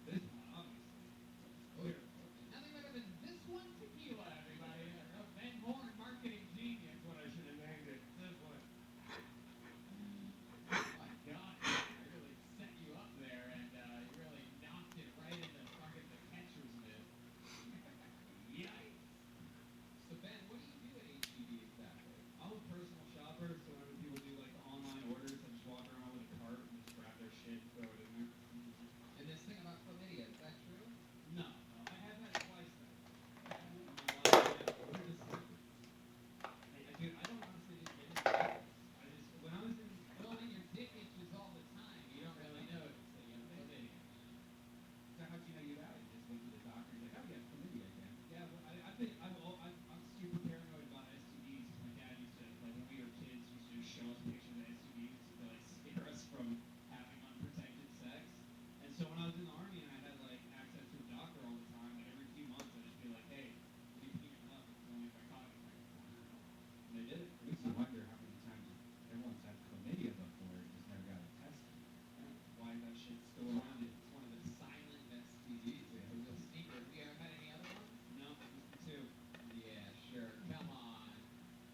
This one, obviously. Oh, nothing better than this one tequila, everybody. Van Horn, marketing genius. That's what I should have named it. This one. Oh my God, man. I really set you up there and you really knocked it right into fucking the catcher's mitt. Yikes. So, Ben, what do you do at HEB exactly? I'm a personal shopper, so whenever people do like the online orders, I just walk around with a cart and just grab their shit and throw it in there. And this thing about chlamydia, is that true? No, no. I have had it twice though. My wife, dude, I don't honestly just get into it. I just when I was in Well, when your dick itches all the time, you don't really notice that you have chlamydia, man. so how'd you know you had it? You just went to the doctor. He's like, oh, you have chlamydia again. Yeah, well, I'm super paranoid about STDs. My dad used to like when we were kids, used to just show us pictures of STDs to like scare us from having unprotected sex. And so when I was in the army and I had like access to a doctor all the time, like every few months I'd just be like, hey, will you pee your nut? Tell me if I caught anything. And they did it. It makes you wonder how many times everyone's had chlamydia before and just never got it tested. Why that shit's still It's around. one of the silent STDs. It's a real sneaker. Have you ever had any other ones? No, just the two. Yeah, sure. Come on.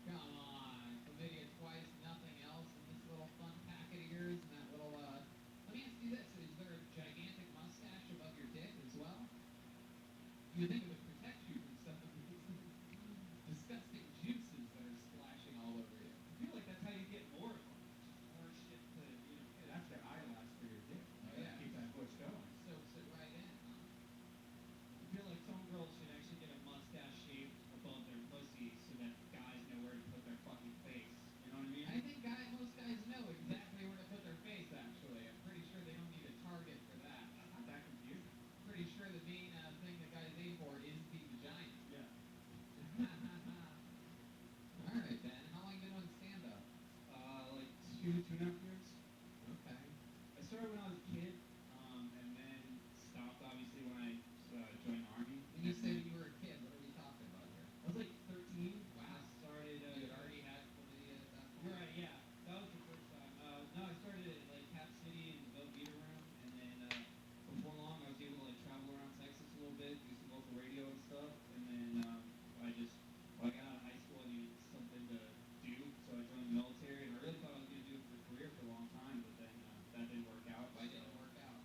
Come on. Chlamydia twice, nothing else in this little fun packet of yours and that little, let me ask you this. Is there a gigantic mustache above your dick as well? You would think it would protect you from some of these disgusting juices that are splashing all over you. I feel like that's how you get more of them. Just more shit to, Hey, that's their eyelash for your dick. You Oh, gotta yeah. keep that bush going. Soaks it right in, huh? I feel like some girls should actually get a mustache shaved above their pussy so that guys know where to put their fucking face. You know what I mean? I think most guys know exactly where to put their face, actually. I'm pretty sure they don't need a target for that. That's not that confusing. Pretty sure the main thing that guys aim for is the vagina. Yeah. All right, Ben. How long you been on stand-up? Like 2.5 years. Okay. I started when I was a kid, and then stopped obviously when I joined the army. When you say you were a kid, what are we talking about here? I was like 13. Wow. I started. You had already had chlamydia at that point? Right, yeah. That was the first time. No, I started at like Cap City in the Velveeta room, and then before long I was able to like travel around Texas a little bit, do some local radio and stuff, and then when I got out of high school, I needed something to do, so I joined the military, and I really thought I was gonna do it for a career for a long time, but then that didn't work out. Why didn't it work out?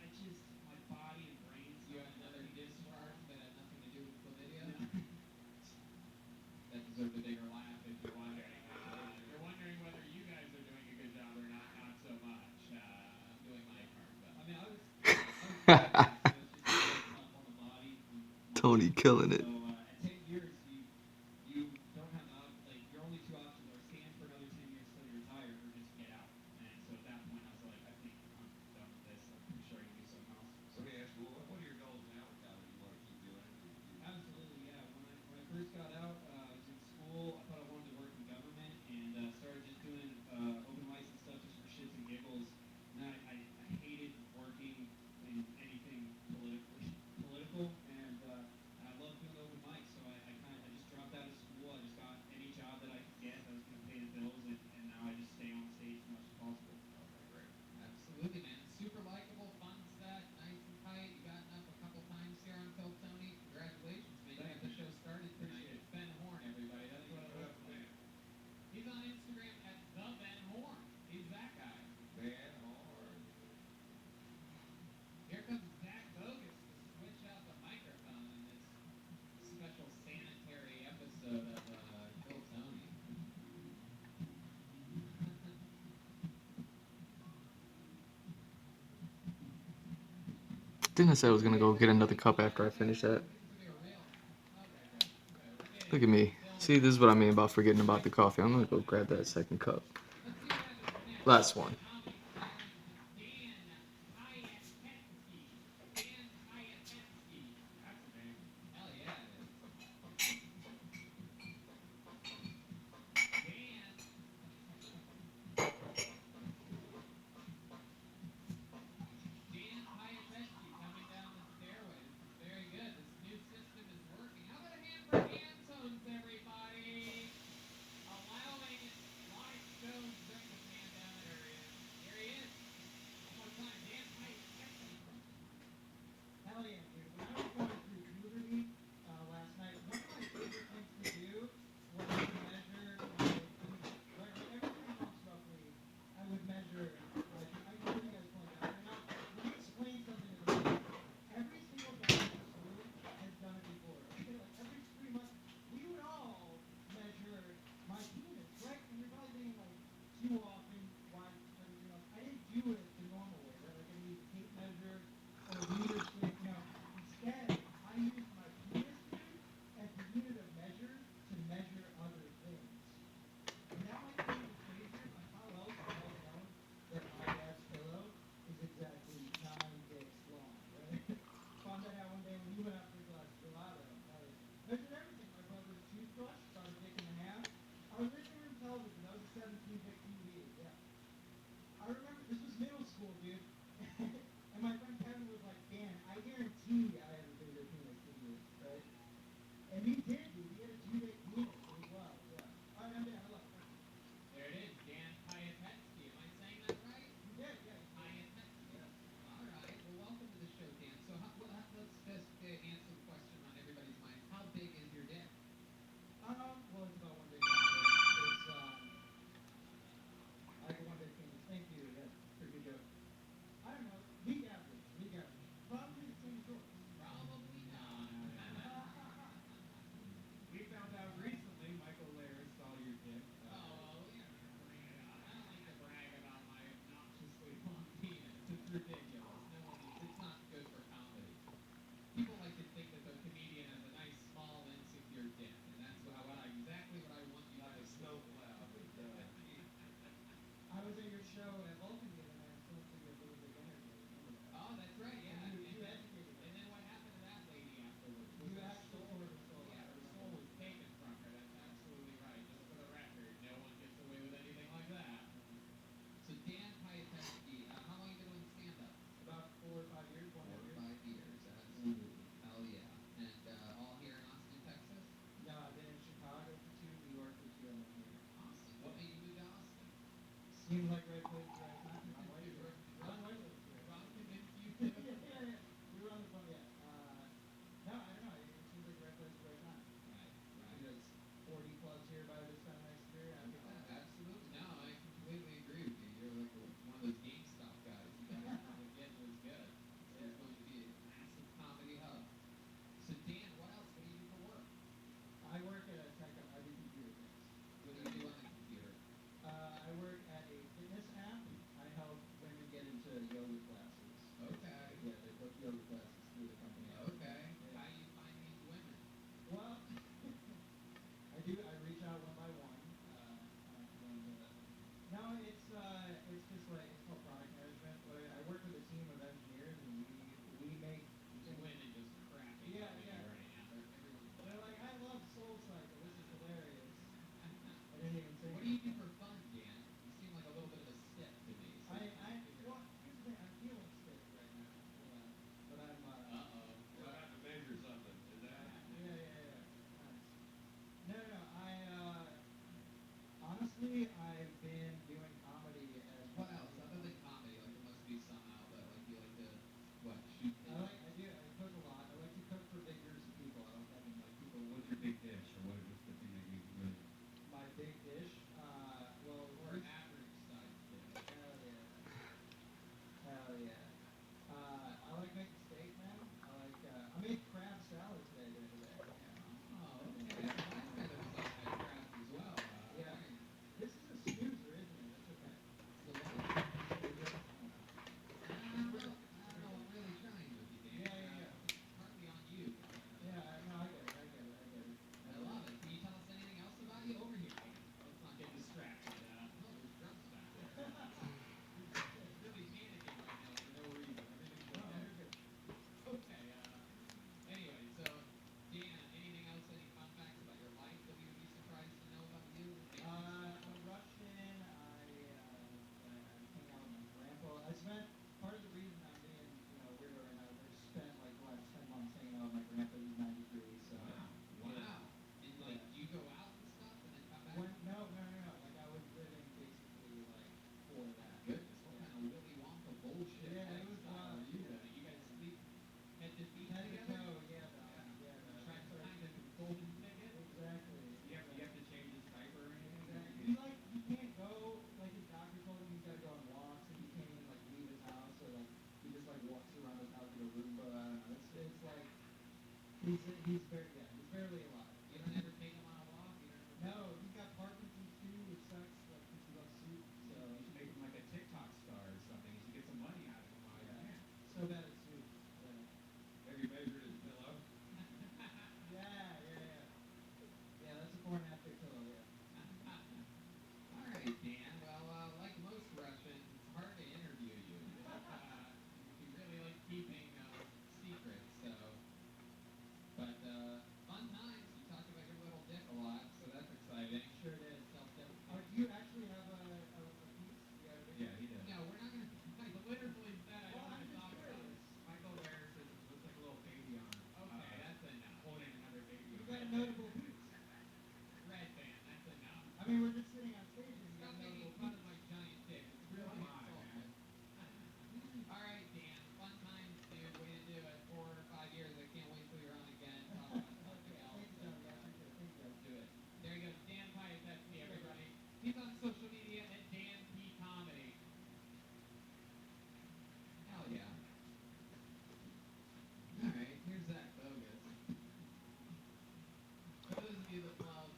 I just my body and brain. You had another discharge that had nothing to do with chlamydia? That deserved a bigger laugh if you're wondering. If you're wondering whether you guys are doing a good job or not, not so much. I'm doing my part, but I mean, I was so it's just tough on the body. Tony killing it. So at 10 years, you don't have like your only two options are stand for another 10 years till you retire, or just get out. And so at that point, I was like, I think I'm done with this. I'm pretty sure I can do something else. Let me ask you, what are your goals now with comedy? You want to keep doing it? Absolutely, yeah. When I first got out, I was in school. I thought I wanted to work in government, and started just doing open mics and stuff just for shits and giggles. And I hated working in anything political, and I loved doing open mics. So I just dropped out of school. I just got any job that I could get that was going to pay the bills, and now I just stay on stage as much as possible. Okay, great. absolutely, man. Super likable, fun set, nice and tight. You gotten up a couple times here on Kill Tony. Congratulations, man. You got the show started tonight. It's Ben Horn, everybody. That's what it looks like. He's on Instagram at the Ben Horn. He's that guy. Van Horn. Here comes Zach Bogus to switch out the microphone in this special sanitary episode of Kill Tony. Didn't I say I was gonna go get another cup after I finish that? This is gonna be a real. Okay, great. Okay. Look at me. See, this is what I mean about forgetting about the coffee. I'm gonna go grab that second cup. Let's see what happens next. Last The one. comedy challenge with Dan Payetetsky. Dan Payetetsky. That's a name. Hell yeah, it is. Dan. Dan Payetetsky coming down the stairway. This is very good. This new system is working. How about a hand for Dan Tones, everybody? Allowing live shows to bring this man down. There he is. Here he is. One more time. Dan Payetetsky. Hell yeah, dude. When I was going through puberty last night, one of my favorite things to do was to measure my penis. Right? Like every 3 months roughly, I would measure. I can hear you guys pulling out right now. Let me explain something to the listeners. Every single guy in this room has done it before. Okay, like every 3 months, we would all measure my penis, right? And you're probably thinking like, too often, why every 3 months? I didn't do it the normal way, right? Like I didn't use a tape measure or a meter stick, Instead, I used my penis, dude, as the unit of measure to measure other things. And that might seem a little crazier, but how else have I known that my dad's pillow is exactly 9 dicks long, right? Found that out one day when he went out for a glass of gelato. Measured everything. My brother's toothbrush, about a dick and a half. Our living room television, that was a 17-dick TV, yeah. I remember, this was middle school, dude. And my friend Kevin was like, Dan, I guarantee I have a bigger penis than you, right? And he did, dude. He had a 2-dick penis. It was wild, yeah. All right, I'm down. Hello. Thank you. There it is. Dan Payetetsky. Am I saying that right? You did, yeah. Payetetsky. Yeah. All right. Well, welcome to the show, Dan. So let's just answer the question on everybody's mind. How big is your dick? Well, it's about one big penis. It's, I like a one big penis. Thank you. Yeah, pretty good joke. I don't know. League average. League average. Probably the same as yours. Probably not. We found out recently Michael Laris saw your dick. Oh, yeah, bring it on. I don't like to brag about my obnoxiously long penis. It's ridiculous. No one needs. It's not good for comedy. People like to think that the comedian has a nice, small, insecure dick, and that's exactly what I want you Like a guys to snow believe. cloud. I was at your show at Vulcan the other night. Someone said you have little big energy. I remember that. Oh, that's right. Yeah. And And you then, educated and me. then what happened to that lady afterwards? You her actually, soul? or the soul. Yeah, I her remember. soul was taken from her. That's absolutely right. Just for the record, no one gets away with anything like that. So Dan Payetetsky, how long you been doing stand up? About 4 or 5 years, 4.5 years. 5 years. Absolutely. Hell yeah. And all here in Austin, Texas? No, I've been in Chicago for 2, New York for 2, and then here. Awesome. What made you move to Austin? Seemed like right place, right time. Ron White Did lives here. Ron- Ron White lives here. Ron convinced you yeah, to? yeah. We were on the phone, yeah. No, I don't know. It seems like the right place, right time. Right, right. You guys 40 plus here by this time next year. I'd be fine. Absolutely. No, I completely agree with you. You're like one of those GameStop guys. You got everything to get was good. There's going to be a massive comedy hub. So Dan, what else? What do you do for work? I work at a tech company. I do computer things. What do you do on the computer? I work at a fitness app. I help women get into yoga classes. Okay. Yeah, they book yoga classes through the company. Okay. Yeah. How do you find these women? Well, I do. I reach out one by one. No, it's just like it's called product management. I work with a team of engineers, and we make. These women just crapping Yeah, on you yeah. right now. Everyone's They're like, I love Soul Cycle. This is hilarious. I didn't even say. What do you do for fun, Dan? You seem like a little bit of a stiff to me. So Well, here's the thing. I'm feeling stiff right now. Yeah, but I'm. Uh-oh. We'll have to measure something. Is that? Yeah. Nice. No. Honestly, I've been doing comedy as What else? Other than comedy, like there must be some outlet. Like you like to, what, shoot I do. I cook a lot. I like to cook for big groups of people. I mean, like people. What's your big dish, or what's the thing that you really? My big dish. Well, or an average size dish? hell yeah. Hell yeah. I like making steak, man. I made crab salad today the other day. Oh, okay. Last guy that was on had crabs as well. Yeah. Nice. This is a snoozer, isn't it? mean, we're just sitting on stage and you Stop got no making little fun beat. of my giant dick. It's really Come on, insulting. All right, Dan. Fun times, dude. Way to do it. 4 or 5 years. I can't wait till you're on again. Talk about something Okay, else. thank you, Johnny. I appreciate it. Thank you, guys. Do it. There you go. Dan Piatetski, everybody. He's on social media at Dan P Comedy. Hell yeah. All right, here's Zach Bogus. For those of you that love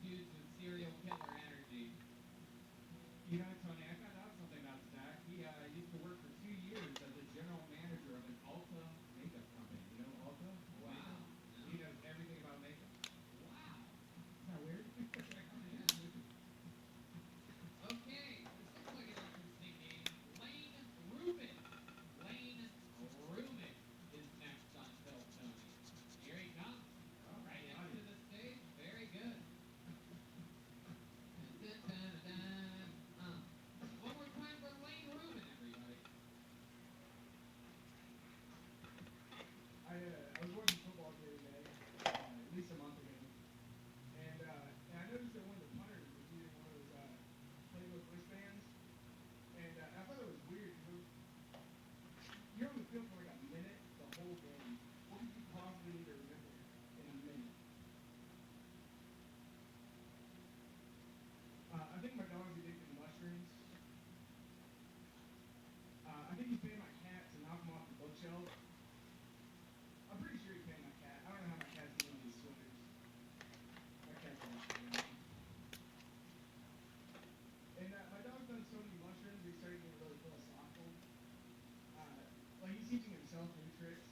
dudes with serial killer energy, You know, Tony, I found out something about Zach. He used to work for 2 years as a general manager of an Ulta makeup company. You know Ulta? wow. Makeup? He knows everything about makeup. Wow. Isn't that weird? Okay, this looks like an interesting name. Lane Rubin. Lane Rubin is next on Phil Tony. Here he comes. Right next to the stage. Very good. Dun, dun, dun, dun. One more time for Lane Rubin, everybody. I was watching football the other day, at least a month ago, and I noticed that one of the punters was using one of those playbook wristbands, and I thought it was weird because you're on the field for like a minute the whole game. What could you possibly need to remember in a minute? I think my dog's addicted to mushrooms. I think he's paying my cat to knock him off the bookshelf. I'm pretty sure he's paying my cat. I don't know how my cat's doing on these sweaters. My cat's all and my dog's done so many mushrooms, he's starting to get really philosophical. Like he's teaching himself new tricks,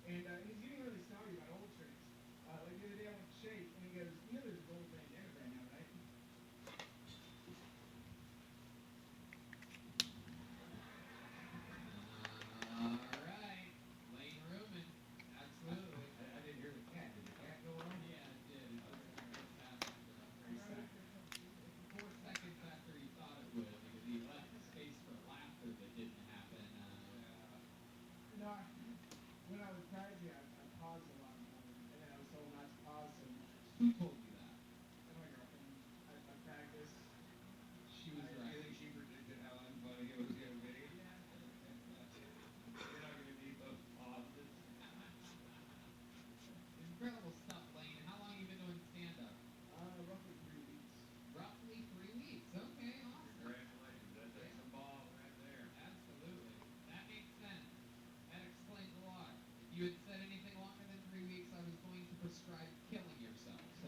and he's getting really snobby about old tricks. Like the other day I went to shake, and he goes, "You know there's a gold pandemic right now, right?" All right. Lane Rubin. Absolutely. I didn't hear the cat. Did the cat go on? Yeah, it did. It just happened. Very sad. 4 seconds after he thought it would, because he left space for laughter that didn't happen. No, when I was practicing, I paused a lot more, and then I was told not to pause so much. Who told you that? And my girlfriend, I practiced. She was You right. think she predicted how unfunny it was going to be? You're not going to need those pauses. Incredible stuff, Lane. How long have you been doing stand-up? Roughly 3 weeks. Roughly 3 weeks. Okay, awesome. Congratulations. That takes some balls right there. Absolutely. That makes sense. That explains a lot. If you had said anything longer than 3 weeks, I was going to prescribe killing yourself. So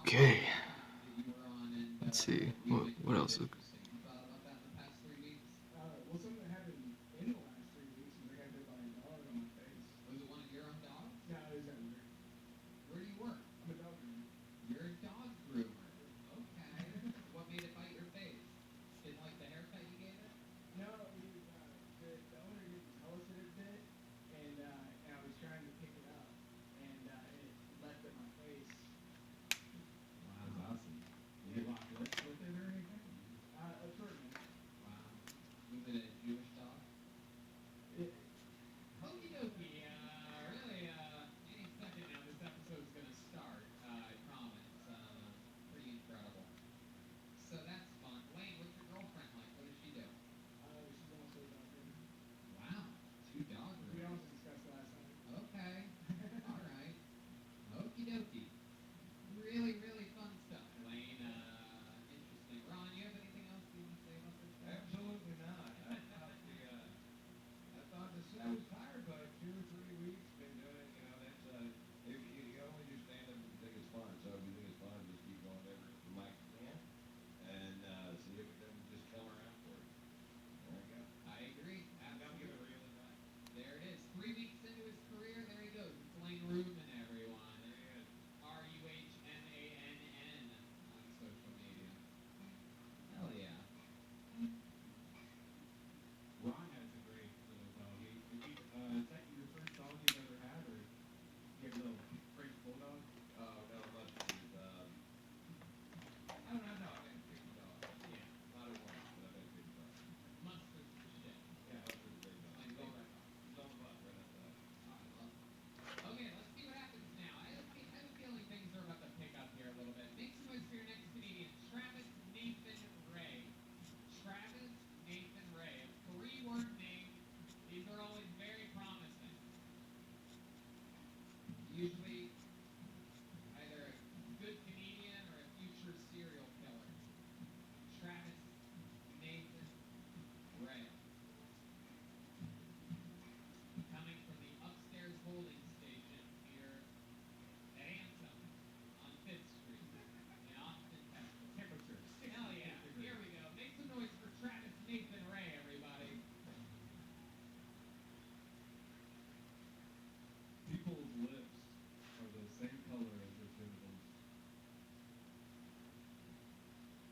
Okay. that you were on, and Let's see. you What might what find else? interesting. You thought about that in the past 3 weeks? Well, something that happened in the last 3 weeks was I got bit by a dog on my face. Was it one of your own dogs? No, it was at work. Where do you work? I'm a dog groomer. You're a dog groomer. Okay. What made it bite your face? Didn't like the haircut you gave it? No, he was the owner didn't tell us that it bit, and I was trying to pick it up, and it left at my face. Wow, that's awesome. You get locked lips with it or anything? A short minute. Wow. Was it a Jewish dog? It, Okie dokie. Really, any second now, this episode's gonna start. I promise. Pretty incredible. So that's fun. Lane, what's your girlfriend like? What does she do? she's also a dog groomer. Wow, two dog We groomers. also discussed last night. Okay. All right. Okie dokie. Really, really fun stuff, Lane. Interesting. Ron, you have anything else you want to say about this show? Absolutely not. I thought the show was tired, but 2 or 3 weeks been doing it. You know, that's you only do stand up if you think it's fun. So if you think it's fun, just keep going every mic you can, and see if it doesn't just come around for you. There you go. I agree. I'm Absolutely. giving it really nice. There it is. 3 weeks into his career, there he goes. It's Lane Rubin, everyone. And RUHMANN on social media. Hell yeah. Ron has a great little doggy. Is that your first dog you've ever had, or you have a little French bulldog? Oh no, Mustard is I don't know. I've had 50 dogs. Yeah. Not at once, but I've had 50 dogs. Mustard's the shit. Yeah, Mustard's a great dog. Like, go right He's on the butt right outside. Oh, I love it. Okay, let's see what happens now. I have a feeling things are about to pick up here a little bit. Make some noise for your next Canadian, Travis Nathan Ray. Travis Nathan Ray. A three-word name. These are always very promising. Usually either a good comedian or a future serial killer. Travis Nathan Ray. Coming from the upstairs holding station here at Anthem on 5th Street in Austin, Texas. Temperature. Hell yeah. Here we go. Make some noise for Travis Nathan Ray, everybody. People's lips are the same color as their genitals.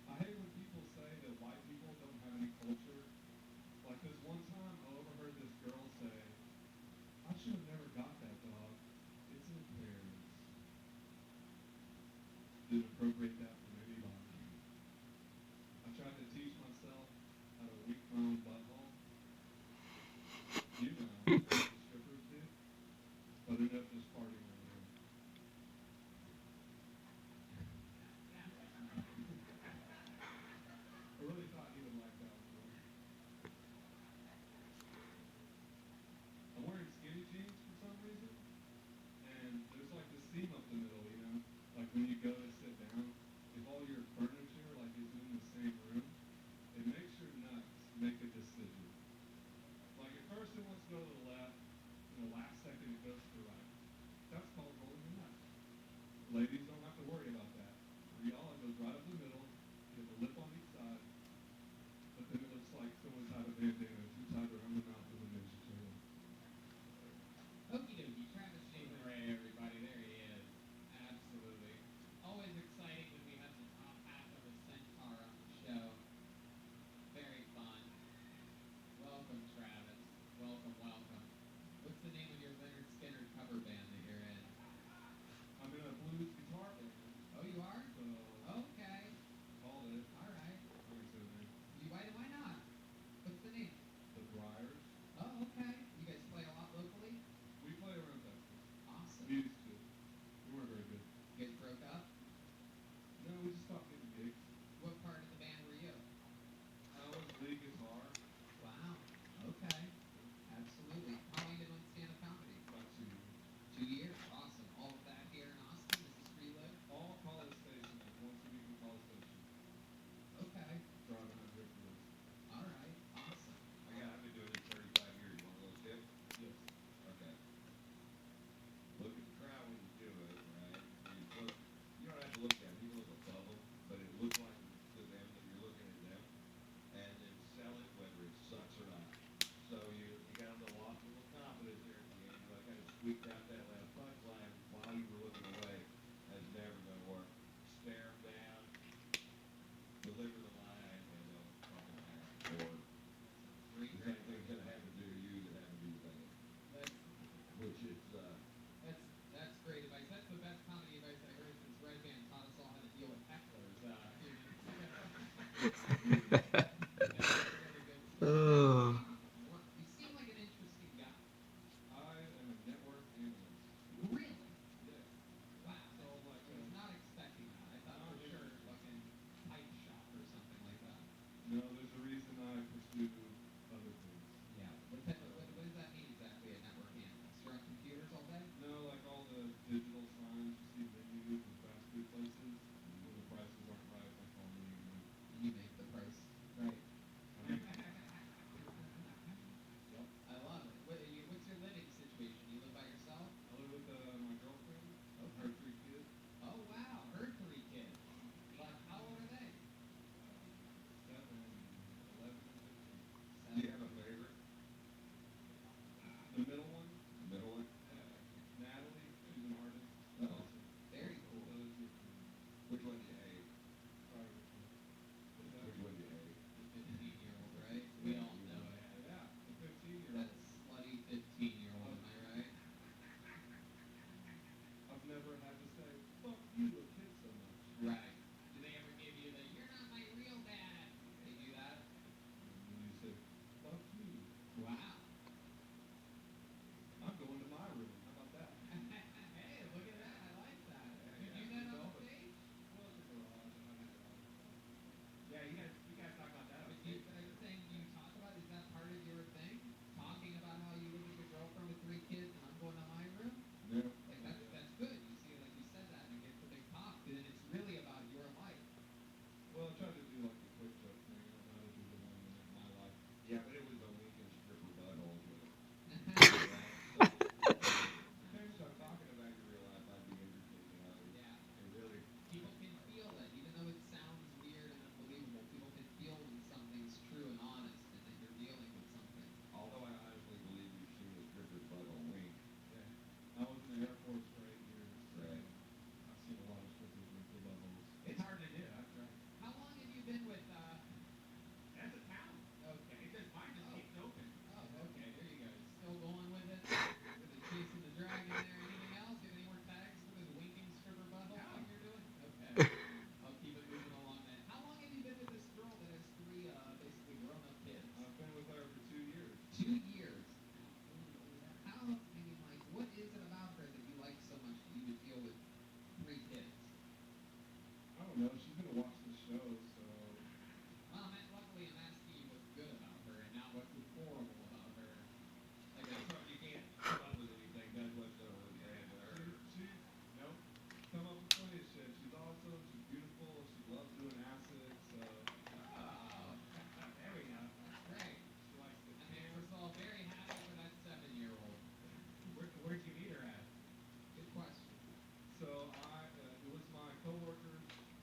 I hate when people say that white people don't have any culture. Like this one time, I overheard this girl say, "I should have never got that dog. It's an appearance." Didn't appropriate that from anybody. I tried to teach myself how to weak my own butthole. You know, like the strippers do. But ended up just farting on them. I really thought he would like that one more. I'm wearing skinny jeans for some reason, and there's like this seam up the middle, you know? Like when you go to sit down, it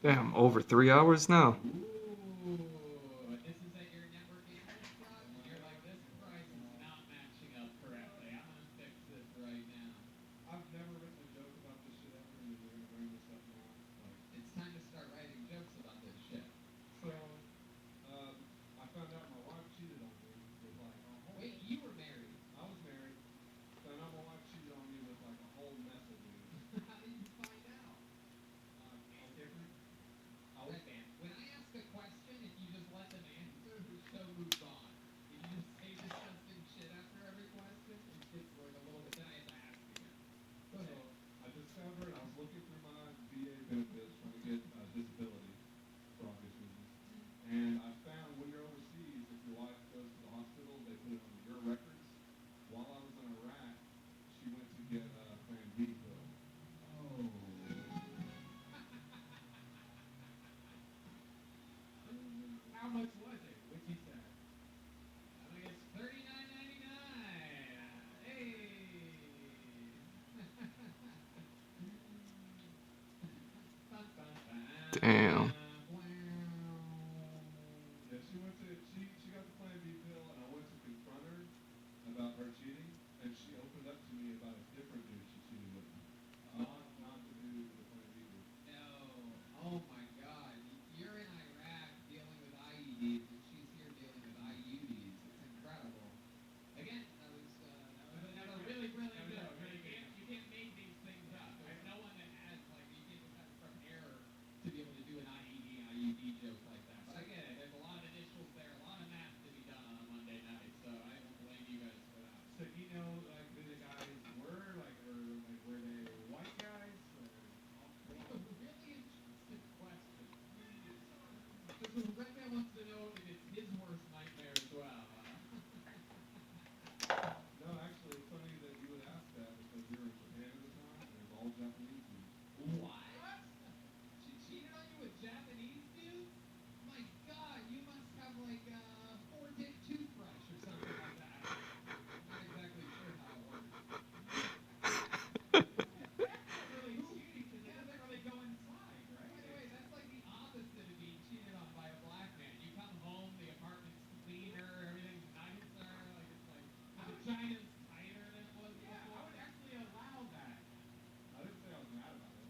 Damn, over 3 hours now. Ooh, this is at your network internet truck, and you're like, this price is not matching up correctly. I'm gonna fix this right now. I've never written a joke about this shit ever, and you're gonna bring this up now. Like, It's time to start writing jokes about this shit. so, I found out my wife cheated on me with like a whole. Wait, you were married. I was married. Found out my wife cheated on me with like a whole mess of dudes. How did you find out? Okay, I was. Red Band. When I ask a question, if you just let them answer, the show moves on. If you just say disgusting shit after every question, it gets like a little bit. Then I have to ask again. Go ahead. So I discovered I was looking through my VA benefits trying to get disability for obvious reasons, and I found when you're overseas, if your wife goes to the hospital, they put it on your records. While I was in Iraq, she went to get a Plan B pill. Oh. How much was it? What'd you say? I think it's $39.99. Hey. Bum, bum, bum. Damn. Yeah, she got the Plan B pill, and I went to confront her about her cheating, and she opened up to me about a different dude she cheated with. Not the dude with the Plan B dude. No. Oh my God. You're in Iraq dealing with IEDs, and she's here dealing with IUDs. It's incredible. Again, that was really, really That was good. a really good You can't make these things up. There's no one that has like you can't just have from error to be able to do an IUD joke like that. But I get it. There's a lot of initials there, a lot of math to be done on a Monday night. So I don't blame you guys for that. So do you know like who the guys were, like, or like were they white guys or? We have a really interesting question. Red Man wants to know if it's his worst nightmare as well. No, actually, it's funny that you would ask that because we were in Japan at the time, and it was all Japanese dudes. What? She cheated on you with Japanese dudes? My God, you must have like a four-dick toothbrush or something like that. I'm not exactly sure how it works. That's not really cheating because it doesn't really go inside, right? By the way, that's like the opposite of being cheated on by a black man. You come home, the apartment's cleaner, everything's nicer, like it's like the vagina's tighter than it was Yeah, I before. would actually allow that. I didn't say I was mad about it.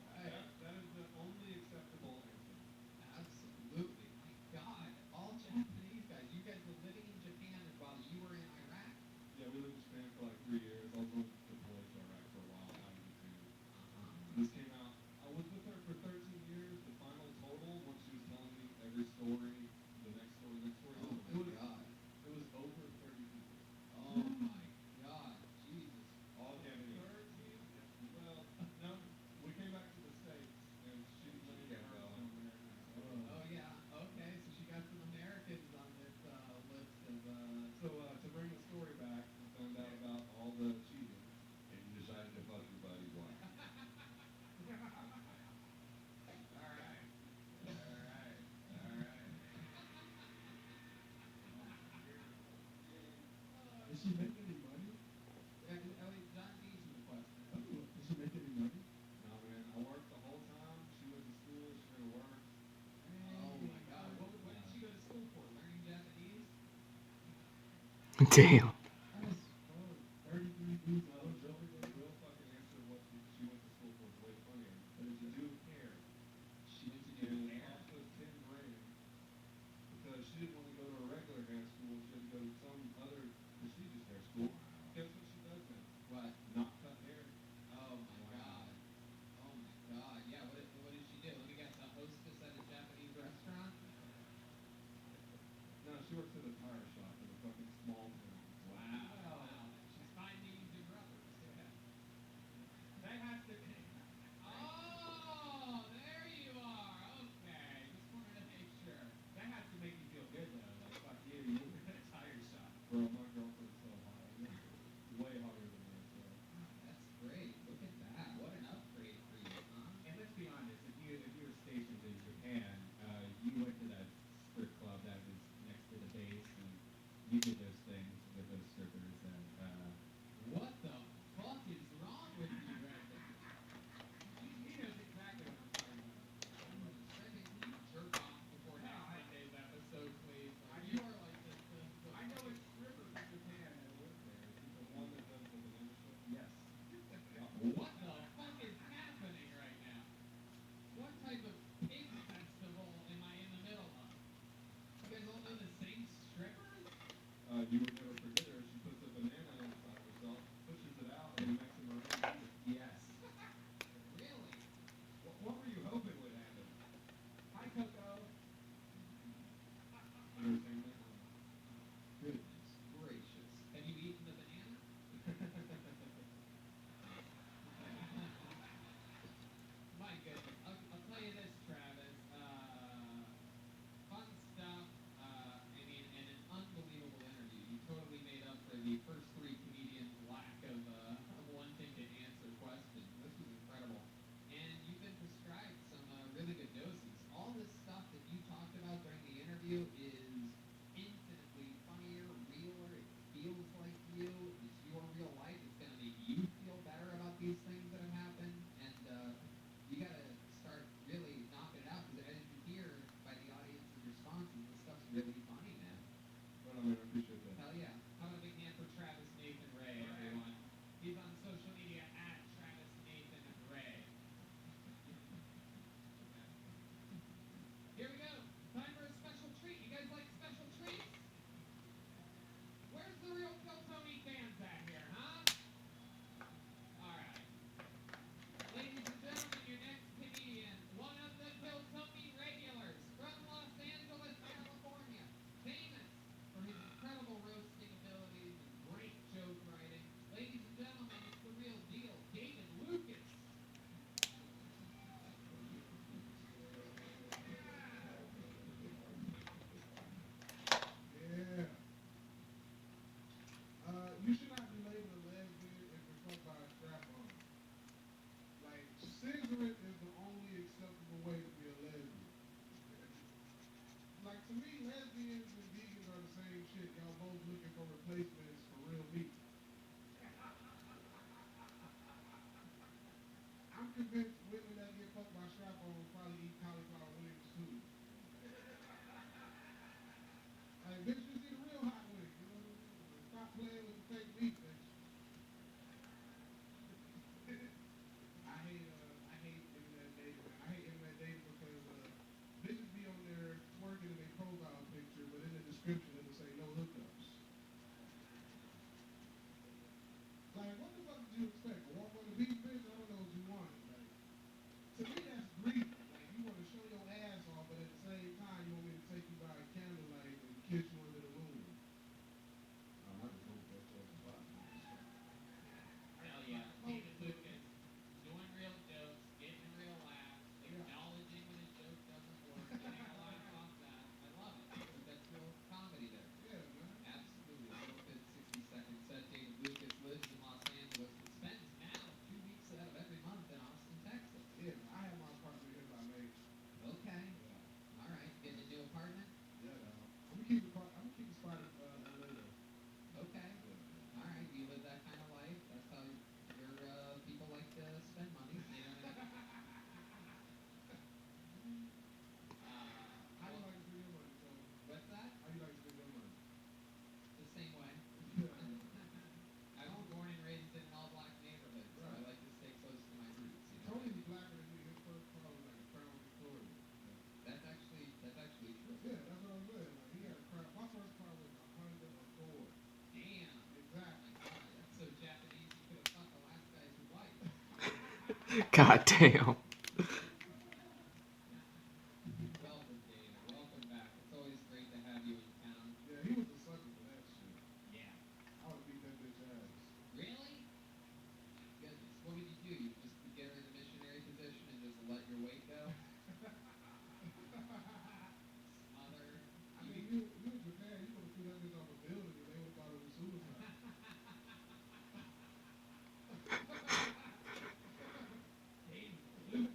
Right. That is the only acceptable answer. Absolutely. My God. All Japanese guys. You guys were living in Japan while you were in Iraq? Yeah, we lived in Japan for like 3 years. I was deployed to Iraq for a while out of Japan. Uh-huh. This came out. I was with her for 13 years. The final total, once she was telling me every story, the next story, the next story, Oh it my was God. it was over 30 people. Oh my God. Jesus. All Japanese. 13? Well, no, we came back to the States, and she She let me kept her going. some Americans. Oh yeah. Okay. So she got some Americans on this list of So to bring the story back, I found out about all the cheating. And you decided to fuck your buddy's wife. All right. All right. All right. Did she make any money? Elliot, John D's with a question. Did she make any money? No, man. I worked the whole time. She went to school. She went to work. Oh my God. What did she go to school for? Learning Japanese? Damn. I suppose 33 dudes. No, the real fucking answer of what she went to school for is way funnier. But it's to do with hair. She went to do And it hair. cost us 10 grand because she didn't want to go to a regular hair school. She had to go to some other prestigious hair school. Guess what she does now? What? Not cut hair. Oh my God. Oh my God. Yeah. What did she do? Let me guess. A hostess at a Japanese restaurant? No, she works at a tire shop in a fucking small town. Wow. Well, Wow. She's finding using rubbers. yeah. That has to be. Oh, there you are. Okay. Just wanted to make sure. That has to make you feel good though. Like fuck you, you were at a tire shop. Bro, my girlfriend's so hot. Way hotter than me, so. Wow, that's great. Look at that. What an upgrade for you, huh? And let's be honest, if you were stationed in Japan, you went to that strip club that was next to the base and you did those things To me, lesbians and vegans are the same shit. Y'all both looking for replacements for real meat. I'm convinced women that get fucked by strap-ons probably eat cauliflower wings too. Like, bitch, just eat a real hot wing. You know what I mean? Stop playing with the fake meat, bitch. I hate internet dating, man. I hate internet dating because bitches be on there twerking in their profile picture, but in the description it'll say no hookups. Like, what the fuck did you expect? A walk on the beach, bitch? I don't know what you wanted. Like, to me, that's greedy. Like, you want to show your ass off, but at the same time, you want me to take you by candlelight and kiss you under the moon. I just hope that doesn't bother me. Hell yeah. David Lucas doing real jokes, getting real laughs, acknowledging when a joke doesn't work, getting a laugh off that. I love it. That's real comedy there. Yeah, man. Absolutely. Little Fit 60 Seconds said David Lucas lives in Los Angeles but spends now 2 weeks out of every month in Austin, Texas. Yeah, man. I have my apartment here by May. Okay. Yeah. All right. Getting a new apartment? Yeah, dog. I'm gonna keep the spot in LA though. Okay. Yeah. All right. You live that kind of life. That's how your people like to spend money. You know what I mean? How you like to spend your money, so? What's that? How you like to spend your money? The same way. Yeah. I was born and raised in an all-black neighborhood, so I like to stay close to my roots. You know? Tony's blacker than me. His first car was like a Crown Victoria. That's actually true. Yeah, that's what I'm saying. Like, he had a Crown. My first car was a Honda Accord. Damn. Exactly. God, that's so Japanese. You could have fucked the last guy's wife. God damn. Welcome, David. Welcome back. It's always great to have you in town. Yeah, he was a sucker for that shit. Yeah. I would beat that bitch ass. Really? My goodness. What would you do? You would just get her in the missionary position and just let your weight go? Smother? I mean, you in Japan, you would have threw that bitch off a building and they would have thought it was suicide. David Lucas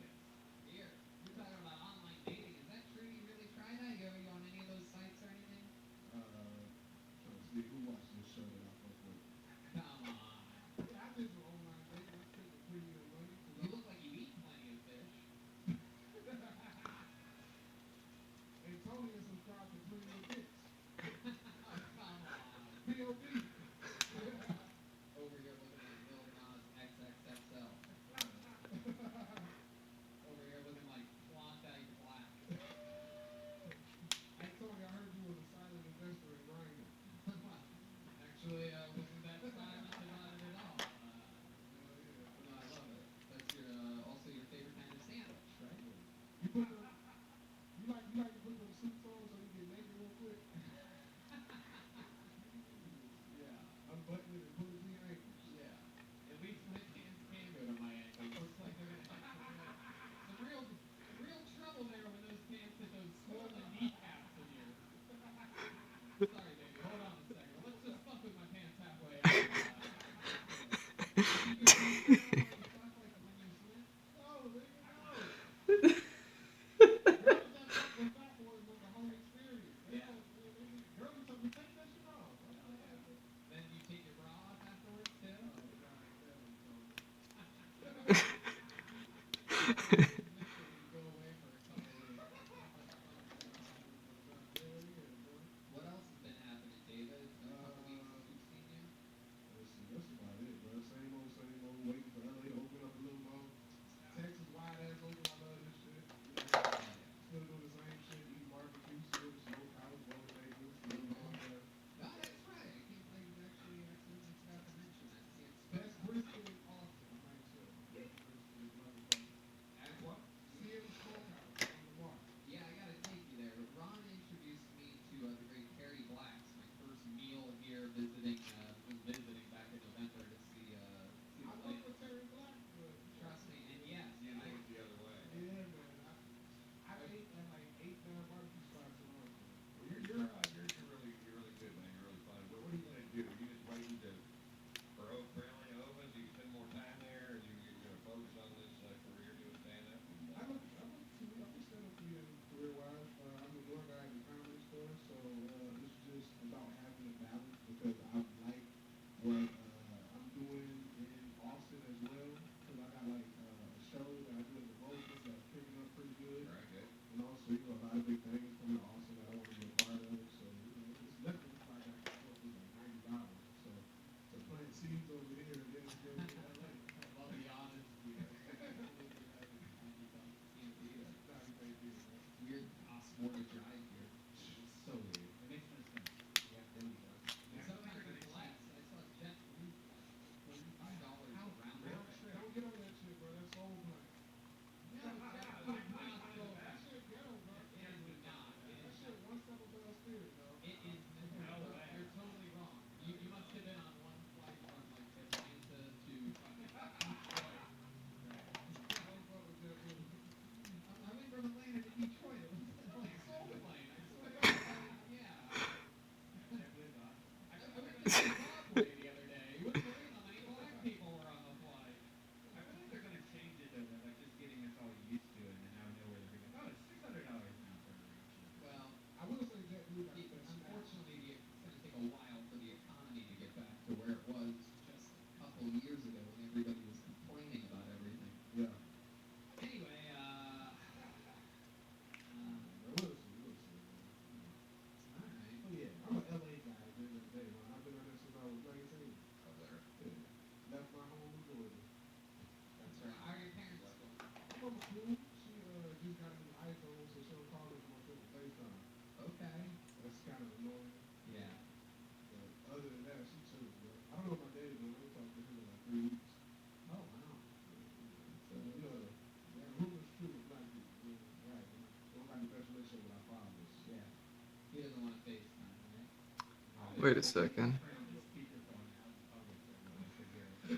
Wait a second. Turn on the speakerphone and I'll get to everyone to hear it.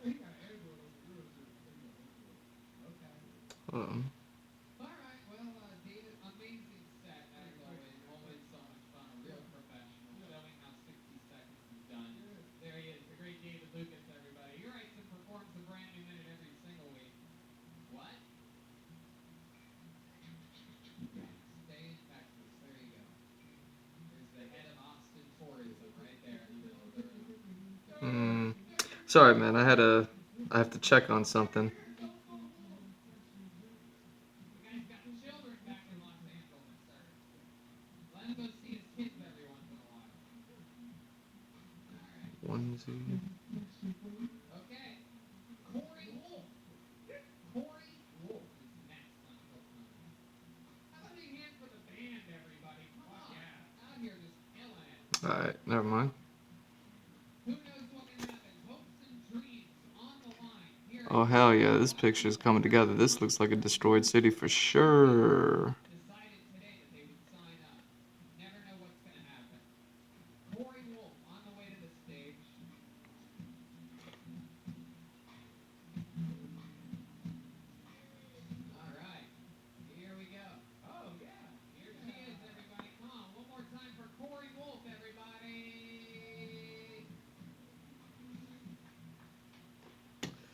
He got Android over here. It's Android. Okay. Hold on. All right, well, David, amazing set as always. Always so much fun. A real professional, showing how 60 seconds is done. There he is, the great David Lucas, everybody. He writes and performs a brand new minute every single week. What? Yeah, stay in Texas. There you go. There's the head of Austin tourism right there. Sorry, man. I have to check on something. The guy's got children back in Los Angeles, sir. Let him go see his kids every once in a while. All right. Onesie. Okay. Corey Wolf. Corey Wolf is next on Kill Time. How about a hand for the band, everybody? Come on. Yeah. Out here just killing it. All right, never mind. Who knows what can happen? Hopes and dreams on the line. Here Oh hell yeah, this picture is coming together. This looks like a destroyed city for sure. decided today that they would sign up. Never know what's going to happen. Corey Wolf on the way to the stage. All right. Here we go. Oh, yeah. Here she is, everybody. Come on. One more time for Corey Wolf, everybody.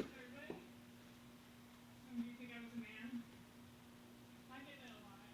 Everybody? Do you think I was a man? I get that a lot.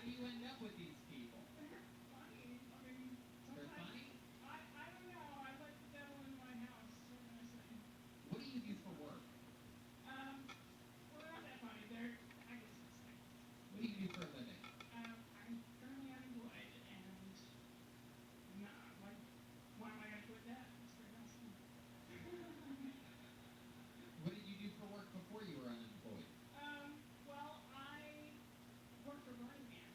do you end up with these people? They're funny. I mean, They're sometimes funny? I don't know. I let the devil in my house. What can I say? What do you do for work? Well, they're not that funny. They're, I guess it's like, What do you do for a living? I'm currently unemployed, and like, why am I gonna quit that? It's pretty awesome. What did you do for work before you were unemployed? Well, I work for Burning Man.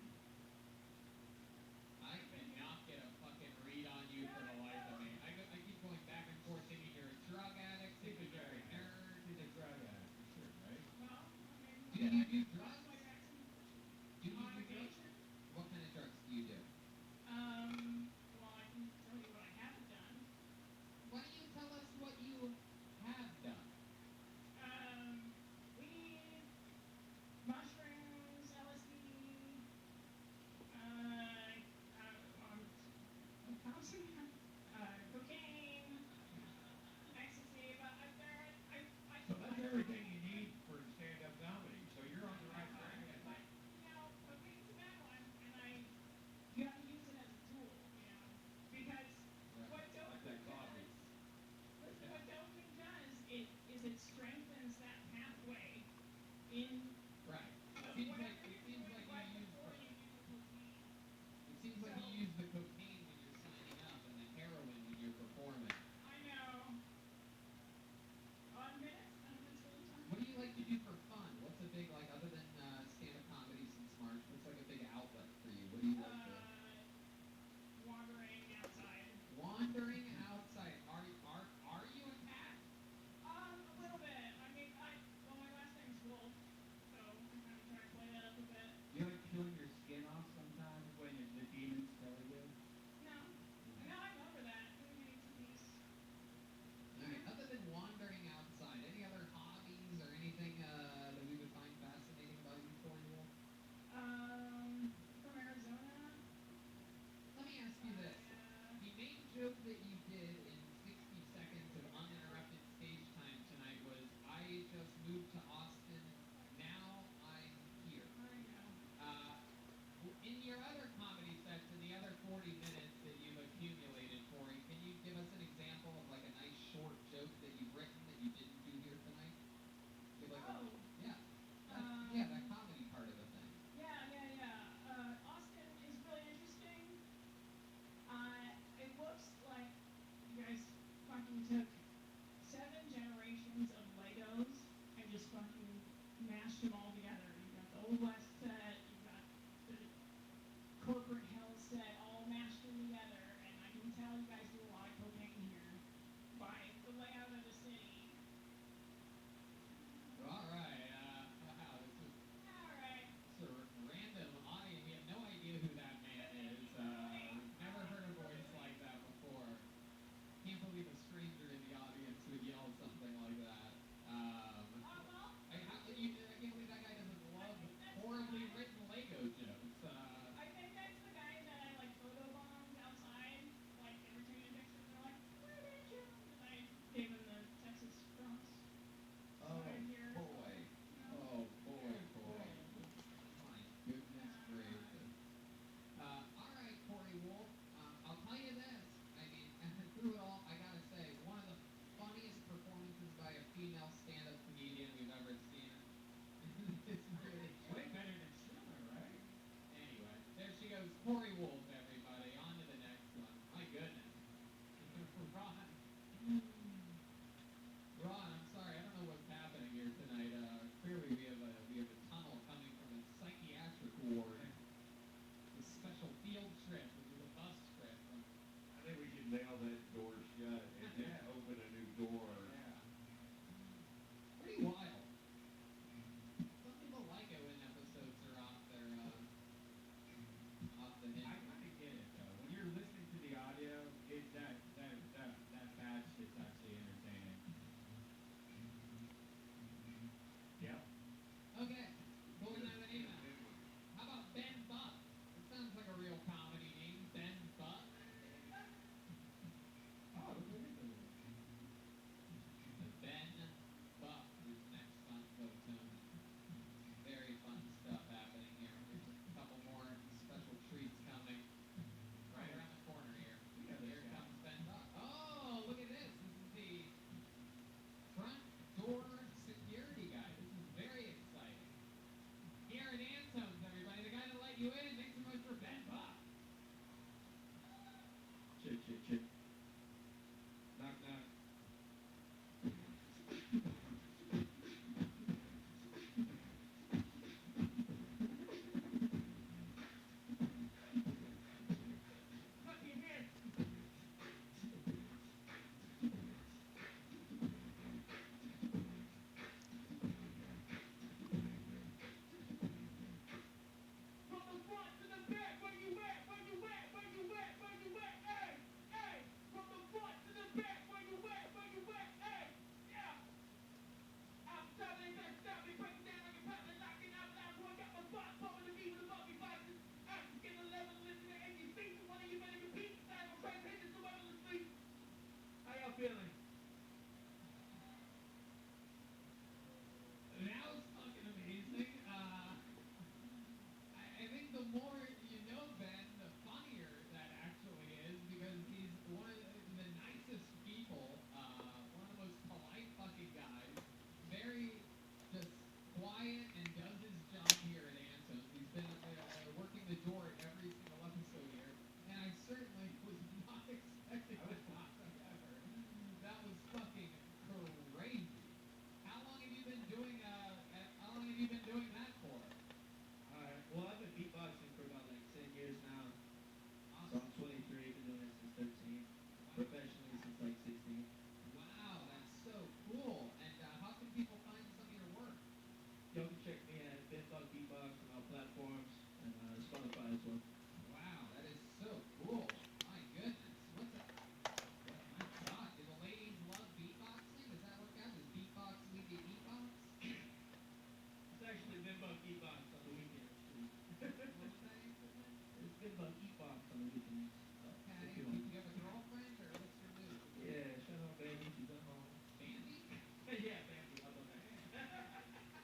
Spotify as well. Wow, that is so cool. My goodness. What's a my God, do the ladies love beatboxing? Does that work out? Does beatbox lead to beatbox? It's actually been bug eat box on the weekends too. What was that answer then? It's been bug eat box on the weekends. Okay. If Do you you want. have a girlfriend or what's your deal? Yeah, shout out Baby, she's at home. Bandy? Yeah, Bambi, how about that?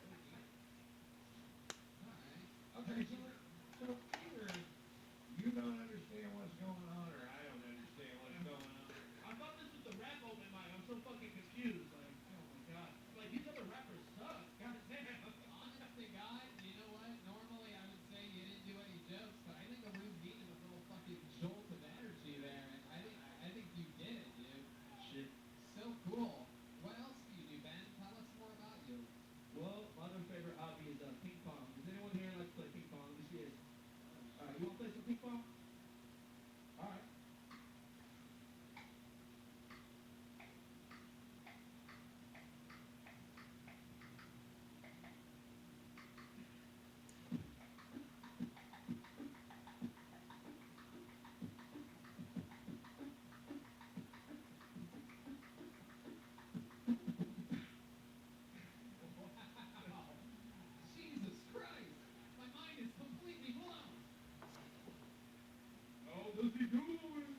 Oh dear. Alright. Okay, so either you don't understand what's going on, or I don't understand what's going on. I thought this was the rap open mic. I'm so fucking confused. Like, oh my god. Like these other rappers suck. God damn. Honest to God, you know what? Normally I would say you didn't do any jokes, but I think the room needed a little fucking jolt of energy there, and I think you did it, dude. Shit. So cool. What else do you do, Ben? Tell us more about you. Well, my other favorite hobby is ping pong. Does anyone here like to play ping pong? Let me see it. Alright, you wanna play some ping pong? Alright. Wow. Jesus Christ. My mind is completely blown. How does he do it?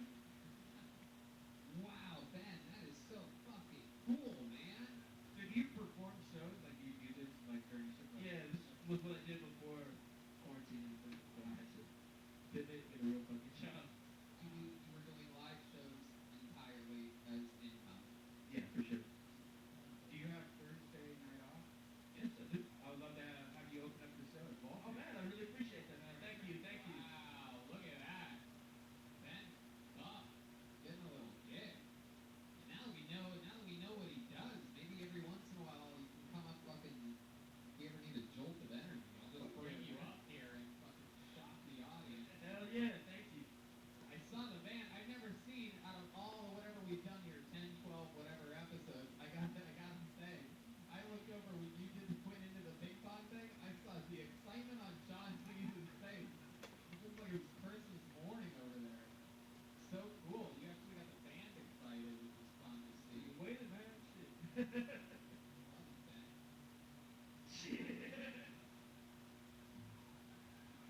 Wow, Ben, that is so fucking cool, man. So do you perform shows like you did like during certain? Yeah, this was what I did before quarantine and everything, but I had to pivot and get a real fucking job. You were doing live shows entirely as income. Yeah, for sure. Do you have Thursday night off? Yes, I do. I would love to have you open up the show as well. Oh man, I really appreciate that, man. Thank you, thank you. Wow, look at that. Ben, tough. Getting a little gig. And now that we know what he does, maybe every once in a while you can come up fucking, if you ever need a jolt of energy, I'll just bring you up here and fucking shock the audience. Hell yeah, thank you. I saw the band. I've never seen out of all whatever we've done here, 10, 12, whatever episodes. I got to say, I looked over when you did went into the ping pong thing. I saw the excitement on John Cleese's face. It looked like it was Christmas morning over there. So cool. You actually got the band excited, which is fun to see. You waited, man. Shit. Love it, Ben. Shit.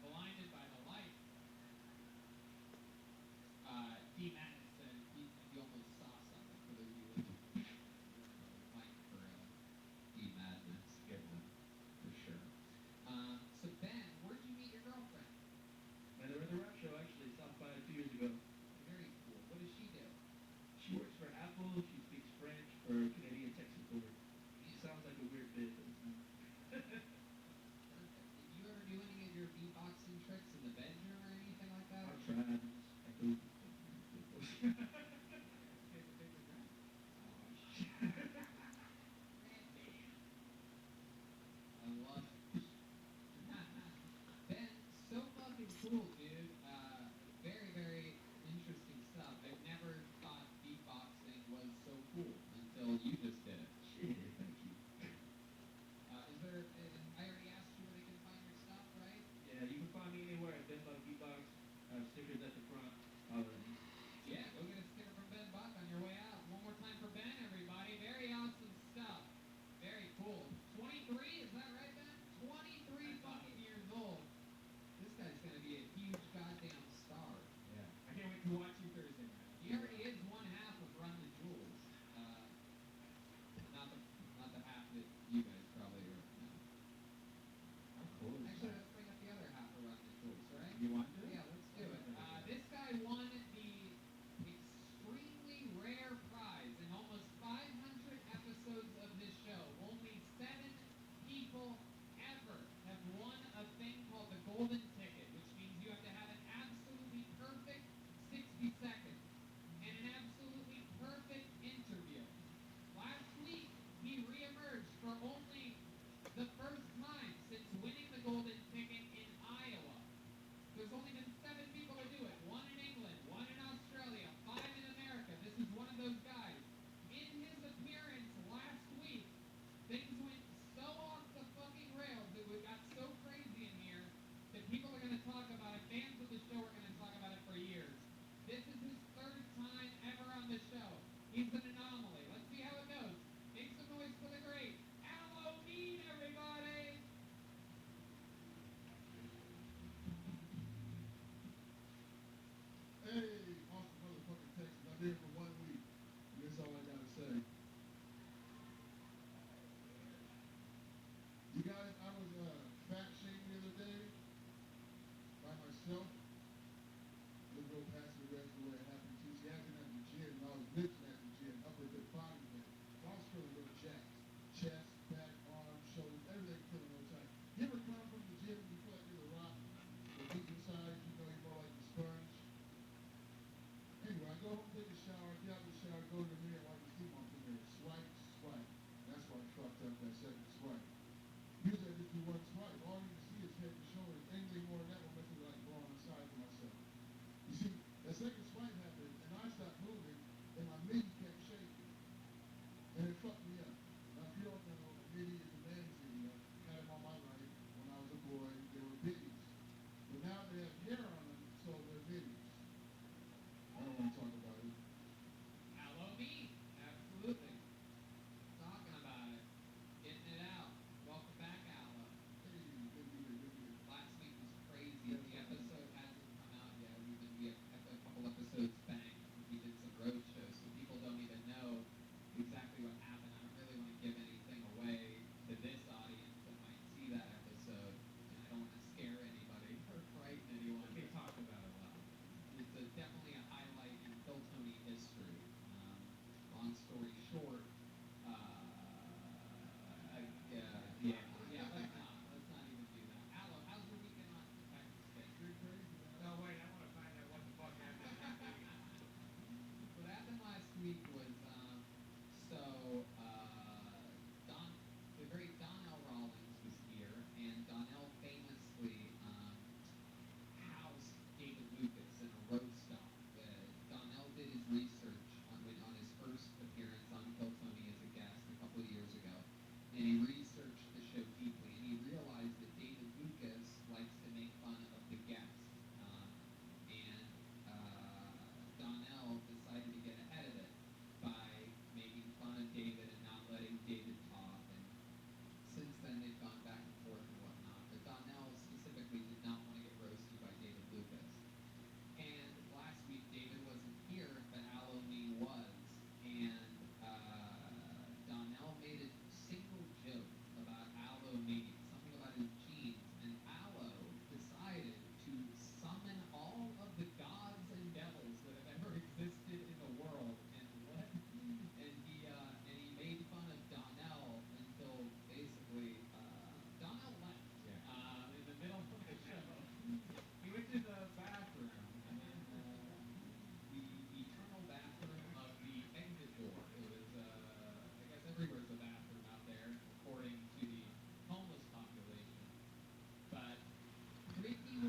Blinded by the light. D. Madness said he almost saw something for those of you listening. Mic for D. Madness. Get one. For sure. So Ben, where'd you meet your girlfriend? Met her at the rap show actually, South by 2 years ago. Very cool. What does she do? She works for Apple. She speaks French for Canadian tech support. She sounds like a weird bit, but it's not. Perfect. Did you ever do any of your beatboxing tricks in the bedroom or anything like that? I tried. I do. Take a bigger drink. I love it. Ben, so fucking cool, dude. Very, very interesting stuff. I've never thought beatboxing was so cool until you just did it. Shit, thank you. Is there? And I already asked you where they can find your stuff, right? Yeah, you can find me anywhere at Ben Buck Beatbox. Stickers at the front. All of them. Yeah, go get a sticker from Ben Buck on your way out. One more time for Ben, everybody. Very awesome stuff. Very cool. 23, is that right, Ben? 23 fucking years old. This guy's gonna be a huge goddamn star. Yeah. I can't wait to watch you Thursday night. He already is one half of Run the Jewels. Not the half that you guys probably are. No. How cool is Actually, that? let's bring up the other half of Run the Jewels, right? You want to? Yeah, let's do it. This guy won the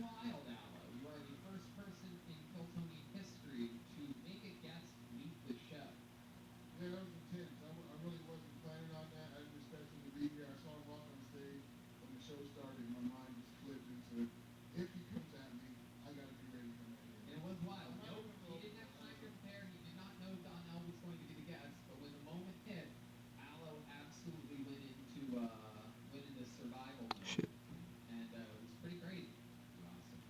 wild, Aloe. You are the first person in Kiltonian history to make a guest meet the show. Yeah, that was intense. I really wasn't planning on that. I didn't expect him to be here. I saw him walk on stage when the show started. My mind just flipped into if he comes at me, I got to be ready for that. And it was wild. Nope, he didn't have time to prepare. He did not know Donnell was going to be the guest. But when the moment hit, Aloe absolutely went into survival mode, Shit. and it was pretty crazy. It was awesome.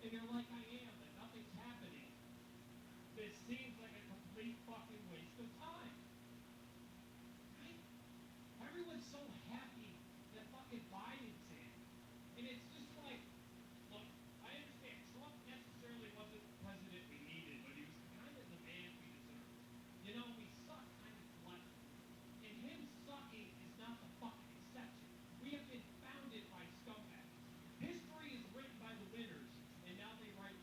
and you're like I am, that nothing's happening, this seems like a complete fucking waste of time. Right? Everyone's so happy that fucking Biden's in. And it's just like, look, I understand Trump necessarily wasn't the president we needed, but he was kind of the man we deserved. You know, we suck kind of collectively. And him sucking is not the fucking exception. We have been founded by scumbags. History is written by the winners, and now they write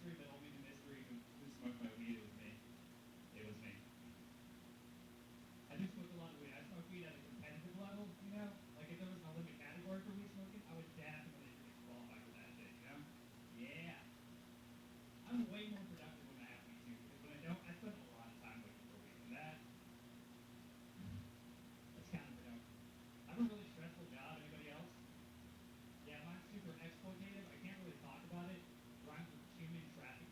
mystery, but only the mystery who smoked my weed. It was me. It was me. I do smoke a lot of weed. I smoke weed at a competitive level, you know? Like if there was an Olympic category for weed smoking, I would definitely qualify for that shit, you know? Yeah. I'm way more productive when I have weed too, because when I don't, I spend a lot of time looking for weed, and that's counterproductive. I have a really stressful job. Anybody else? Yeah, mine's super exploitative. I can't really talk about it. Rhymes with human trafficking.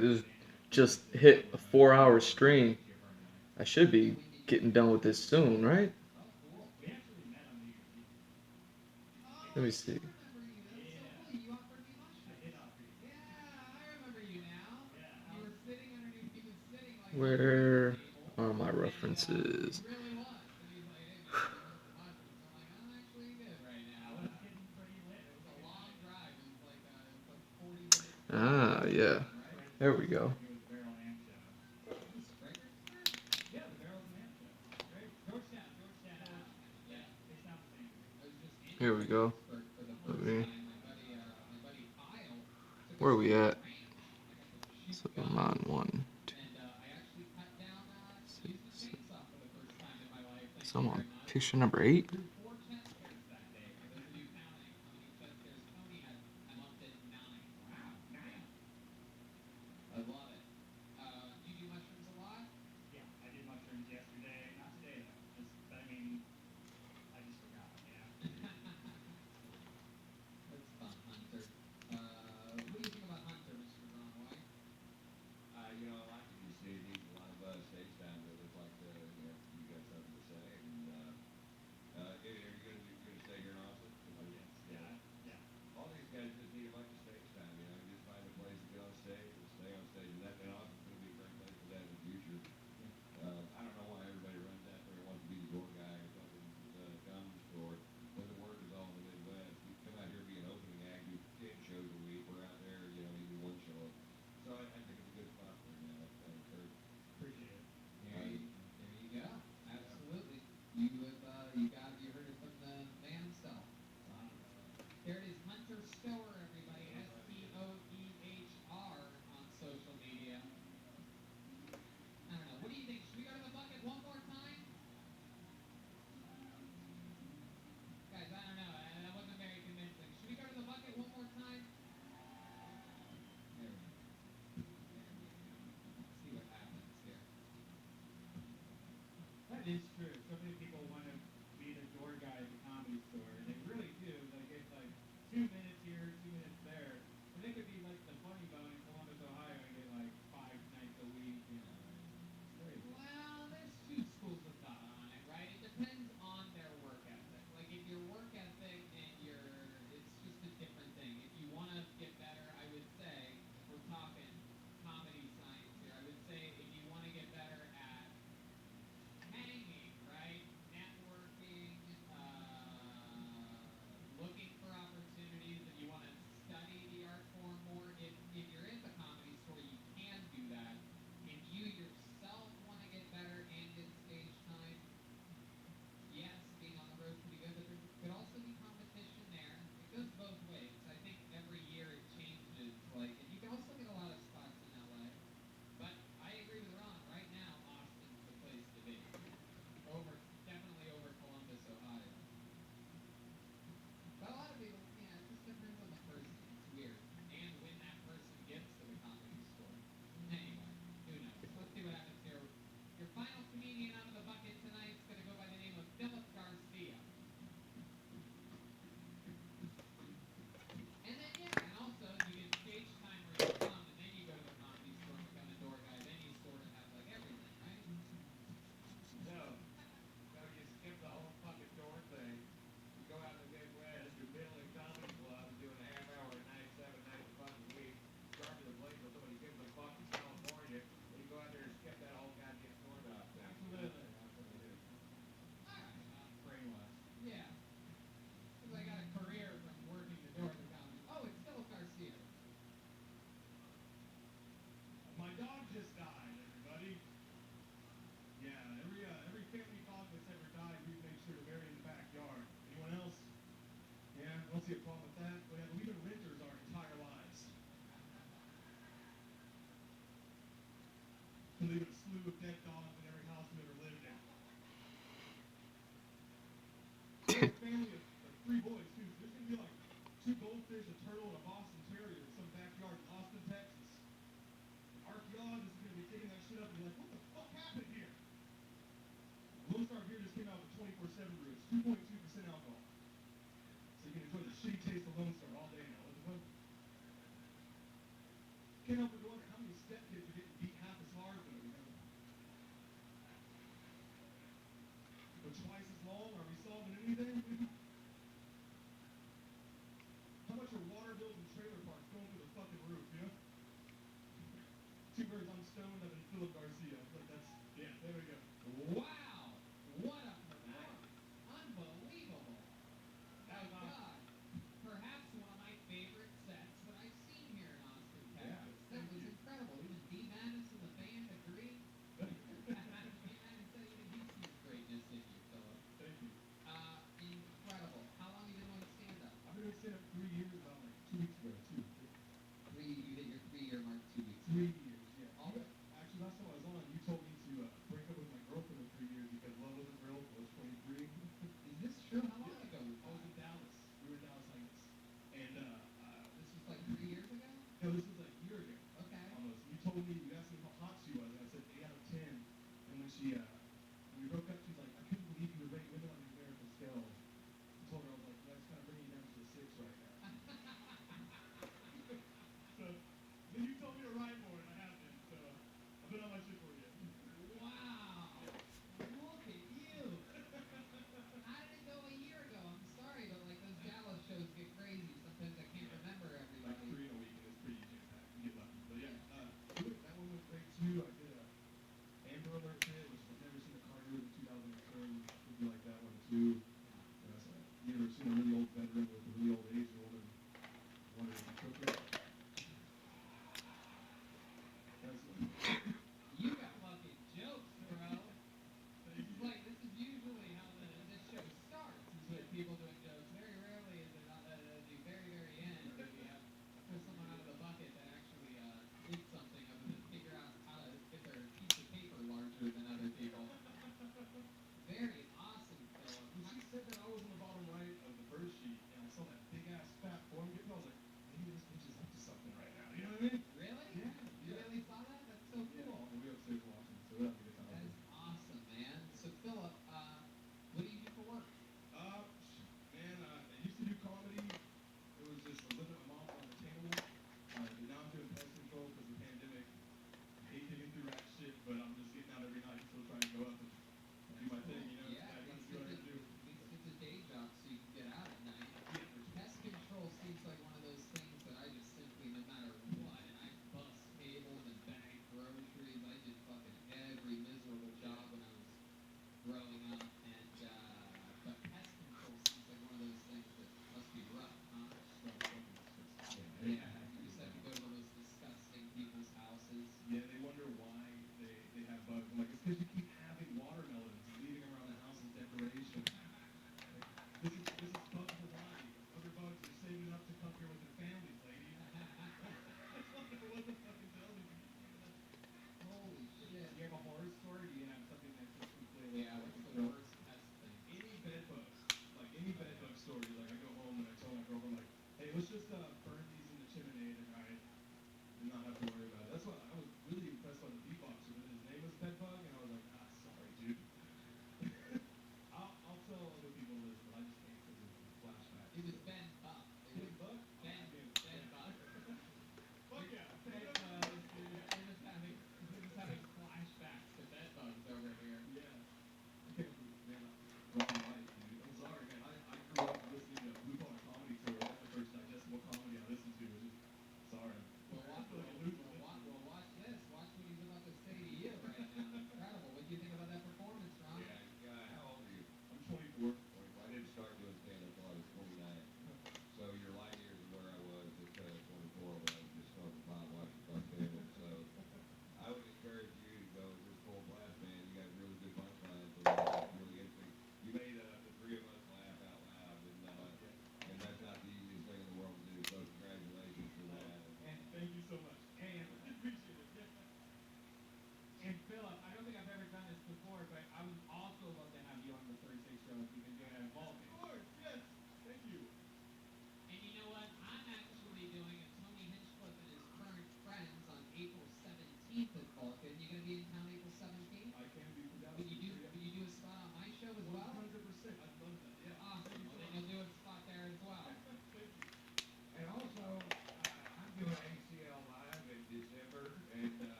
This just hit a 4 hour stream. I should So be when did you getting meet? done with this soon, right? Oh, cool. We actually met on New Year's Eve. Oh, Let me I do see. remember you. That's so Yeah. cool. You offered me I mushrooms. did offer you. Yeah, I remember you now. Yeah. You were sitting underneath. He was sitting like underneath the Where table, are my and he references? really was. And he's like, "Hey man, do you want some mushrooms?" I'm like, "I'm actually good right I now." was getting pretty lit. It It was was a a good long time. drive. It was like 40 minutes drive Ah, from yeah. Brooklyn, right? Right. There we go. It was the Barrel and Ham show. It was Fredericksburg. Yeah, the Barrels and Ham show. Right? Georgetown. Georgetown. Yeah. Yeah, They sound the same to me. I was just in Here we go. Fredericksburg for the Let first me. time. My buddy Kyle took Where us are to we a at? ranch. I got to shoot So I'm guns, on one, two, and I actually cut down, six, used a seven. chainsaw for the first time in my life. Thank So you I'm very on much. picture number 8. Grew 4 chest hairs that day. For those of you counting how many chest hairs Tony had, I'm up to 9. Wow. Yeah, Nice. I love it. You do mushrooms a lot? Yeah, I did mushrooms yesterday. Not today though. Just, I mean, I just forgot. That's fun, Hunter. What do you think about Hunter, Mr. Gronway? I like it. You see, it needs a lot of stage time to look like you got something to say. And are you gonna stay here in Austin? Oh yes. Yeah. Yeah. All these guys just need a bunch of stage time. Just find a place to get on stage and stay on stage. And Austin's gonna be a great place for that in the future. I don't know why everybody runs out there and wants to be the door guy or something at the comedy store when the word is all in the Midwest. You come out here, be an opening act, do 10 shows a week. We're out there, even one show. So I think it's a good spot for you now, Kurt. Appreciate it. There you go. Absolutely. You heard it from the man himself. There it is, Hunter Stower, everybody. Stoehr on social media. I don't know. What do you think? Should we go to the bucket one more time? Guys, I don't know. That wasn't very convincing. Should we go to the bucket one more time? There we go. Let's see what happens here. That is true. So many people want to be the door guy at the comedy store. They really do. They get like 2 minutes here, 2 minutes there. And they could be like the funny bone in Columbus, Ohio, and get like 5 nights a week. It's crazy. Well, there's two schools of thought on it, right? It depends on their work ethic. Like if your work ethic and it's just a different thing. If you want to get better, I would say, if we're talking comedy science here, I would say if you want to get better at hanging, right? Networking, looking for opportunities. If you want to study the art form more, if you're in the comedy store, you can do that. If you yourself want to get better and get stage time, yes, being on the road is pretty good, but there could also be competition there. It goes both ways. I think every year it changes. Like, and you can also get a lot of spots in LA. But I agree with Ron. Right now, Austin's the place to be. Definitely over Columbus, Ohio. But a lot of people, it just depends on the person. It's weird. And when that person gets to the comedy store. Anyway, who knows? Let's see what happens here. Your final comedian out of the bucket tonight is going to go by the name of Philip Garcia. And then, and also you get stage time where you're from, and then you go to the comedy store and become a door guy. Then you sort of have like everything, right? No, you skip the whole fucking door thing. You go out in the Midwest, you're building comedy clubs, doing a half hour a night, 7 nights a fucking week, charging a place till somebody gives a fuck in California, and you go out there and skip that whole goddamn door knob thing. Absolutely. Absolutely. All right, well, Brainwashed. yeah. Because I got a career from working the door at the comedy. Oh, it's Philip Garcia. My dog just died, everybody. Yeah, every family dog that's ever died, we make sure to bury in the backyard. Anyone else? Yeah, I don't see a problem with that. But yeah, we've been renters our entire lives. And leaving a slew of dead dogs in every house we ever lived in. We have a family of 3 boys too, so there's gonna be like 2 goldfish, a turtle, and a Boston Terrier in some backyard in Austin, Texas. Archaeologists are gonna be digging that shit up and be like, what the fuck happened here? Lone Star Beer just came out with 24/7 brew. It's 2.2% alcohol. So you can enjoy the shitty taste of Lone Star all day now. What the fuck? Can't help but wonder how many step kids are getting beat half as hard though, you know. But twice as long, are we solving anything? How much are water bills and trailer parks going through the fucking roof, you know? Two birds, I'm stoned, I've been Philip Garcia. Like that's, yeah, there we go. Wow! What a performance! Unbelievable! That was My awesome. God! Perhaps one of my favorite sets that I've seen here in Austin, Yeah, Texas. That was incredible. He was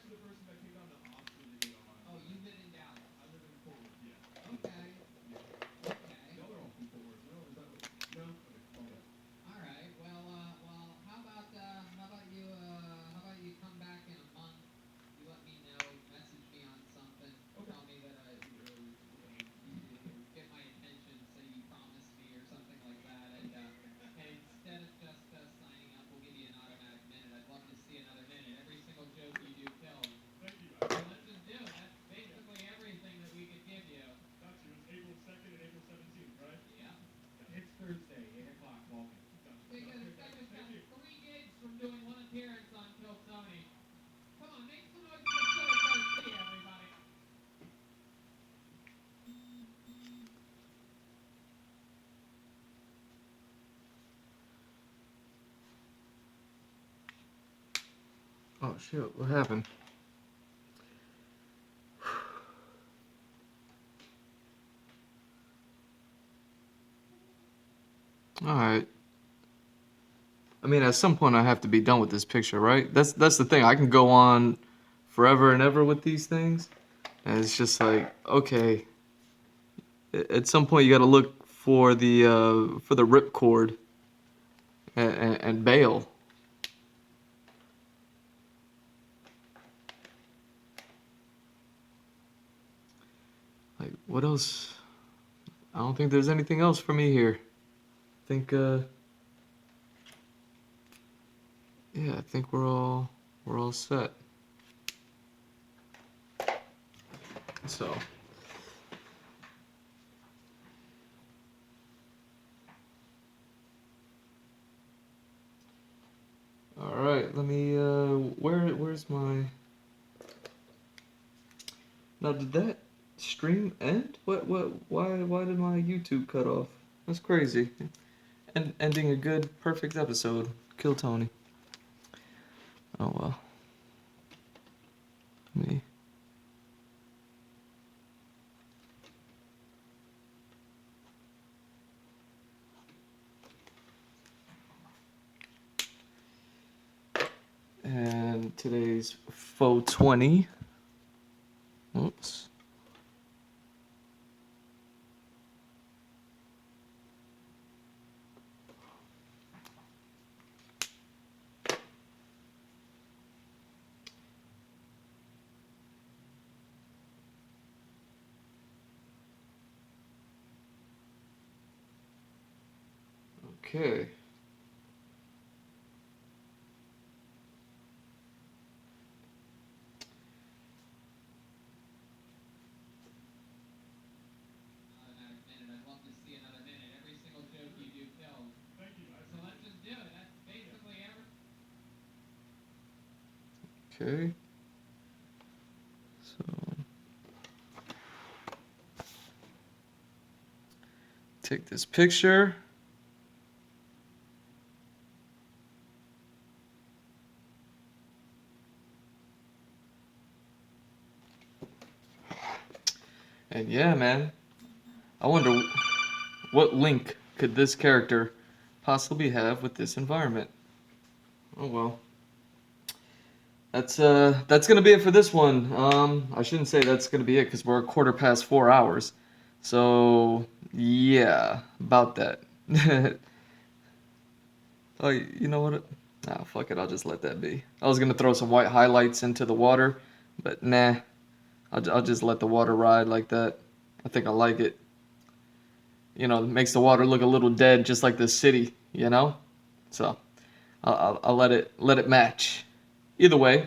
actually the person that came down to Austin to get on. Oh, you live in Dallas. I live in Fort Worth. Yeah. Okay. Yeah. Okay. Y'all are all from Fort Worth. No, is that what? No. Okay. My bad. All right. Well, how about you come back in a month? You let me know, message me on something, Okay. tell me that you get my attention, say you promised me or something like that, and instead of just signing up, we'll give you an automatic minute. I'd love to see another minute. Every single joke you do kills. Thank you. So let's just do it. That's basically everything that we could give you. Got you. It's April 2nd and April 17th, right? Yeah. It's Thursday, 8 o'clock, Vulcan. Got you. Because Okay, it's got guys, thank you. 3 gigs from doing 1 appearance on Kill Tony. Come on, make some noise for Kill Tony, everybody. Oh shit! What happened? All right. I mean, at some point, I have to be done with this picture, right? That's the thing. I can go on forever and ever with these things, and it's just like, okay. At some point, you got to look for the ripcord and bail. Like, what else? I don't think there's anything else for me here. I think, yeah, I think we're all set. So. All right, let me. Where's my? Now, did that stream end? Why did my YouTube cut off? That's crazy. And ending a good, perfect episode. Kill Tony. Oh well. Me. And today's 420. Oops. Okay. Automatic minute. I'd love to see another minute. Every single joke you do kills. Thank you, guys. So let's just do it. That's basically every. Okay. So. Take this picture. And yeah, man. I wonder what link could this character possibly have with this environment. Oh well. That's gonna be it for this one. I shouldn't say that's gonna be it because we're a quarter past 4 hours. So yeah, about that. Oh, you know what? Nah, fuck it. I'll just let that be. I was gonna throw some white highlights into the water, but nah. I'll just let the water ride like that. I think I like it. You know, it makes the water look a little dead, just like the city. You know, so I'll let it match. Either way,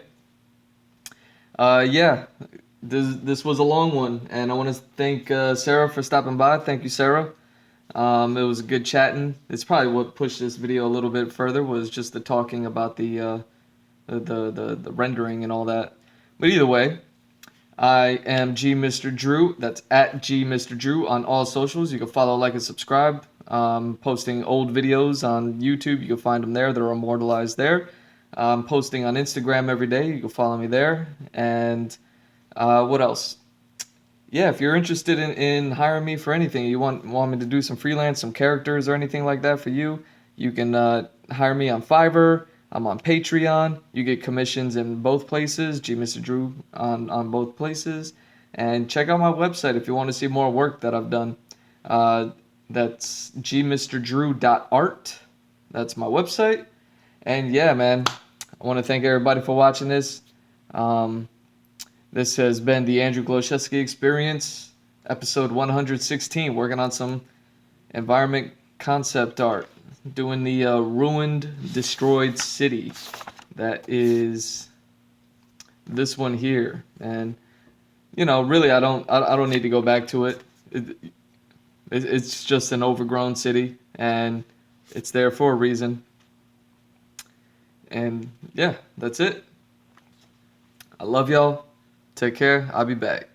yeah, this was a long one, and I want to thank Sarah for stopping by. Thank you, Sarah. It was good chatting. It's probably what pushed this video a little bit further was just the talking about the rendering and all that. But either way, I am G Mr. Drew. That's at G Mr. Drew on all socials. You can follow, like, and subscribe. Posting old videos on YouTube. You can find them there. They're immortalized there. Posting on Instagram every day. You can follow me there. And what else? Yeah, if you're interested in hiring me for anything, you want me to do some freelance, some characters or anything like that for you, you can hire me on Fiverr. I'm on Patreon. You get commissions in both places. G Mr. Drew on both places. And check out my website if you want to see more work that I've done. That's gmrdrew.art. That's my website. And yeah, man, I want to thank everybody for watching this. This has been the Andrew Glowczewski Experience, episode 116, working on some environment concept art, doing the ruined, destroyed city. That is this one here, and really, I don't need to go back to it. It's just an overgrown city, and it's there for a reason. And yeah, that's it. I love y'all. Take care. I'll be back.